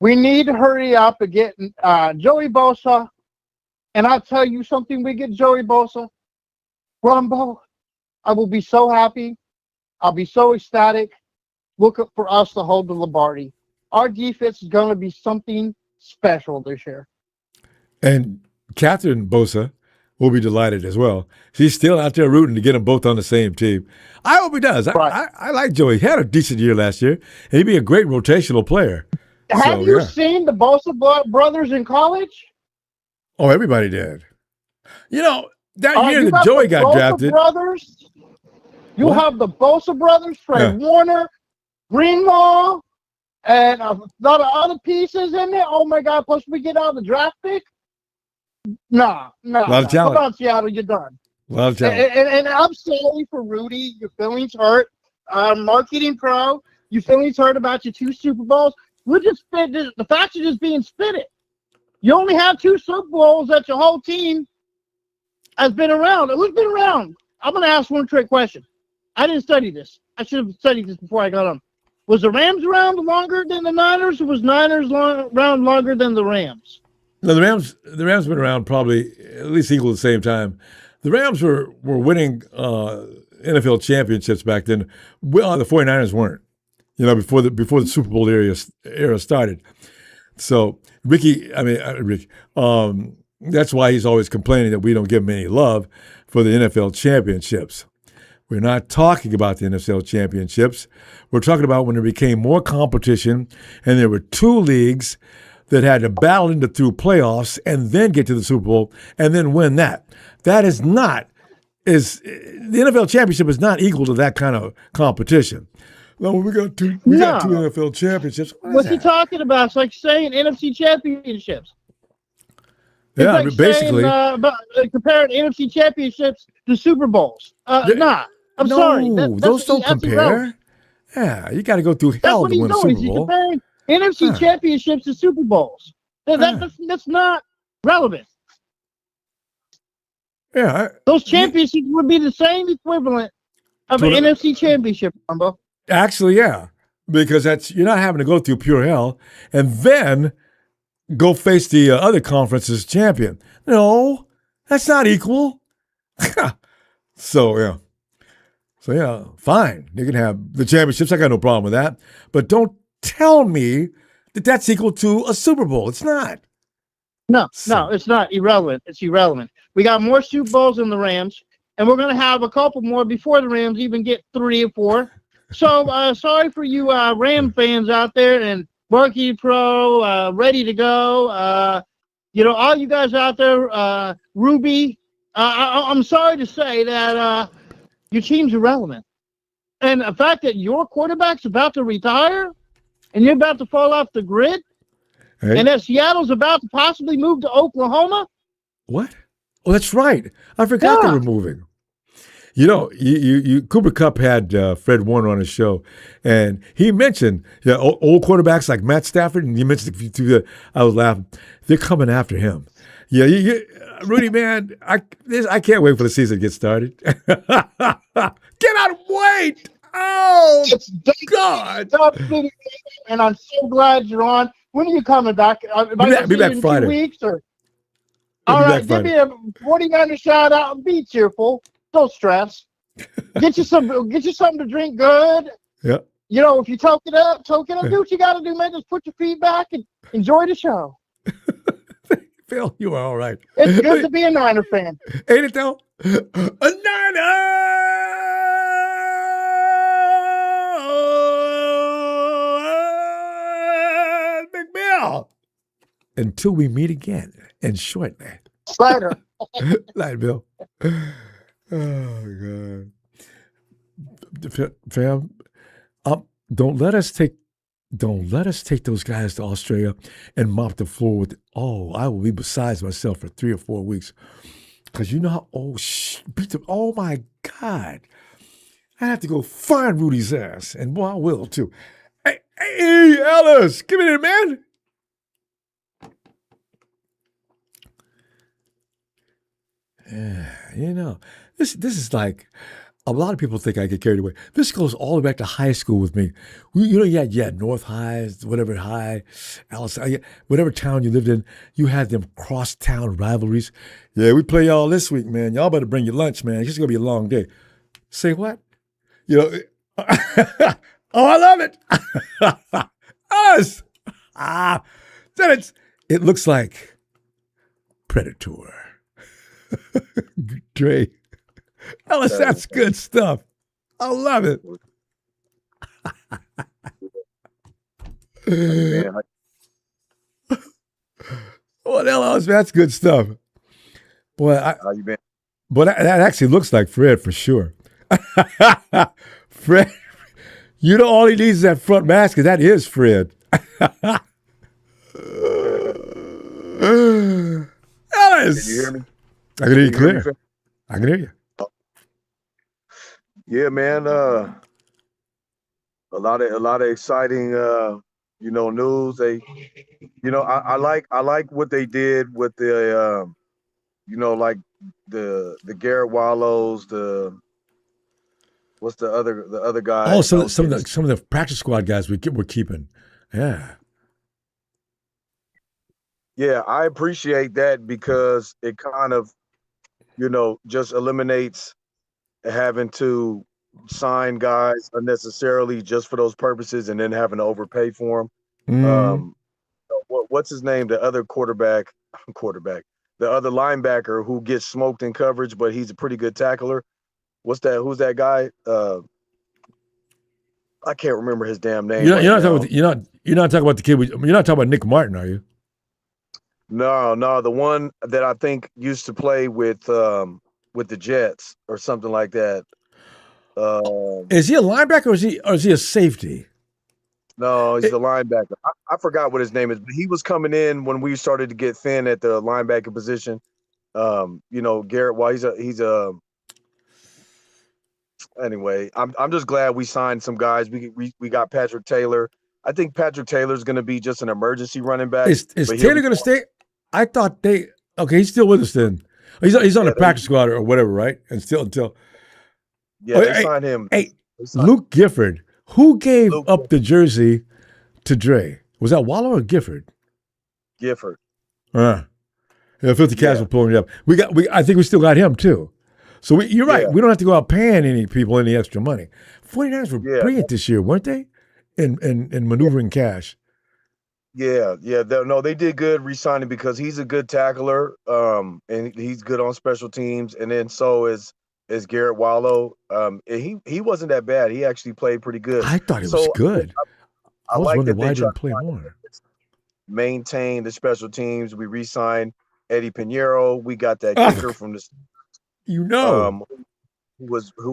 we need to hurry up and get Joey Bosa. And I'll tell you something: we get Joey Bosa, Ronbo, I will be so happy. I'll be so ecstatic. Look for us to hold the Lombardi. Our defense is going to be something special this year.
And Catherine Bosa will be delighted as well. She's still out there rooting to get them both on the same team. I hope he does.
Right.
I like Joey. He had a decent year last year, and he'd be a great rotational player.
Have you seen the Bosa brothers in college?
Oh, everybody did. That year that Joey got drafted.
You'll have the Bosa brothers, Fred Warner, Greenlaw, and a lot of other pieces in there. Oh, my God. Plus, we get out the draft pick. No.
A lot of talent.
Come on, Seattle. You're done.
A lot of talent.
And I'm sorry for Rudy. Your feelings hurt. Marketing pro, your feelings hurt about your 2 Super Bowls. The facts are just being spitted. You only have 2 Super Bowls that your whole team has been around. Who's been around? I'm going to ask one trick question. I didn't study this. I should have studied this before I got on. Was the Rams around longer than the Niners, or was Niners around longer than the Rams?
No, the Rams been around probably at least equal at the same time. The Rams were winning NFL championships back then. Well, the 49ers weren't. Before the Super Bowl era started. So Rick. That's why he's always complaining that we don't give him any love for the NFL championships. We're not talking about the NFL championships. We're talking about when there became more competition and there were 2 leagues that had to battle through playoffs and then get to the Super Bowl and then win that. The NFL championship is not equal to that kind of competition. Well, we got 2 NFL championships.
What's he talking about? It's like saying NFC championships.
Yeah,
like
basically.
Comparing NFC championships to Super Bowls. I'm sorry.
Those don't compare. Yeah, you got to go through hell to win a Super Bowl.
He's comparing NFC championships to Super Bowls. That's not relevant.
Yeah.
Those championships would be the same equivalent of an NFC championship, Ronbo.
Actually, yeah. Because you're not having to go through pure hell and then go face the other conference's champion. No, that's not equal. So, fine. You can have the championships. I got no problem with that. But don't tell me that that's equal to a Super Bowl. It's not.
No, it's not. Irrelevant. It's irrelevant. We got more Super Bowls than the Rams, and we're going to have a couple more before the Rams even get 3 or 4. So, sorry for you Ram fans out there and Marquee Pro, ready to go. All you guys out there, Ruby,
I'm sorry to say that your team's irrelevant. And the fact that your quarterback's about to retire and you're about to fall off the grid, and that Seattle's about to possibly move to Oklahoma.
What? Oh, that's right. I forgot they were moving. You know, you Cooper Kupp had Fred Warner on his show, and he mentioned old quarterbacks like Matt Stafford, and you mentioned I was laughing. They're coming after him. Yeah, Rudy, man, I can't wait for the season to get started. Get out of wait! Oh, God!
And I'm so glad you're on. When are you coming back?
Be back Friday.
2 weeks or? All right, give me a 49er shout out and be cheerful. Don't stress. Get you something to drink good.
Yeah.
You know, if you choke it up, do what you got to do, man. Just put your feet back and enjoy the show.
Phil, you are all right.
It's good to be a Niner fan.
Ain't it though? A Niner! Big Bill. Until we meet again, and shortly.
Later.
Later, Bill. Oh, God. Fam, don't let us take those guys to Australia and mop the floor with. I will be besides myself for 3 or 4 weeks, because you know how oh my God, I have to go find Rudy's ass, and boy, I will too. Hey, Ellis, give me that, man. Yeah, you know, this is like. A lot of people think I get carried away. This goes all the way back to high school with me. You had North High, whatever high, Alice, whatever town you lived in, you had them cross-town rivalries. Yeah, we play y'all this week, man. Y'all better bring your lunch, man. It's just going to be a long day. Say what? You know, oh, I love it. Us. Then it looks like Predator. Dre. Ellis, that's good stuff. I love it. What Ellis? That's good stuff. Boy,
how you been?
But that actually looks like Fred for sure. Fred, you know, all he needs is that front mask, because that is Fred. Ellis,
can you hear me?
I can hear you clear. I can hear you.
Yeah, man. A lot of exciting, news. I like what they did with the, like the Garrett Wallows, what's the other guy?
Oh, some of the practice squad guys we're keeping. Yeah.
Yeah, I appreciate that, because it kind of, just eliminates having to sign guys unnecessarily just for those purposes, and then having to overpay for them. What's his name? The other quarterback, the other linebacker who gets smoked in coverage, but he's a pretty good tackler. Who's that guy? I can't remember his damn name.
You're not talking about the kid. You're not talking about Nick Martin, are you?
No, the one that I think used to play with the Jets or something like that.
Is he a linebacker or is he a safety?
No, he's a linebacker. I forgot what his name is, but he was coming in when we started to get thin at the linebacker position. Garrett, anyway, I'm just glad we signed some guys. We got Patrick Taylor. I think Patrick Taylor's going to be just an emergency running back.
Is Taylor going to stay? I thought he's still with us then. He's on the practice squad or whatever, right? And still until.
Yeah, they signed him.
Hey, Luke Gifford. Who gave up the jersey to Dre? Was that Waller or Gifford?
Gifford.
Yeah, 50 Cats was pulling it up. I think we still got him too. So you're right. We don't have to go out paying any people any extra money. 49ers were brilliant this year, weren't they? In maneuvering cash.
Yeah. They did good re-signing, because he's a good tackler, and he's good on special teams. And then so is Garrett Wallow. He wasn't that bad. He actually played pretty good.
I thought he was good.
I
was
like
wondering
that
why
they
he didn't play more.
Maintain the special teams. We re-signed Eddie Pinheiro. We got that kicker from the who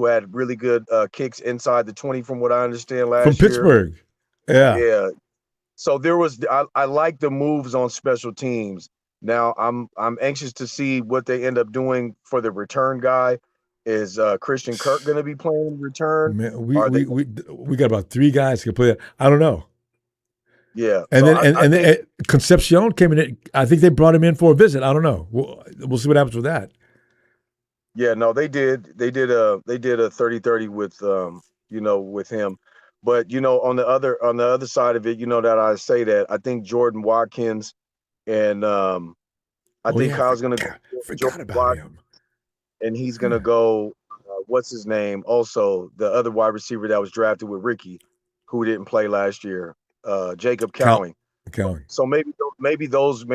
had really good kicks inside the 20 from what I understand last
from
year.
Pittsburgh. Yeah.
Yeah. So I like the moves on special teams. Now I'm anxious to see what they end up doing for the return guy. Is Christian Kirk going to be playing return?
Man, we got about 3 guys who can play that. I don't know.
Yeah.
And
so
then
I think,
Concepcion came in. I think they brought him in for a visit. I don't know. We'll see what happens with that.
yeah, no, they did a 30-30 with with him. But on the other side of it, that I say that I think Jordan Watkins and I think Kyle's going to go
forgot about him.
And he's going to go what's his name? Also, the other wide receiver that was drafted with Ricky, who didn't play last year, Jacob Cowing. So maybe those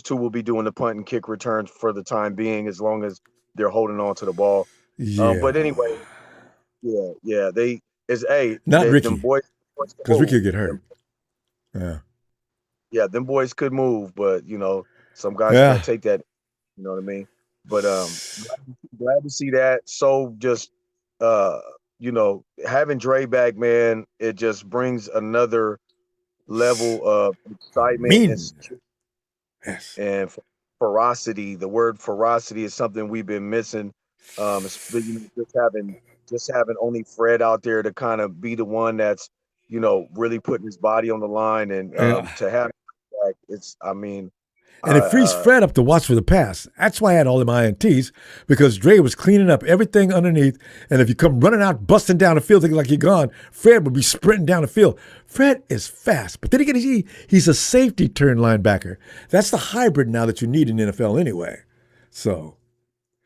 two will be doing the punt and kick returns for the time being, as long as they're holding on to the ball.
Yeah.
But anyway, yeah,
not Ricky,
them boys,
because Ricky could get hurt.
Yeah, them boys could move, but some guys can't take that. You know what I mean? But glad to see that. So just having Dre back, man, it just brings another level of excitement and ferocity. The word ferocity is something we've been missing. Just having only Fred out there to kind of be the one that's really putting his body on the line, and to have back,
and it frees Fred up to watch for the pass. That's why I had all them INTs, because Dre was cleaning up everything underneath. And if you come running out, busting down the field thinking like you're gone, Fred would be sprinting down the field. Fred is fast. But then again, he's a safety turn linebacker. That's the hybrid now that you need in the NFL anyway. So.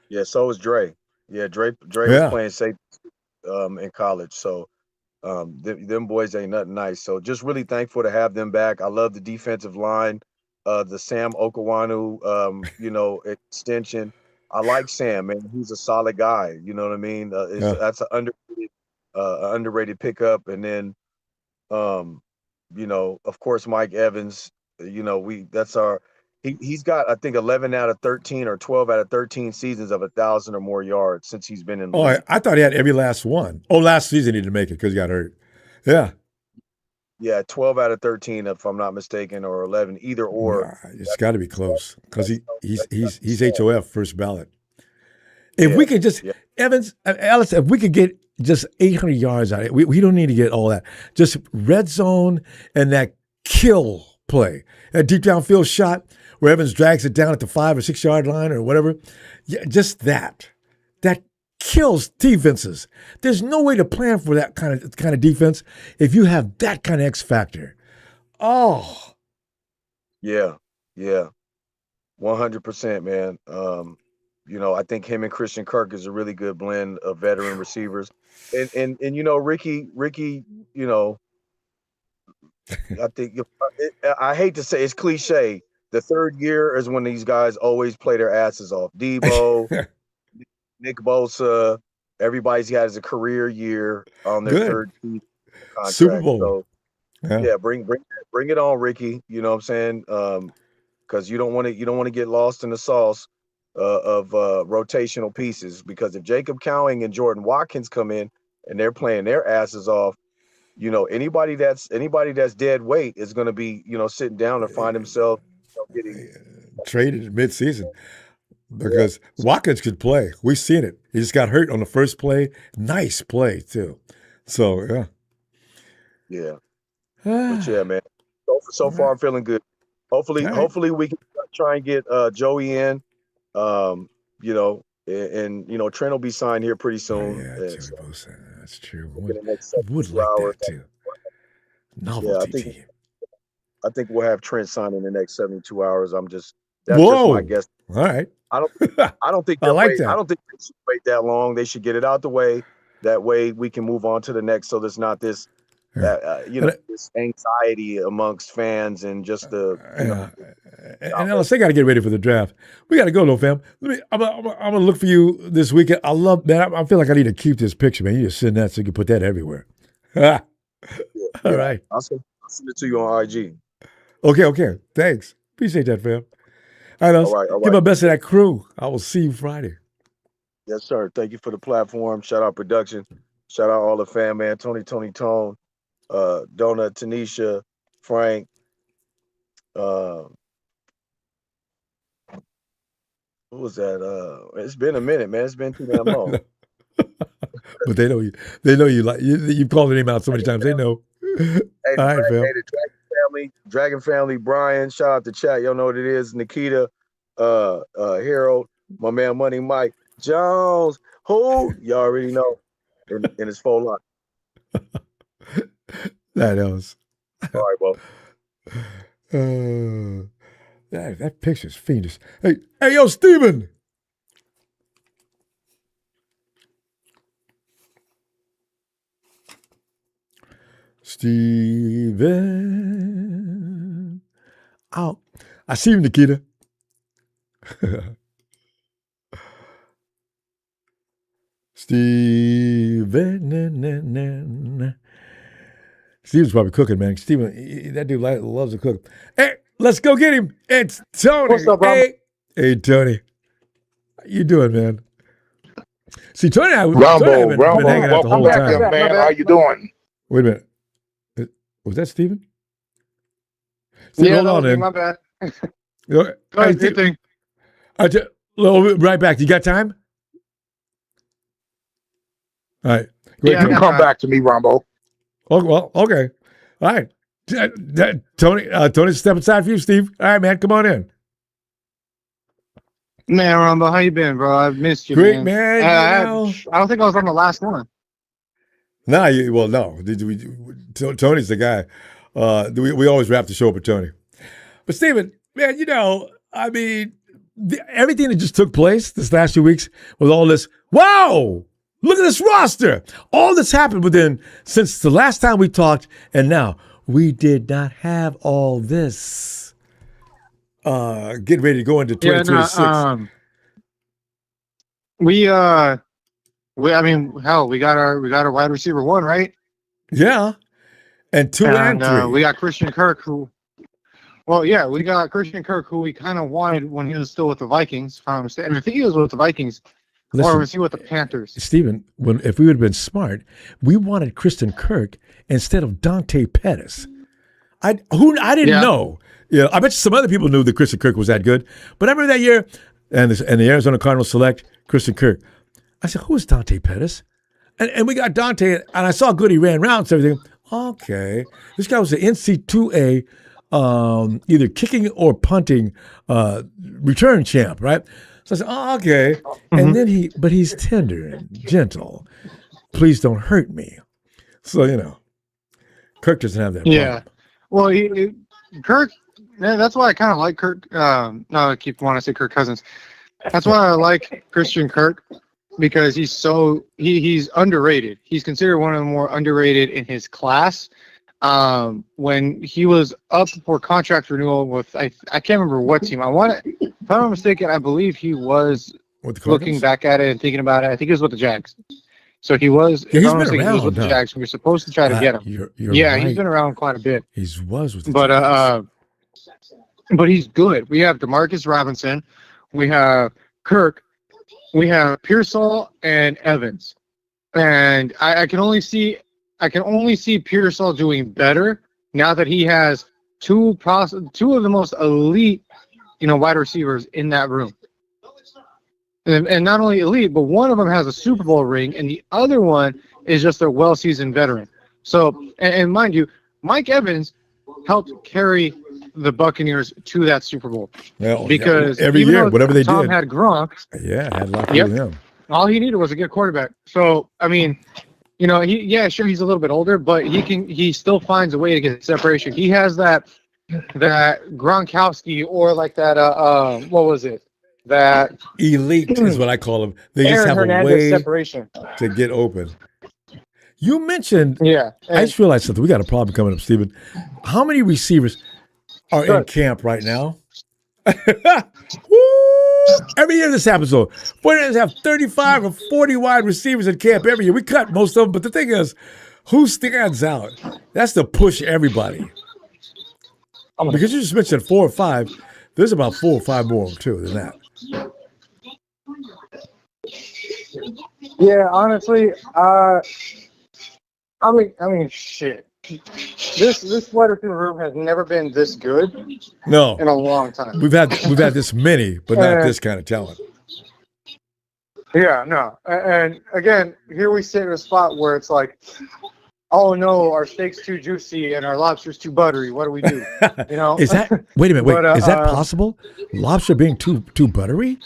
Yeah, so is Dre. Yeah, Dre was playing safety in college. So them boys ain't nothing nice. So just really thankful to have them back. I love the defensive line. The Sam Okawanu, extension. I like Sam, man. He's a solid guy. You know what I mean? That's an underrated pickup. And then, of course, Mike Evans. He's got, I think, 11 out of 13 or 12 out of 13 seasons of 1,000 or more yards since he's been in the league.
I thought he had every last one. Last season he didn't make it because he got hurt. Yeah.
Yeah, 12 out of 13, if I'm not mistaken, or 11, either or.
It's got to be close because he's HOF first ballot. If we could just Evans, Alice, if we could get just 800 yards out of it, we don't need to get all that. Just red zone and that kill play, that deep downfield shot where Evans drags it down at the 5 or 6 yard line or whatever. Yeah, just that kills defenses. There's no way to plan for that kind of defense if you have that kind of X factor. Oh.
Yeah. 100%, man. I think him and Christian Kirk is a really good blend of veteran receivers. And Ricky, I think I hate to say it's cliche. The third year is when these guys always play their asses off. Debo, Nick Bosa, everybody's got a career year on their third season contract.
Super Bowl.
So, bring it on, Ricky. You know what I'm saying? Because you don't want to get lost in the sauce of rotational pieces. Because if Jacob Cowing and Jordan Watkins come in and they're playing their asses off, anybody that's dead weight is going to be sitting down and find himself getting
traded mid-season. Because Watkins could play. We've seen it. He just got hurt on the first play. Nice play, too. So, yeah.
Yeah. But, yeah, man. So far, I'm feeling good. Hopefully we can try and get Joey in. And Trent will be signed here pretty soon.
Joey Bosa. That's true. Would like that, too. Novelty team.
I think we'll have Trent signed in the next 72 hours. That's
just
my guess.
All right.
I don't think
I like that.
I don't think they should wait that long. They should get it out the way. That way we can move on to the next. So there's not this, this anxiety amongst fans and just
and Ellis, they got to get ready for the draft. We got to go, though, fam. I'm gonna look for you this weekend. I feel like I need to keep this picture, man. You just send that so you can put that everywhere. All right.
I'll send it to you on IG.
Okay. Thanks. Appreciate that, fam. All right, give my best to that crew. I will see you Friday.
Yes, sir. Thank you for the platform. Shout out production. Shout out all the fam, man. Tony, Tone, Donut, Tanisha, Frank. Who was that? It's been a minute, man. It's been too damn long.
But they know you. They know you. Like you've called the name out so many times. They know.
Hey,
All right, Phil.
the Dragon family, Brian. Shout out to chat. Y'all know what it is. Nikita, Harold, my man Money Mike Jones. Who y'all already know in his full lot.
That else.
All right, bro.
That picture's fiendish. Hey, yo, Steven. Steven. Oh, I see you, Nikita. Steven. Steven's probably cooking, man. Steven, that dude loves to cook. Hey, let's go get him. It's Tony.
What's up, bro?
Hey, Tony. How you doing, man? See, Tony and I,
Ronbo,
been hanging out the whole
welcome back,
time.
young man. How you doing?
Wait a minute. Was that Steven? Steven, hold on, man.
My bad.
Go
ahead, good thing.
Right back. You got time? All right.
You can come back to me, Ronbo.
Oh, well, okay. All right. Tony, step aside for you, Steve. All right, man. Come on in.
Man, Ronbo, how you been, bro? I've missed you,
Great,
man. I don't think I was on the last one.
No. Tony's the guy. We always wrap the show up with Tony. But Steven, man, I mean, everything that just took place this last 2 weeks with all this, wow, look at this roster. All this happened since the last time we talked, and now we did not have all this. Getting ready to go into 2026.
I mean, hell, we got our wide receiver 1, right?
Yeah. And 2 and 3.
We got Christian Kirk, we got Christian Kirk, who we kind of wanted when he was still with the Vikings, if I'm not mistaken. I think he was with the Vikings.
Listen,
or was he with the Panthers?
Steven, if we would have been smart, we wanted Christian Kirk instead of Dante Pettis. I didn't know. Yeah, I bet you some other people knew that Christian Kirk was that good. But I remember that year, and the Arizona Cardinals select Christian Kirk. I said, who is Dante Pettis? And we got Dante, and I saw how good he ran routes and everything. Okay. This guy was the NC2A either kicking or punting return champ, right? So I said, okay. Mm-hmm. And then he's tender and gentle. Please don't hurt me. So, Kirk doesn't have that problem.
Well, Kirk, that's why I kind of like Kirk. I keep wanting to say Kirk Cousins. That's why I like Christian Kirk, because he's underrated. He's considered one of the more underrated in his class. When he was up for contract renewal with, I can't remember what team. If I'm not mistaken, I believe he was looking back at it and thinking about it. I think it was with the Jags. So he was.
Yeah, he's been around.
He was with the Jags. We were supposed to try to get him.
You're right.
He's been around quite a bit.
He was with the Jags.
But he's good. We have Demarcus Robinson. We have Kirk. We have Pearsall and Evans. And I can only see Pearsall doing better now that he has two of the most elite, wide receivers in that room. And not only elite, but one of them has a Super Bowl ring, and the other one is just a well-seasoned veteran. So, and mind you, Mike Evans helped carry the Buccaneers to that Super Bowl.
Well,
because
every year, whatever they
Tom
did,
had Gronk.
Yeah, had a lot to do with him.
All he needed was a good quarterback. So, I mean, he's a little bit older, but he still finds a way to get separation. He has that Gronkowski, or like that what was it? That
elite is what I call them. They
Aaron
just have
Hernandez
a way
separation
to get open. You mentioned,
I
just realized something. We got a problem coming up, Steven. How many receivers are in camp right now? Every year this happens, though. 49ers have 35 or 40 wide receivers in camp every year. We cut most of them, but the thing is, who stands out? That's to push everybody. Because you just mentioned 4 or 5. There's about 4 or 5 more, too, than that.
Yeah, honestly, I mean, shit. This wide receiver room has never been this good
No,
in a long time.
we've had this many, but not this kind of talent.
Yeah, no. And again, here we sit in a spot where it's like, oh no, our steak's too juicy and our lobster's too buttery. What do we do? You know?
Is that wait a minute? Wait,
But,
is that possible? Lobster being too buttery?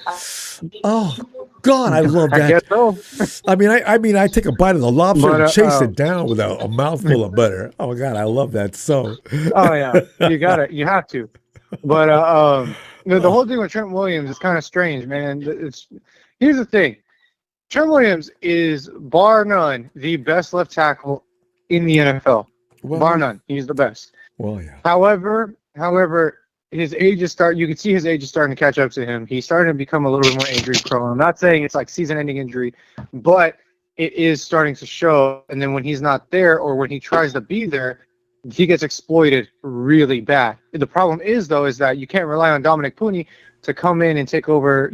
Oh God, I love that.
I guess so.
I mean, I take a bite of the lobster
But,
and chase it down with a mouthful of butter. Oh God, I love that so.
Oh yeah, you have to. But the whole thing with Trent Williams is kind of strange, man. Here's the thing. Trent Williams is, bar none, the best left tackle in the NFL.
Well,
bar none. He's the best.
Well, yeah.
However, his age is you can see his age is starting to catch up to him. He's starting to become a little bit more injury prone. I'm not saying it's like season-ending injury, but it is starting to show. And then when he's not there or when he tries to be there, he gets exploited really bad. The problem is, though, is that you can't rely on Dominic Pooney to come in and take over,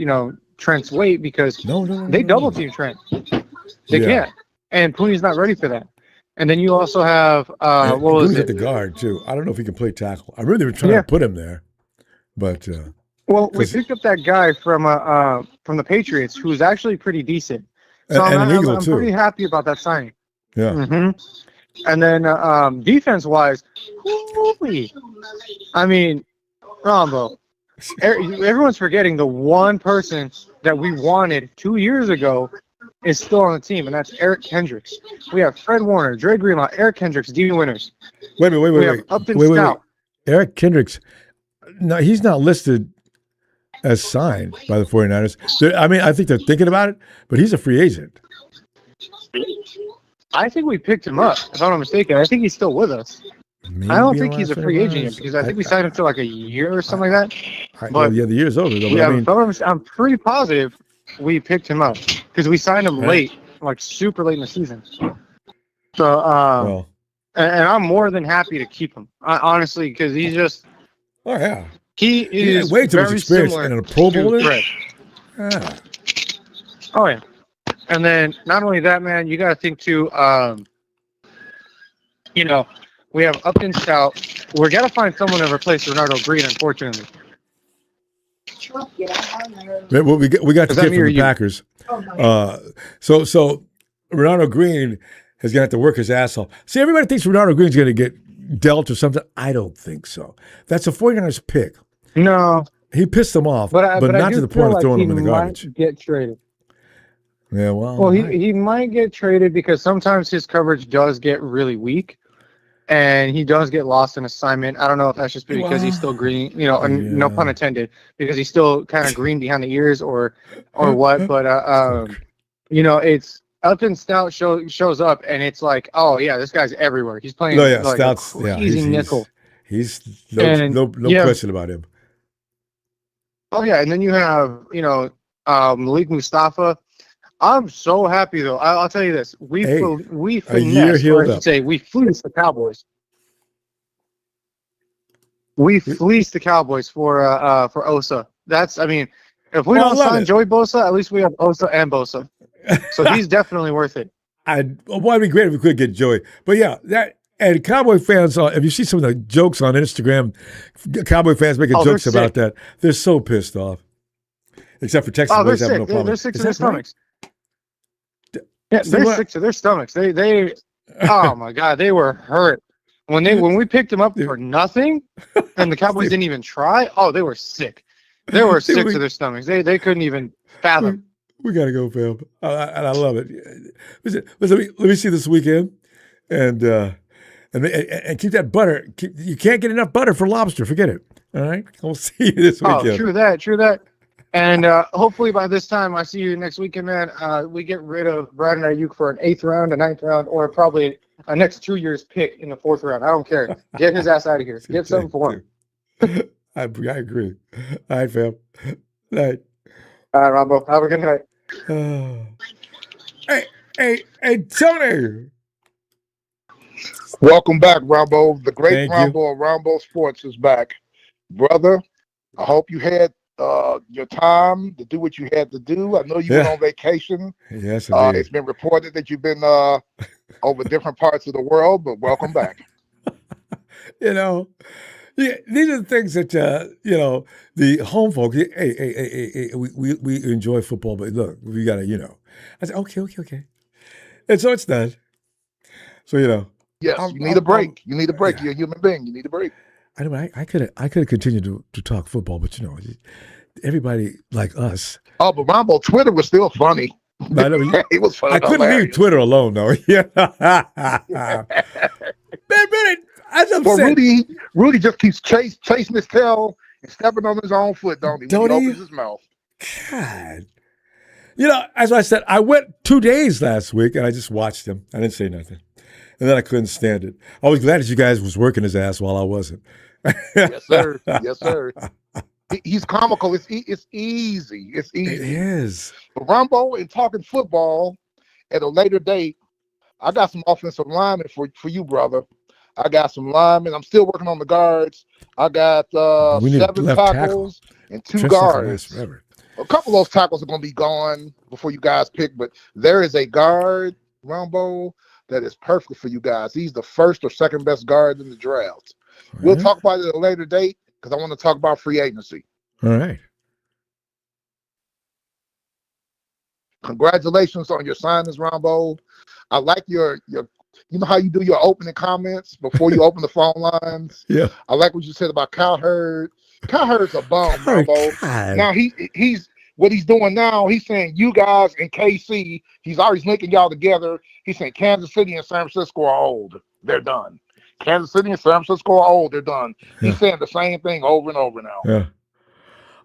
Trent's weight because they double team Trent. They can't. And Pooney's not ready for that. And then you also have what was it?
At the guard too. I don't know if he can play tackle. I really were trying to put him there, but
we picked up that guy from the Patriots who's actually pretty decent. So
and an Eagle
I'm
too.
pretty happy about that signing.
Yeah.
Mm-hmm. And then defense wise, I mean, Ronbo. Everyone's forgetting the one person that we wanted 2 years ago is still on the team, and that's Eric Kendricks. We have Fred Warner, Dre Greenlaw, Eric Kendricks, D winners.
Wait.
Upton Stout.
Eric Kendricks, no, he's not listed as signed by the 49ers. I think they're thinking about it, but he's a free agent.
I think we picked him up, if I'm not mistaken. I think he's still with us.
Maybe
I don't think he's a free agent yet because I think we signed him to like a year or something like that. But
the year's over though.
Yeah, I'm pretty positive we picked him up because we signed him late, like super late in the season. So, and I'm more than happy to keep him, honestly, because he's just.
Oh yeah.
He is
way too much
very
experience
similar
and a Pro
to
Bowler.
Fred.
Yeah.
Oh yeah, and then not only that, man, you got to think too. We have Upton Stout. We're gonna find someone to replace Renardo Green, unfortunately.
Well, we got the kid from the Packers. So Renardo Green is gonna have to work his ass off. See, everybody thinks Renardo Green's gonna get dealt or something. I don't think so. That's a 49ers pick.
No,
he pissed them off, but
I
not
do
to the
feel
point of
like
throwing
he
them in the garbage.
might get traded.
Yeah,
Well, he might get traded because sometimes his coverage does get really weak, and he does get lost in assignment. I don't know if that's just because he's still green, no pun intended, because he's still kind of green behind the ears or what. But it's Upton Stout shows up, and it's like, oh yeah, this guy's everywhere. He's playing like
Stout's
a crazy nickel.
He's no question about him.
Oh yeah, and then you have Malik Mustafa. I'm so happy though. I'll tell you this: we finessed, or I should say, we fleeced the Cowboys. We fleeced the Cowboys for Osa. If we don't sign Joey Bosa, at least we have Osa and Bosa. So he's definitely worth it.
It'd be great if we could get Joey. But yeah, and Cowboy fans, if you see some of the jokes on Instagram, Cowboy fans making jokes about that, they're so pissed off. Except for Texas boys having no problem.
They're sick to their stomachs. Yeah, they're sick to their stomachs. They oh my God, they were hurt when we picked them up for nothing, and the Cowboys didn't even try. Oh, they were sick. They were sick to their stomachs. They couldn't even fathom.
We gotta go, fam, and I love it. Listen, let me see this weekend, and keep that butter. You can't get enough butter for lobster. Forget it. All right, we'll see you this weekend.
Oh, true that. And hopefully by this time, I see you next weekend, man. We get rid of Brandon Ayuk for an 8th round, a 9th round, or probably a next 2 years pick in the 4th round. I don't care. Get his ass out of here. Get something for him.
I agree. All right, fam. Night.
All right, Ronbo. Have a good night.
Hey, Tony.
Welcome back, Ronbo. The great
Thank you.
Ronbo of Ronbo Sports is back. Brother, I hope you had your time to do what you had to do. I know you went on vacation.
Yes, indeed.
It's been reported that you've been over different parts of the world, but welcome back.
You know, yeah, these are the things that the home folk. Hey, we enjoy football, but look, we gotta, I said, okay, and so it's done. So
Yes, you need a break. You need a break. You're a human being. You need a break.
I know. I could have continued to talk football, but everybody like us.
Oh, but Ronbo, Twitter was still funny.
I know,
it was fun.
I couldn't leave Twitter alone, though. Yeah, man, really, as I'm saying,
Rudy just keeps chasing his tail and stepping on his own foot, don't he? When he opens his mouth.
God. As I said, I went 2 days last week and I just watched him. I didn't say nothing. And then I couldn't stand it. I was glad that you guys was working his ass while I wasn't.
Yes, sir. Yes, sir. He's comical. It's easy. It's easy.
It is.
But Ronbo, in talking football at a later date, I got some offensive linemen for you, brother. I got some linemen. I'm still working on the guards. I got 7 tackles and 2 guards. A couple of those tackles are going to be gone before you guys pick, but there is a guard, Ronbo, that is perfect for you guys. He's the first or second best guard in the draft. We'll talk about it at a later date because I want to talk about free agency.
All right.
Congratulations on your signings, Ronbo. I like your how you do your opening comments before you open the phone lines.
Yeah.
I like what you said about Kyle Hurd. Kyle Hurd's a bum, Ronbo. Now he's what he's doing now, he's saying you guys in KC, he's always linking y'all together. He's saying Kansas City and San Francisco are old. They're done. Kansas City and San Francisco are old. They're done. Yeah. He's saying the same thing over and over now.
Yeah.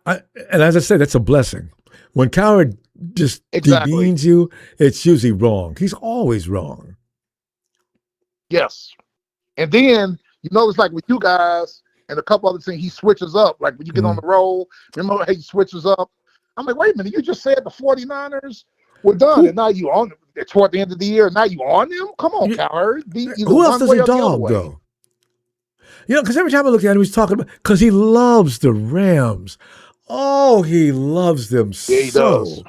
And as I said, that's a blessing. When Coward just demeans you, it's usually wrong. He's always wrong.
Yes. And then, it's like with you guys and a couple other things, he switches up. Like when you get on the roll, remember how he switches up? I'm like, wait a minute, you just said the 49ers were done, and now you on them toward the end of the year, and now you on them? Come on, Coward.
Who else does he dog, though? Because every time I look at him, he's talking about, because he loves the Rams. Oh, he loves them
he does.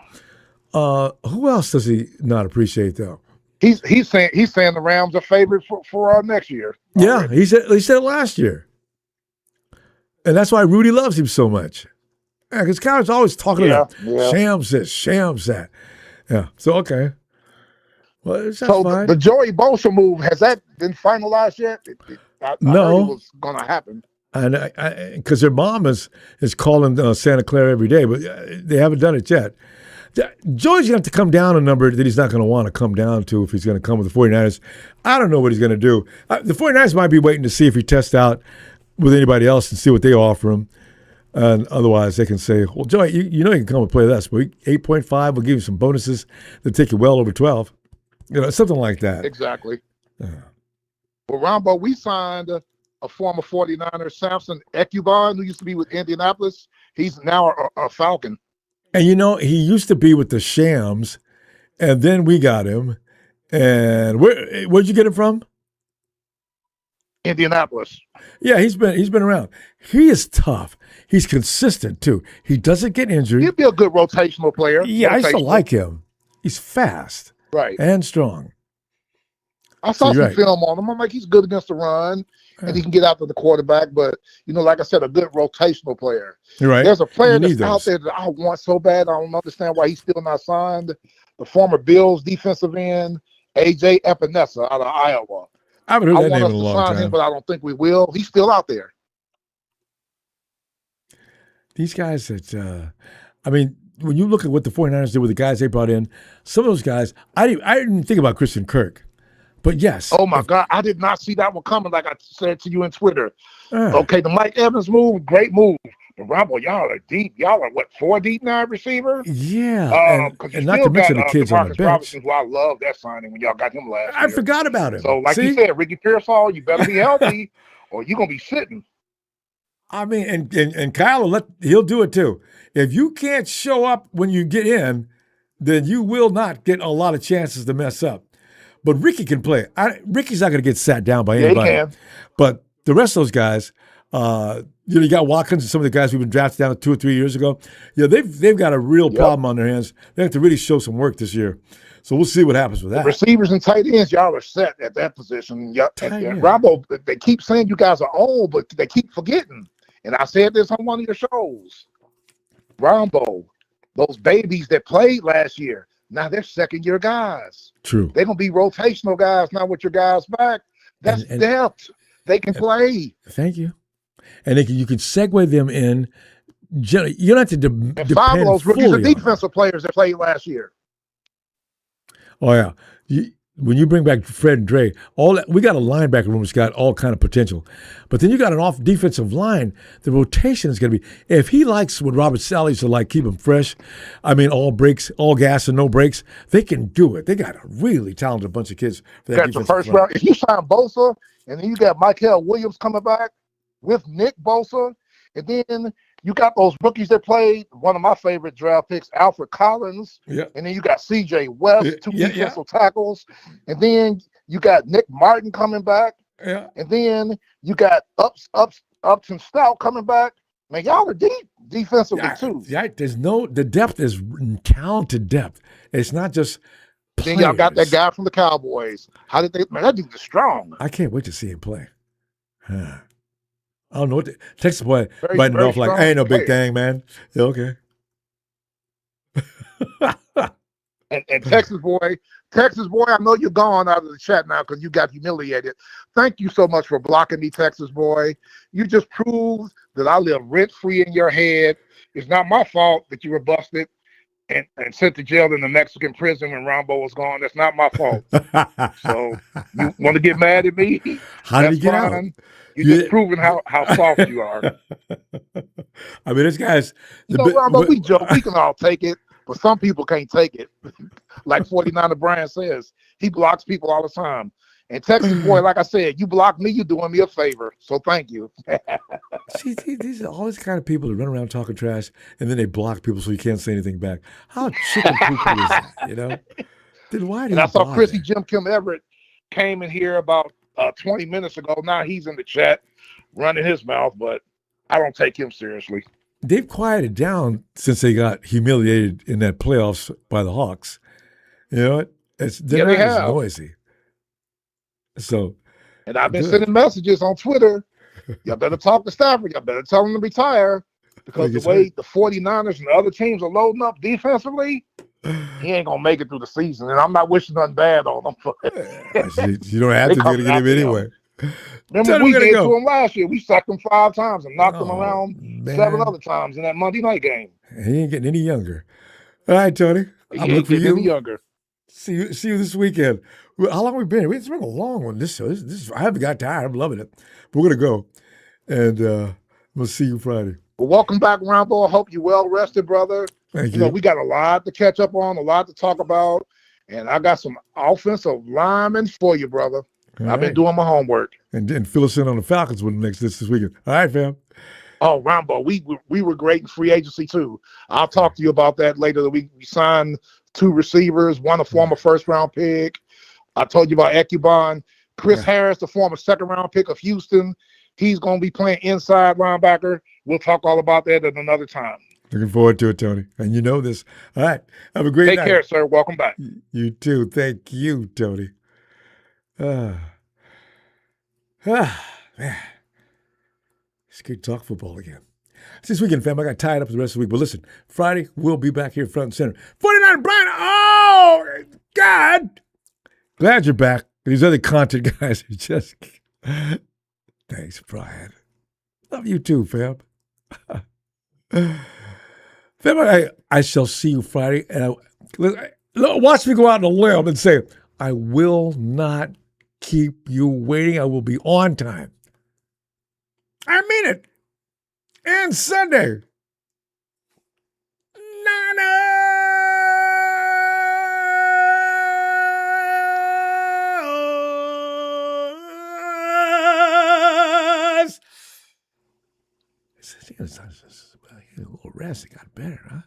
Who else does he not appreciate, though?
He's saying the Rams are favorite for next year.
Yeah, he said it last year. And that's why Rudy loves him so much. Yeah, because Coward's always talking about Shams this, Shams that. Yeah, so okay. Well, it's fine.
The Joey Bosa move, has that been finalized yet? I heard it was going to happen.
And because their mom is calling Santa Clara every day, but they haven't done it yet. Joey's going to have to come down a number that he's not going to want to come down to if he's going to come with the 49ers. I don't know what he's going to do. The 49ers might be waiting to see if he tests out with anybody else and see what they offer him. And otherwise, they can say, well, Joey, you can come and play with us, but 8.5, we'll give you some bonuses that take you well over 12. Something like that.
Exactly. Well, Ronbo, we signed a former 49er, Samson Ekubon, who used to be with Indianapolis. He's now a Falcon.
And he used to be with the Shams, and then we got him. And where'd you get him from?
Indianapolis.
Yeah, he's been around. He is tough. He's consistent too. He doesn't get injured.
He'd be a good rotational player.
Yeah, I still like him. He's fast,
right,
and strong.
I saw some film on him. I'm like, he's good against the run, and he can get out to the quarterback. But like I said, a good rotational player.
You're right.
There's a player that's out there that I want so bad. I don't understand why he's still not signed. The former Bills defensive end, AJ Epinesa out of Iowa.
I haven't heard that name in a long time.
Him, but I don't think we will. He's still out there.
These guys that, when you look at what the 49ers did with the guys they brought in, some of those guys, I didn't think about Christian Kirk. But yes.
Oh, my God. I did not see that one coming, like I said to you in Twitter. Okay, the Mike Evans move, great move. But Ronbo, y'all are deep. Y'all are, 4 deep now receiver?
Yeah. And not to mention the kids on the bench.
Robinson, who I love that signing when y'all got him last year.
I forgot about him.
So, like you said, Ricky Pearsall, you better be healthy or you're going to be sitting.
And Kyle, he'll do it too. If you can't show up when you get in, then you will not get a lot of chances to mess up. But Ricky can play. Ricky's not going to get sat down by anybody.
He can.
But the rest of those guys, You got Watkins and some of the guys we've been drafted down 2 or 3 years ago. Yeah, they've got a real problem on their hands. They have to really show some work this year. So we'll see what happens with
The
that.
receivers and tight ends, y'all are set at that position. And Ronbo, they keep saying you guys are old, but they keep forgetting. And I said this on one of your shows. Ronbo, those babies that played last year, now they're second-year guys.
True.
They're going to be rotational guys, not with your guys back. That's depth. They can play.
Thank you. And you can segue them in. You don't have to depend
And 5 of those rookies are
fully on them.
defensive players that played last year.
Oh yeah, when you bring back Fred and Dre, we got a linebacker room that's got all kind of potential, but then you got an off defensive line. The rotation is going to be, if he likes what Robert Saleh used to like, keep him fresh. I mean, all gas and no breaks. They can do it. They got a really talented bunch of kids for that
That's the
defensive
first
line.
round. If you sign Bosa, and then you got Michael Williams coming back with Nick Bosa, and then you got those rookies that played. One of my favorite draft picks, Alfred Collins.
Yeah.
And then you got C.J. West, two defensive tackles. And then you got Nick Martin coming back.
Yeah.
And then you got Ups and Stout coming back. Man, y'all are deep defensively too.
Yeah, the depth is talented depth. It's not just
Then y'all got that guy from the Cowboys. How did they? Man, that dude is strong.
I can't wait to see him play. Huh. I don't know what Texas boy
Very,
biting it
very
off like,
strong
I ain't no big
player.
thing, man. Yeah, okay.
And Texas boy, I know you're gone out of the chat now because you got humiliated. Thank you so much for blocking me, Texas boy. You just proved that I live rent-free in your head. It's not my fault that you were busted and sent to jail in the Mexican prison when Ronbo was gone. That's not my fault. So you want to get mad at me?
How did
That's
he get
fine.
out?
You're just proving how soft you are.
I mean, this guy's.
Ronbo, we joke. We can all take it, but some people can't take it. Like 49er Brian says, he blocks people all the time. And Texas boy, like I said, you block me, you're doing me a favor. So thank you.
See, these are all these kind of people that run around talking trash, and then they block people so you can't say anything back. How chicken poo-poo is that, you know? Then why do
And
you
I saw
bother?
Chrissy Jim Kim Everett came in here about 20 minutes ago. Now he's in the chat running his mouth, but I don't take him seriously.
They've quieted down since they got humiliated in that playoffs by the Hawks. You know what? They're
they
not as
have.
noisy. So,
And I've been
good.
sending messages on Twitter. Y'all better talk to Stafford. Y'all better tell him to retire. Because the way the 49ers and the other teams are loading up defensively, he ain't going to make it through the season. And I'm not wishing nothing bad on him.
You don't have to get him anyway.
Remember, we did to him last year. We sacked him 5 times and knocked him around 7 other times in that Monday night game.
He ain't getting any younger. All right, Tony.
He
I'm
ain't
looking for
getting any
you.
younger.
See you this weekend. How long have we been? It's been a long one. This I haven't got tired. I'm loving it. But we're gonna go, and we'll see you Friday.
Well, welcome back, Ronbo. I hope you're well rested, brother.
Thank
You know,
you.
we got a lot to catch up on, a lot to talk about, and I got some offensive linemen for you, brother.
All
I've been
right.
doing my homework.
And fill us in on the Falcons when this weekend. All right, fam.
Oh, Ronbo, we were great in free agency too. I'll talk to you about that later. The week we signed 2 receivers, one a former first-round pick. I told you about Ekubon. Chris Harris, the former second-round pick of Houston. He's going to be playing inside linebacker. We'll talk all about that at another time.
Looking forward to it, Tony. And you know this. All right. Have a great
Take
night.
care, sir. Welcome back.
You too. Thank you, Tony. Man. It's good to talk football again. It's this weekend, fam. I got tied up for the rest of the week. But listen, Friday, we'll be back here front and center. 49 Brian. Oh, God. Glad you're back. These other content guys are just. Thanks, Brian. Love you too, fam. Fam, I shall see you Friday. And watch me go out on a limb and say, I will not keep you waiting. I will be on time. I mean it. And Sunday. Niners. He's a little rest. It got better, huh?